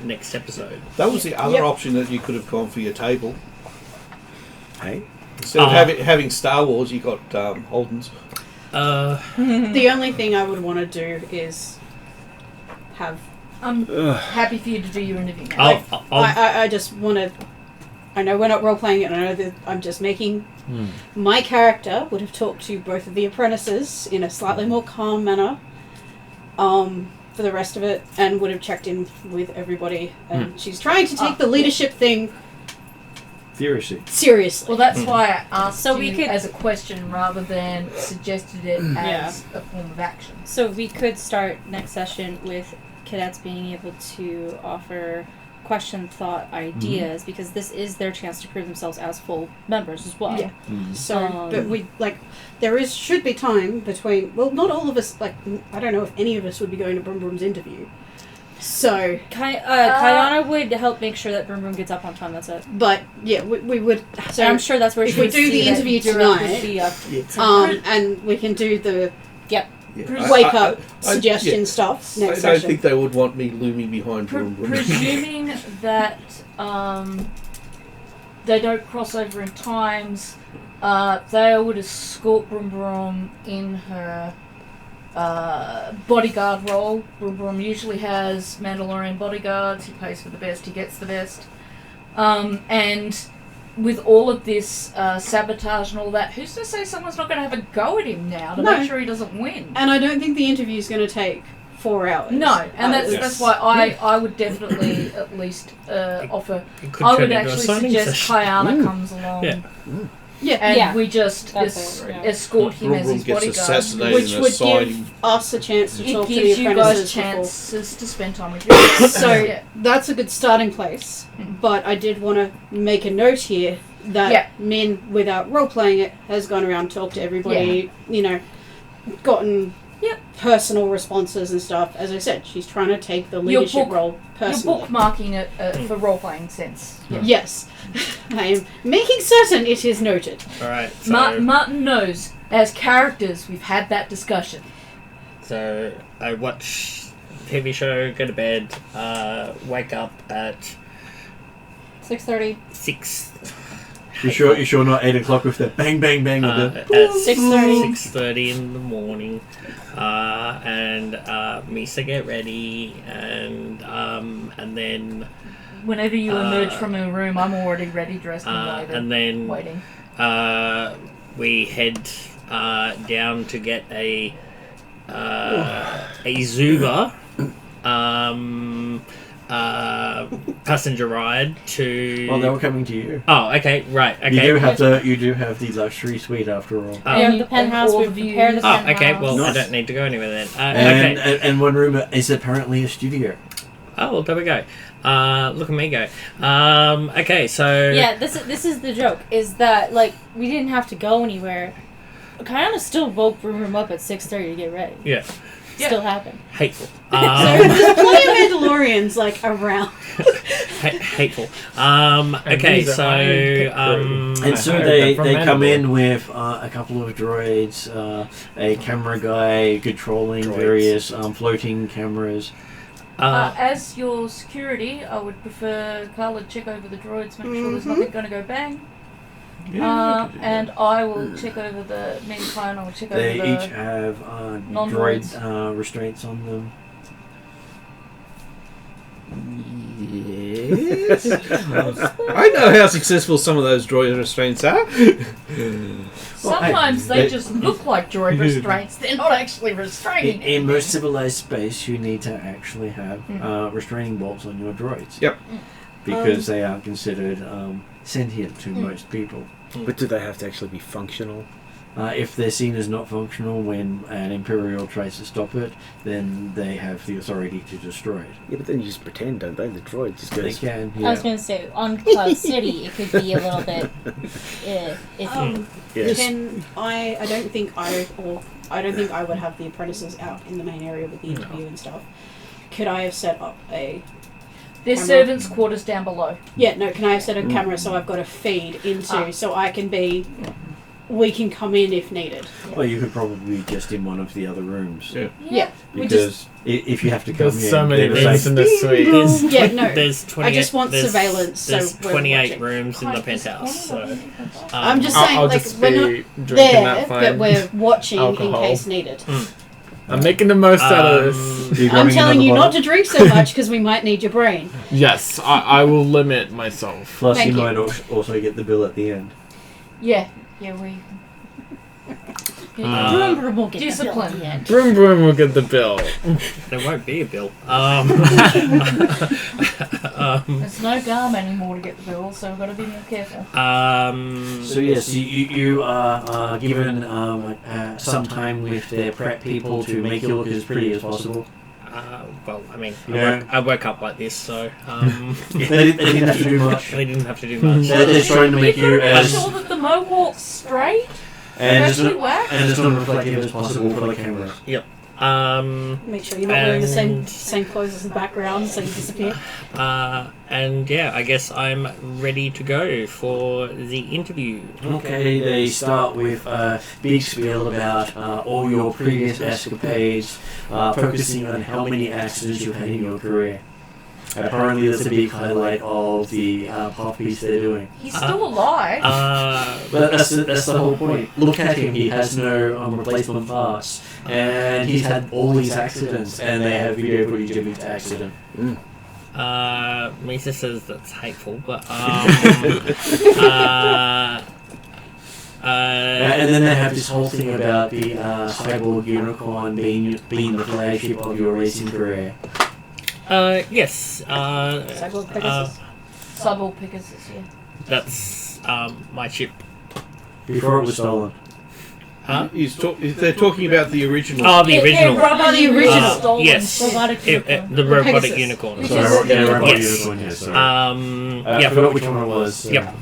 next episode. That was the other option that you could have gone for your table. Hey? Instead of having Star Wars, you got Holden's. The only thing I would want to do is have... I'm happy for you to do your interview now. I just want to... I know we're not role-playing it, I know that I'm just making... My character would have talked to both of the apprentices in a slightly more calm manner for the rest of it, and would have checked in with everybody. And she's trying to take the leadership thing seriously. Well, that's why I asked So you we could- as a question rather than suggested it as a form of action. So we could start next session with cadets being able to offer question, thought, ideas, because this is their chance to prove themselves as full members as well. Yeah. So, but we, should be time between, well, not all of us, I don't know if any of us would be going to Brum Brum's interview. So, Kayana would help make sure that Brum Brum gets up on time, that's it. but, yeah, we would, so I'm sure that's where if she we would do see the that interview Durant would tonight, be up. and we can do the Yeah. wake up I- suggestion yeah. stuff I next don't session. think they would want me looming behind Broom Broom. Presuming that they don't cross over in times, they would escort Brum Brum in her bodyguard role. Brum Brum usually has Mandalorian bodyguards. He pays for the best, he gets the best. And with all of this sabotage and all that, who's to say someone's not going to have a go at him now to make sure he doesn't win? And I don't think the interview's going to take 4 hours. No, and that's why I would definitely at least offer. It could I turn would into a actually signing suggest session. Kayana comes along. Yeah. Yeah. and Yeah. we just That's it, yeah. escort him as Brum his gets bodyguard. assassinated Which and would assigned give us a chance to It talk to the gives you guys apprentices before. chances to spend time with you. So Yeah. that's a good starting place. But I did want to make a note here that Yeah. Min, without role playing it, has gone around, talked to everybody, you know, gotten Yep. personal responses and stuff. As I said, she's trying to take the Your leadership book- role personally. You're bookmarking it for role playing sense. Yeah. Yes. I am making certain it is noted. Alright, so, Martin knows, as characters, we've had that discussion. so I watch TV show, go to bed, wake up at 6:30. 6. You sure not 8 o'clock with the bang bang bang of the... At 6:30. 6:30 in the morning, and Misa get ready, and then Whenever you emerge from a room, I'm already ready, dressed, and then waiting. we head down to get a Zuba passenger ride to. Well, they were coming to you. Oh, okay, right, okay. You do have the luxury suite after all. Oh. We have the penthouse. We prepare the Oh, penthouse. okay. Well, Nice. I don't need to go anywhere then. And, Okay. and one room is apparently a studio. Oh, well, there we go. Look at me go. Okay, so Yeah, this is the joke. Is that like we didn't have to go anywhere. Kayana still woke Room up at 6:30 to get ready. yeah, Still happened. hateful. So there's plenty of Mandalorians like around. Hateful. And Okay, these are so my pit crew. And I so heard they them from come Mandalore. in with a couple of droids, a camera guy controlling Droids. various floating cameras. As your security, I would prefer Carla check over the droids, make sure there's nothing going to go bang. And I will check over me and Kyan will check They over each the... have non-droids. droid restraints on them. Yes. I know how successful some of those droid restraints are. Sometimes Well, they just look like droid restraints. They're not actually restraining In most civilized space, you need to actually have restraining bolts on your droids. Yep. Because they are considered sentient to most people. But do they have to actually be functional? If they're seen as not functional when an Imperial tries to stop it, then they have the authority to destroy it. Yeah, but then you just pretend, don't they? The droid just They goes... can, I was yeah. gonna say on Cloud City it could be a little bit iffy. Yes. Can I don't think I would have the apprentices out in the main area with the interview and stuff. Could I have set up a There's camera? servants' quarters down below. Yeah, no, can I have set a camera so I've got a feed into so I can be we can come in if needed. Well, you could probably be just in one of the other rooms. Yeah. Yeah. We Because if you have to come There's in, so many then it's rooms in the suite. There's, Yeah, no. There's 28, I just want there's- surveillance, so There's we're 28 watching. rooms in the penthouse. So I'm just saying, I'll like, just we're be not drinking there, that but fine. we're watching in alcohol. case needed. I'm making the most out of this. You're I'm grabbing telling another you not bottle. to drink so much because we might need your brain. Yes, I will limit myself. Plus, Thank you you. might also get the bill at the end. Yeah, we... Remember, we'll get Discipline. the bill at the end. Broom Broom will get the bill. there won't be a bill. There's no GARM anymore to get the bill, so we've got to be more careful. So yes, you are given some time with their prep people to make you look as pretty as possible. Well, I mean, Yeah. I woke up like this, so They didn't have to do much. they didn't have to do much. They're just trying to make you Make as sure that the mohawk's straight, and freshly waxed. as non-reflective as possible for the cameras. Make sure you're not wearing the And- same clothes as the background so you disappear. And yeah, I guess I'm ready to go for the interview. Okay, they start with a big spiel about all your previous escapades, focusing on how many accidents you've had in your career. Apparently, that's a big highlight of the puff piece they're doing. He's still alive. But that's the whole point. Look at him; he has no replacement parts, and he's had all these accidents, and they have video footage of each accident. Misa says that's hateful, but And then they have this whole thing about the cyborg unicorn being the flagship of your racing career. yes. Cyborg Pegasus. Cyborg Pegasus, yeah. That's my ship. Before it was stolen. Huh? They're talking about the original. Oh, the original. The original. Stolen. Yes. Robotic The robotic Pegasus. unicorn. Which Sorry, is- yeah, Robot Yes. Unicorn, yeah, sorry. Yeah, I forgot which one it was. Yep.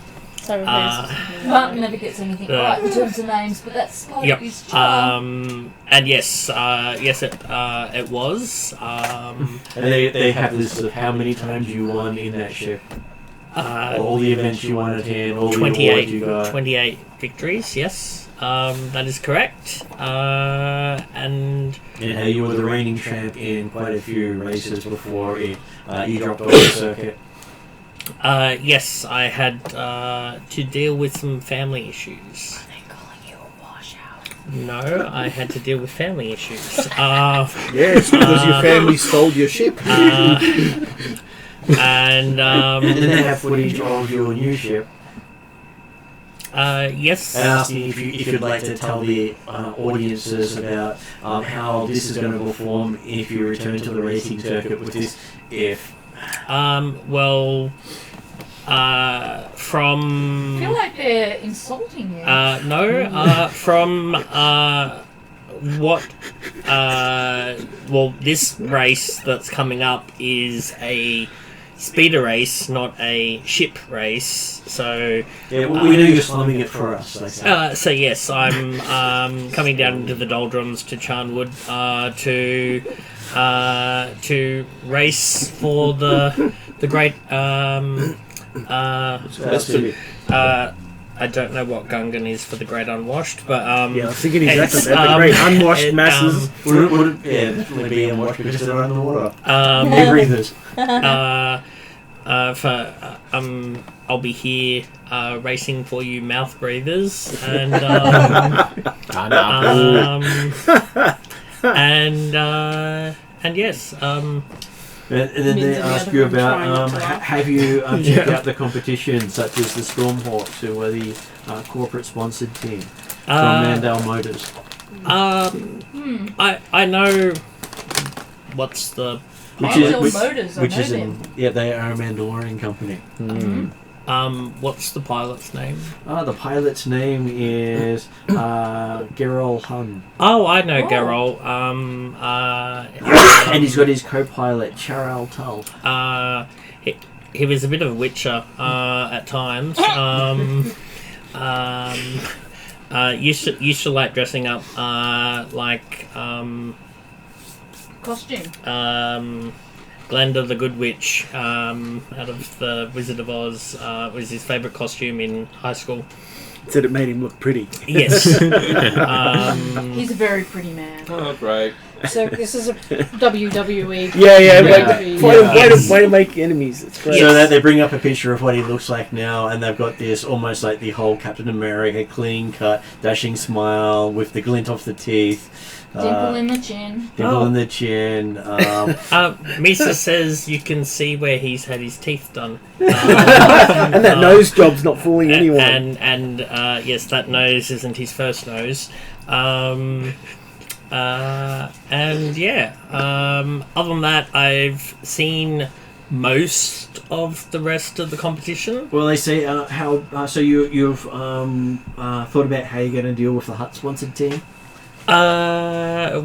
Sorry, Mark never gets anything right in terms of names, but that's part of his charm. And yes, it was. And they have this of how many times you won in that ship. All the events you won attend, all the awards you got. 28 victories, yes. That is correct. And how you were the reigning champ in quite a few races before you dropped off the circuit. yes, I had to deal with some family issues. Are they calling you a washout? No, I had to deal with family issues. Yes, because your family stole your ship. And And then they have footage of your new ship. yes. And asking if you'd like to tell the audiences about how this is going to perform if you return to the racing circuit with this. Well, I from feel like they're insulting you. no, from what well, this race that's coming up is a speeder race, not a ship race. So Yeah, we know you're slumming it for us. Like that. so yes, I'm coming down into the doldrums to Charnwood to race for the great I don't know what Gungan is for the great unwashed, but Yeah, I was thinking exactly it's, that. The great unwashed it, masses. Would it definitely be in watch because they're under the water. They're breathers. I'll be here racing for you mouth breathers and and yes And then they Means ask the you other one trying about to laugh. have you checked out the competition such as the Stormhawks, who are the corporate sponsored team from Mandal Motors. I know what's the Mandal Motors, I which know is them. they are a Mandalorian company. what's the pilot's name? The pilot's name is Gerol Hun. Oh, I know Oh. Gerol. And he's got his co-pilot Charal Tull. He was a bit of a witcher at times. Used to like dressing up like Costume. Glenda the Good Witch out of the Wizard of Oz was his favourite costume in high school. Said it made him look pretty. Yes. He's a very pretty man. Oh, great. So this is a WWE. Yeah, Yeah. way to make enemies. It's great. So that they bring up a picture of what he looks like now, and they've got this almost like the whole Captain America clean cut, dashing smile with the glint off the teeth. Dimple in the chin. Dimple in the chin. Misa says you can see where he's had his teeth done. And that nose job's not fooling anyone. And yes, that nose isn't his first nose. And yeah, other than that, I've seen most of the rest of the competition. Well, they say how. So you've thought about how you're going to deal with the Hut sponsored team. Yeah,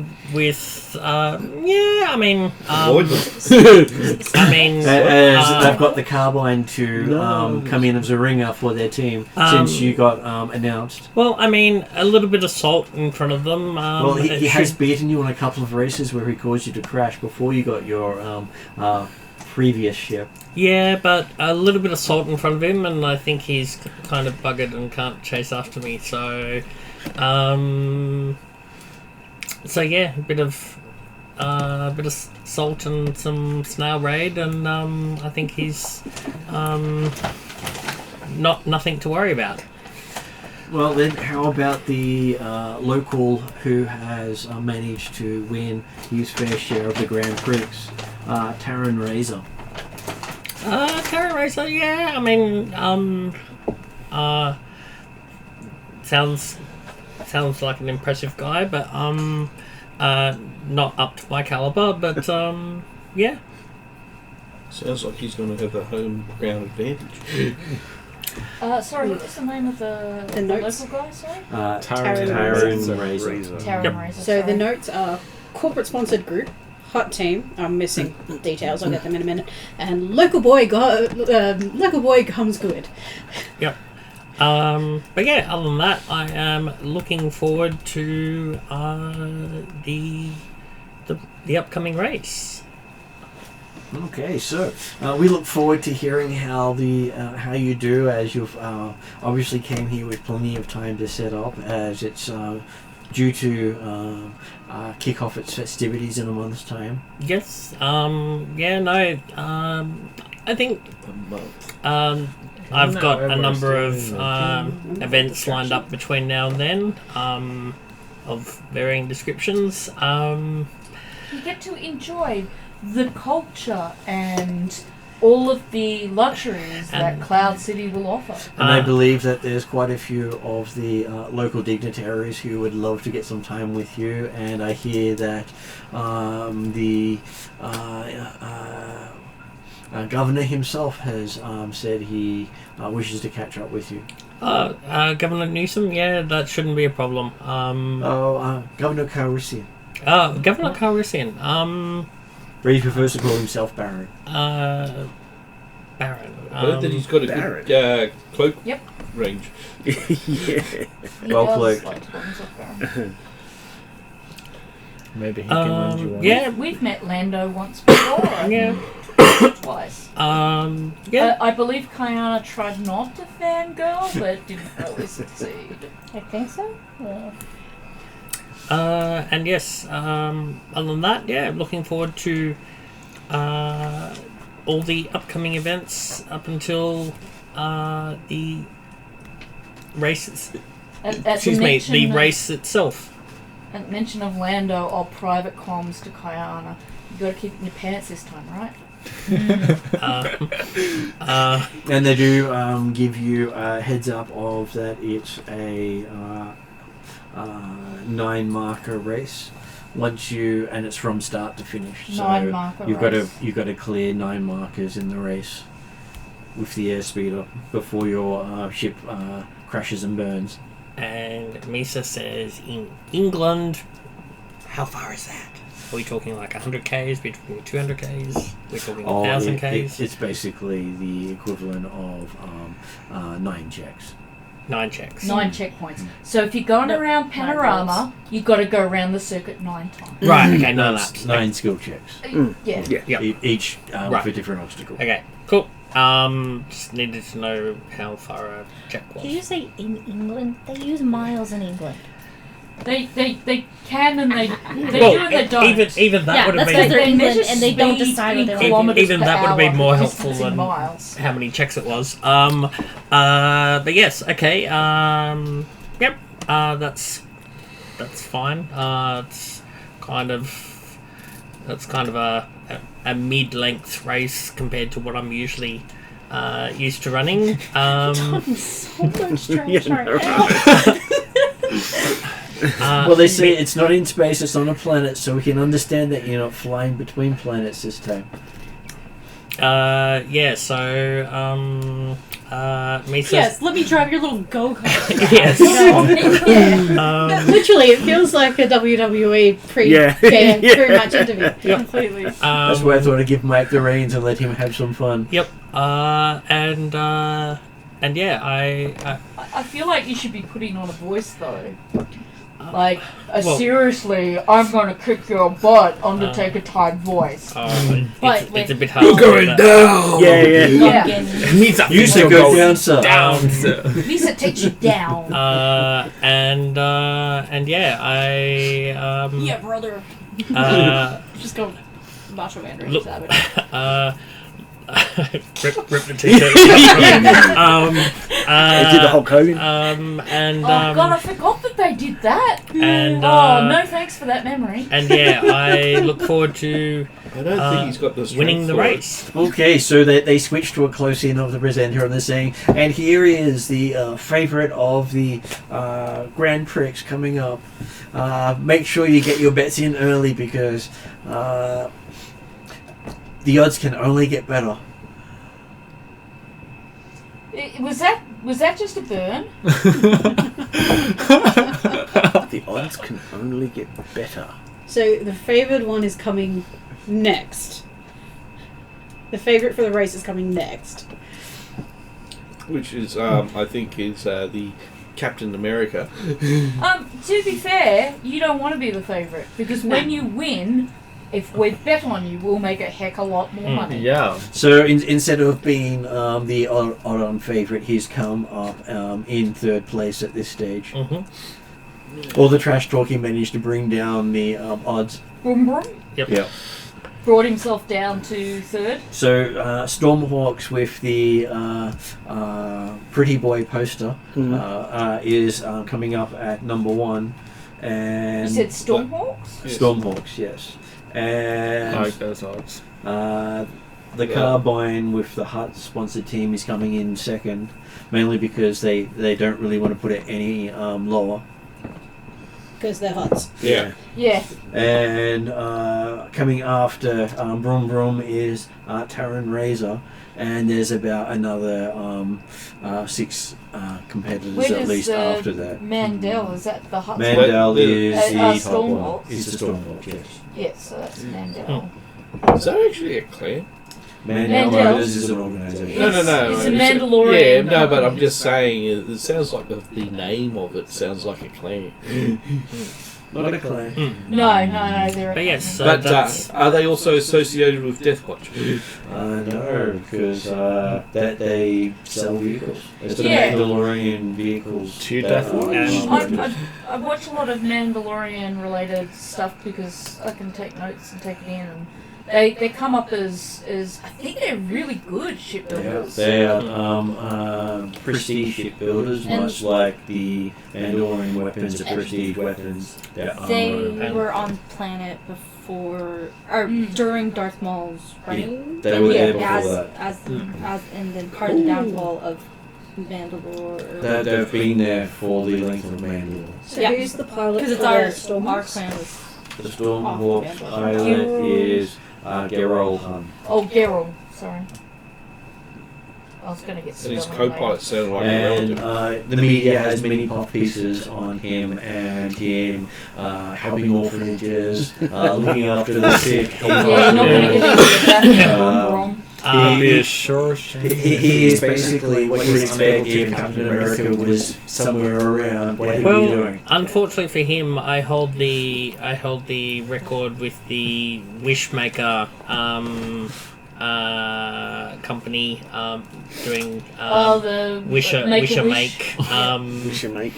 I mean, Avoid them. I mean, As they've got the carbine to come in as a ringer for their team since you got announced. well, I mean, a little bit of salt in front of them. Well, he it has should- beaten you on a couple of races where he caused you to crash before you got your previous ship. Yeah, but a little bit of salt in front of him, and I think he's kind of buggered and can't chase after me. So, yeah, a bit of salt and some snail raid, and I think he's nothing to worry about. Well, then, how about the local who has managed to win his fair share of the Grand Prix, Taron Razor? Terra Racer, yeah. I mean, sounds like an impressive guy, but not up to my caliber. But yeah. Sounds like he's going to have the home ground advantage. Sorry, what was the name of the notes? local guy? Sorry, Taran Razor. Taran Razor. So the sorry. notes are corporate sponsored group, hot team. I'm missing details. I'll get them in a minute. And local boy comes good. Yep. But yeah, other than that, I am looking forward to the upcoming race. Okay, so we look forward to hearing how you do, as you've obviously came here with plenty of time to set up, as it's due to kick off its festivities in a month's time. Yes. I think I've got a number of events lined up between now and then, of varying descriptions. You get to enjoy the culture and all of the luxuries that Cloud City will offer. And I believe that there's quite a few of the local dignitaries who would love to get some time with you, and I hear that the governor himself has said he wishes to catch up with you. Governor Newsom, yeah, that shouldn't be a problem. Governor Calrissian. Governor Calrissian, But he prefers to call himself Baron. Baron. I heard that he's got a good cloak range. Well cloaked. Maybe he can lend you one. Yeah. We've met Lando once before. Yeah. Twice. Yeah. I believe Kayana tried not to fangirl, but didn't really succeed. I think so. Yeah. And yes, other than that, yeah, looking forward to all the upcoming events up until the races. The race itself. At mention of Lando or private comms to Kayana, you got to keep it in your pants this time, right? And they do give you a heads up of that it's a 9 marker race. And it's from start to finish. So 9 marker race. You've got to clear 9 markers in the race with the airspeed up before your ship crashes and burns. And Misa says, in England, how far is that? Are we talking like 100 Ks? Are we talking 200 Ks? We're talking 1,000 Ks? It's basically the equivalent of 9 checks. 9 checks. 9 checkpoints. So if you're going around Panorama, you've got to go around the circuit 9 times. Right, okay, no laps. 9 skill checks. Yeah. Each Right. for different obstacles. Okay, cool. Just needed to know how far a check was. Did you say in England? They use miles in England. They can and they do and they don't. Even that would have that's because been they're England measure and they don't speed decide in what they're kilometers even per that would have been hour, more distance helpful in than miles. how many checks it was. But yes, okay. Yep. That's fine. It's kind of a mid-length race compared to what I'm usually used to running. So much trash right now. Well, they say it's not in space, it's on a planet, so we can understand that you're not flying between planets this time. Yeah, so, Misa... Yes, let me drive your little go-kart. Yes. Literally, it feels like a WWE pre-match interview. Completely. That's why I thought I'd give Mike the reins and let him have some fun. Yep. And yeah, I feel like you should be putting on a voice though. Like, well- seriously, I'm gonna kick your butt, Undertaker type voice. it's a bit hard. down! Yeah. Yeah. You should go down, sir. Down, sir. Lisa takes you down. And yeah, Yeah, brother. Just go Macho Man Randy Look, Savage. rip the t-shirt. They did the Hulk Hogan. And Oh god, I forgot that they did that. and No thanks for that memory. and yeah, I look forward to I don't think he's got the strength winning the for it. race. Okay, so they switched to a close in of the presenter and they're saying, and here is the favourite of the Grand Prix coming up. Make sure you get your bets in early because the odds can only get better. Was that just a burn? The odds can only get better. So the favoured one is coming next. The favourite for the race is coming next. Which is, I think, is the Captain America. To be fair, you don't want to be the favourite because when you win, if we bet on you, we'll make a heck of a lot more money. Yeah. So instead of being the odd-on favourite, he's come up in third place at this stage. Mm-hmm. All the trash talking managed to bring down the odds. Brum brum. Yep. Brought himself down to third. So Stormhawks with the pretty boy poster is coming up at number 1. And You said Stormhawks? Yes. Stormhawks, yes. And I like those odds. the Carbine with the Hut sponsored team is coming in second, mainly because they don't really want to put it any lower. Because they're Huts. Yeah. Yeah. And coming after Brum Brum is Taran Razor, and there's about another 6 competitors Where at does least after that. Mandel, is that the Huts? Mandel is the Stormhawks? Is the Stormhawk, yes. Yes, so that's Mandel. Is that actually a clan? Mandel is an organisation. No. It's a Mandalorian. Yeah, no, but I'm just saying, it sounds like the name of it sounds like a clan. Not a clan. No, they're a But yes, so But that's are they also associated with Deathwatch? No, because that they sell vehicles. It's the Yeah. Mandalorian vehicles. To that Death are- Watch? I watch a lot of Mandalorian related stuff because I can take notes and take it in, and they come up as I think they're really good shipbuilders. They are prestige shipbuilders, And- much like the Mandalorian weapons are prestige weapons. They're They armor. were on planet before, or during Darth Maul's reign. They were there before as, that. as, and then part of the downfall of Mandalore. They've been there for the length of Mandalore. So Yeah. who's the pilot Because it's for our the Stormhawks? clan was The Stormhawk Mandalore. pilot is Gerol Hun. Oh, Geralt, sorry. I was going to get And his spelling co-pilot sounded like a And relative. the media has many pop pieces on him and him helping orphanages, looking after the sick. Yeah, you're not going to get into that. Wrong. Be a sure He is basically what you would expect if Captain America was somewhere around. What he would be doing. unfortunately for him, I hold the record with the Wishmaker company doing The Wisher Make-A-Wish. Make We should make.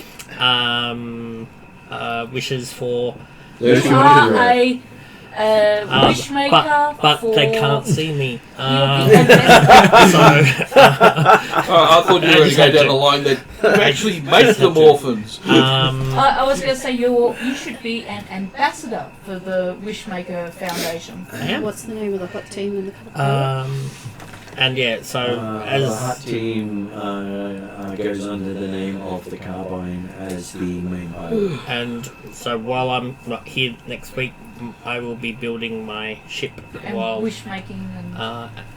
wishes for Those who You wanted to are read. a wishmaker but they for- can't see me. You'll be So I thought you were going to go down the line that actually make them orphans. I was going to say you should be an ambassador for the Wishmaker Foundation. yeah. What's the name of the Hut team in the And yeah, so The Hut team goes under the name of the Carbine as the main pilot. and so while I'm not here next week, I will be building my ship And while wishmaking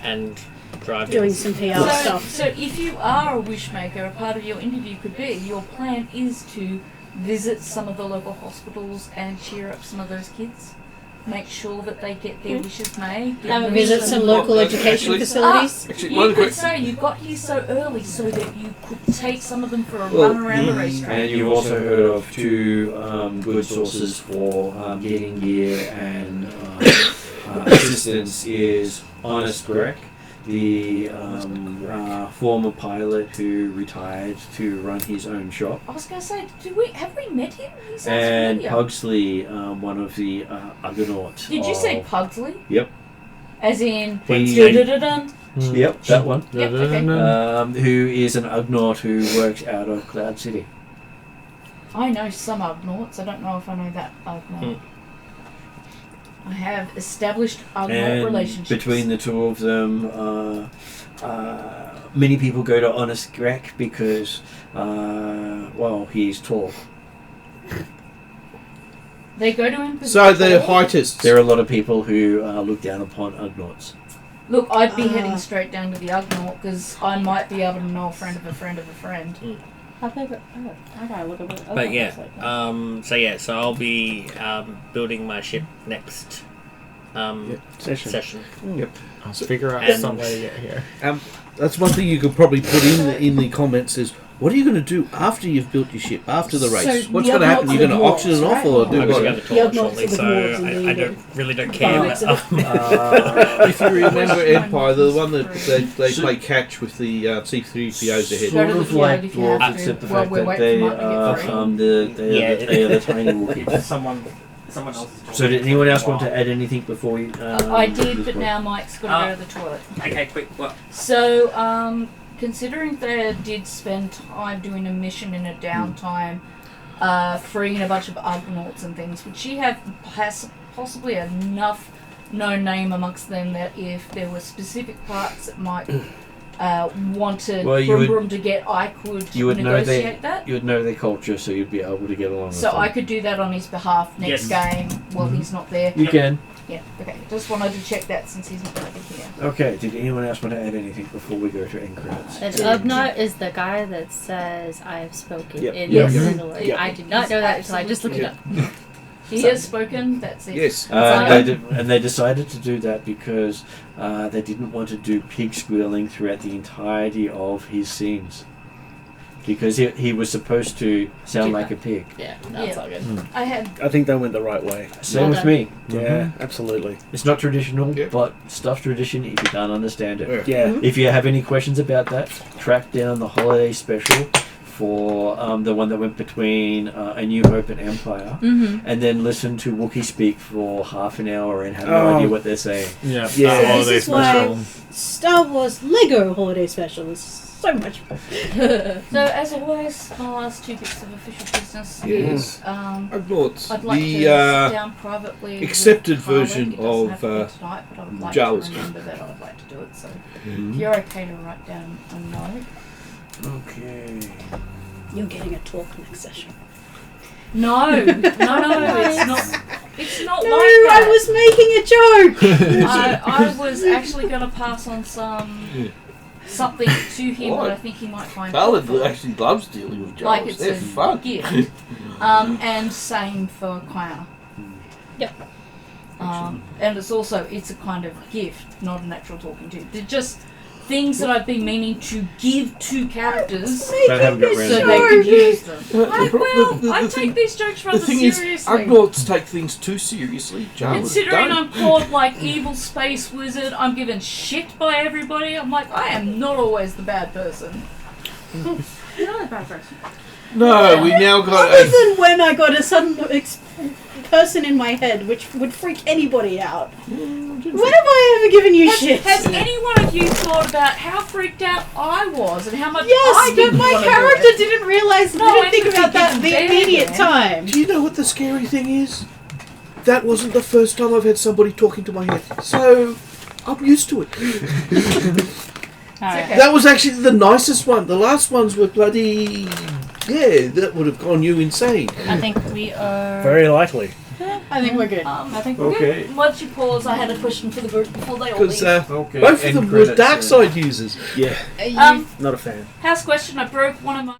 and driving. doing some PR so, stuff? so if you are a wishmaker, a part of your interview could be your plan is to visit some of the local hospitals and cheer up some of those kids. Make sure that they get their wishes made. Give them Visit some local education Actually- facilities. Actually, You one could quick. say you got here so early so that you could take some of them for a Well, run around the racetrack. And you've also heard of 2 good sources for getting gear and assistance is Honest Greg, the former pilot who retired to run his own shop, I was going to say, have we met him? He sounds and familiar. Pugsley, one of the Argonauts. Did you say of- Pugsley? Yep. As in, He- dun-dun-dun-dun? Yep, that one. Yep, okay. Who is an Ugnaught who works out of Cloud City. I know some Ugnaughts. I don't know if I know that Ugnaught. I have established Ugnaught And relationships. between the 2 of them, many people go to Honest Greg because, he's tall. They go to him. because So they're they're tall? heightists. There are a lot of people who look down upon Ugnaughts. Look, I'd be heading straight down to the Ugnaught because I might be able to know a friend of a friend of a friend. How big? Oh, I gotta look at it. But yeah, so I'll be building my ship next session. Yep. I'll figure out And- some way to get here. That's one thing you could probably put in the comments is, what are you going to do after you've built your ship, after the race? So What's the going to happen? Ugnaughts You're going to are auction it dwarves, off or do I was what? going to The talk Ugnaughts shortly, are the so dwarves and I the- really don't care. Mix it But, up. If you remember Empire, the one that they So- play catch with the C-3POs ahead. Go to Sort the of Fiat like if you have dwarves, to. except the Well, fact we're that waiting they for Martin to are get free. they are the tiny Wookiees. Someone else is So did anyone else want to add anything before we? I did, this but one? now Mike's got to go to the toilet. okay, quick. What? So, considering they did spend time doing a mission in a downtime, freeing a bunch of Ugnaughts and things, would she have possibly enough known name amongst them that if there were specific parts that Mike wanted Well, you Brum would- Brum to get, I could You would know negotiate that? you would know their culture, so you'd be able to get along. So with them. I could do that on his behalf next game while he's not there. You can. Yeah, okay. Just wanted to check that since he's not going to be here. Okay. Did anyone else want to add anything before we go to end credits? And Ugnaught is the guy that says I have spoken Yep. in Yes. Mandalore. Yep. I did not know that until I just looked it up. He has spoken, that's it. Yes. They decided to do that because they didn't want to do pig squealing throughout the entirety of his scenes. Because he was supposed to sound like a pig. Yeah, that's all good. I had I think they went the right way. Same Well with done. me. Yeah, absolutely. It's not traditional, Yeah. but stuff's tradition if you don't understand it. Yeah. Yeah. If you have any questions about that, track down the holiday special for the one that went between A New Hope and Empire, and then listen to Wookiee speak for half an hour and have no idea what they're saying. Yeah. Yeah. So Holiday this is why special. Star Wars Lego Holiday Special is so much fun. So, as always, my last two bits of official business Yes. is Ugnaughts. I'd like to sit The down privately. accepted with Harley. version It doesn't have of, to be tonight, but I would like Jawas. to remember that I would like to do it. So, if you're okay to write down a note. Okay. You're getting a talk next session. No, it's not. It's not No, like that. I was making a joke. I was actually going to pass on something to him that I think he might find Khaled helpful. actually loves dealing with Jawas. Like it's They're a fun. gift. And same for Kwana. Yep. And it's a kind of gift, not an actual talking to. They're just things that I've been meaning to give to characters But I haven't got Making round so a to they it. can use them. I the take these jokes rather The thing is, seriously. Ugnaughts take things too seriously. Jawas Considering don't. I'm called like evil space wizard, I'm given shit by everybody. I'm like, I am not always the bad person. You're not a bad person. No, we now got Other a. than when I got a sudden person in my head, which would freak anybody out. When have I ever given you shit? Has any one of you thought about how freaked out I was and how much I Yes, but didn't my want to do character it? didn't realize, No, didn't I think didn't about that think the it's immediate there. time. Do you know what the scary thing is? That wasn't the first time I've had somebody talking to my head, so I'm used to it. Alright. That was actually the nicest one. The last ones were bloody. Yeah, that would have gone you insane. I think we are. Very likely. I think we're good. I think we're Okay. good. Once you pause, I had a question for the group before they all Because leave. Okay. both of end them were credits, dark side users. Yeah, Are you Um, not a fan. house question, I broke one of my...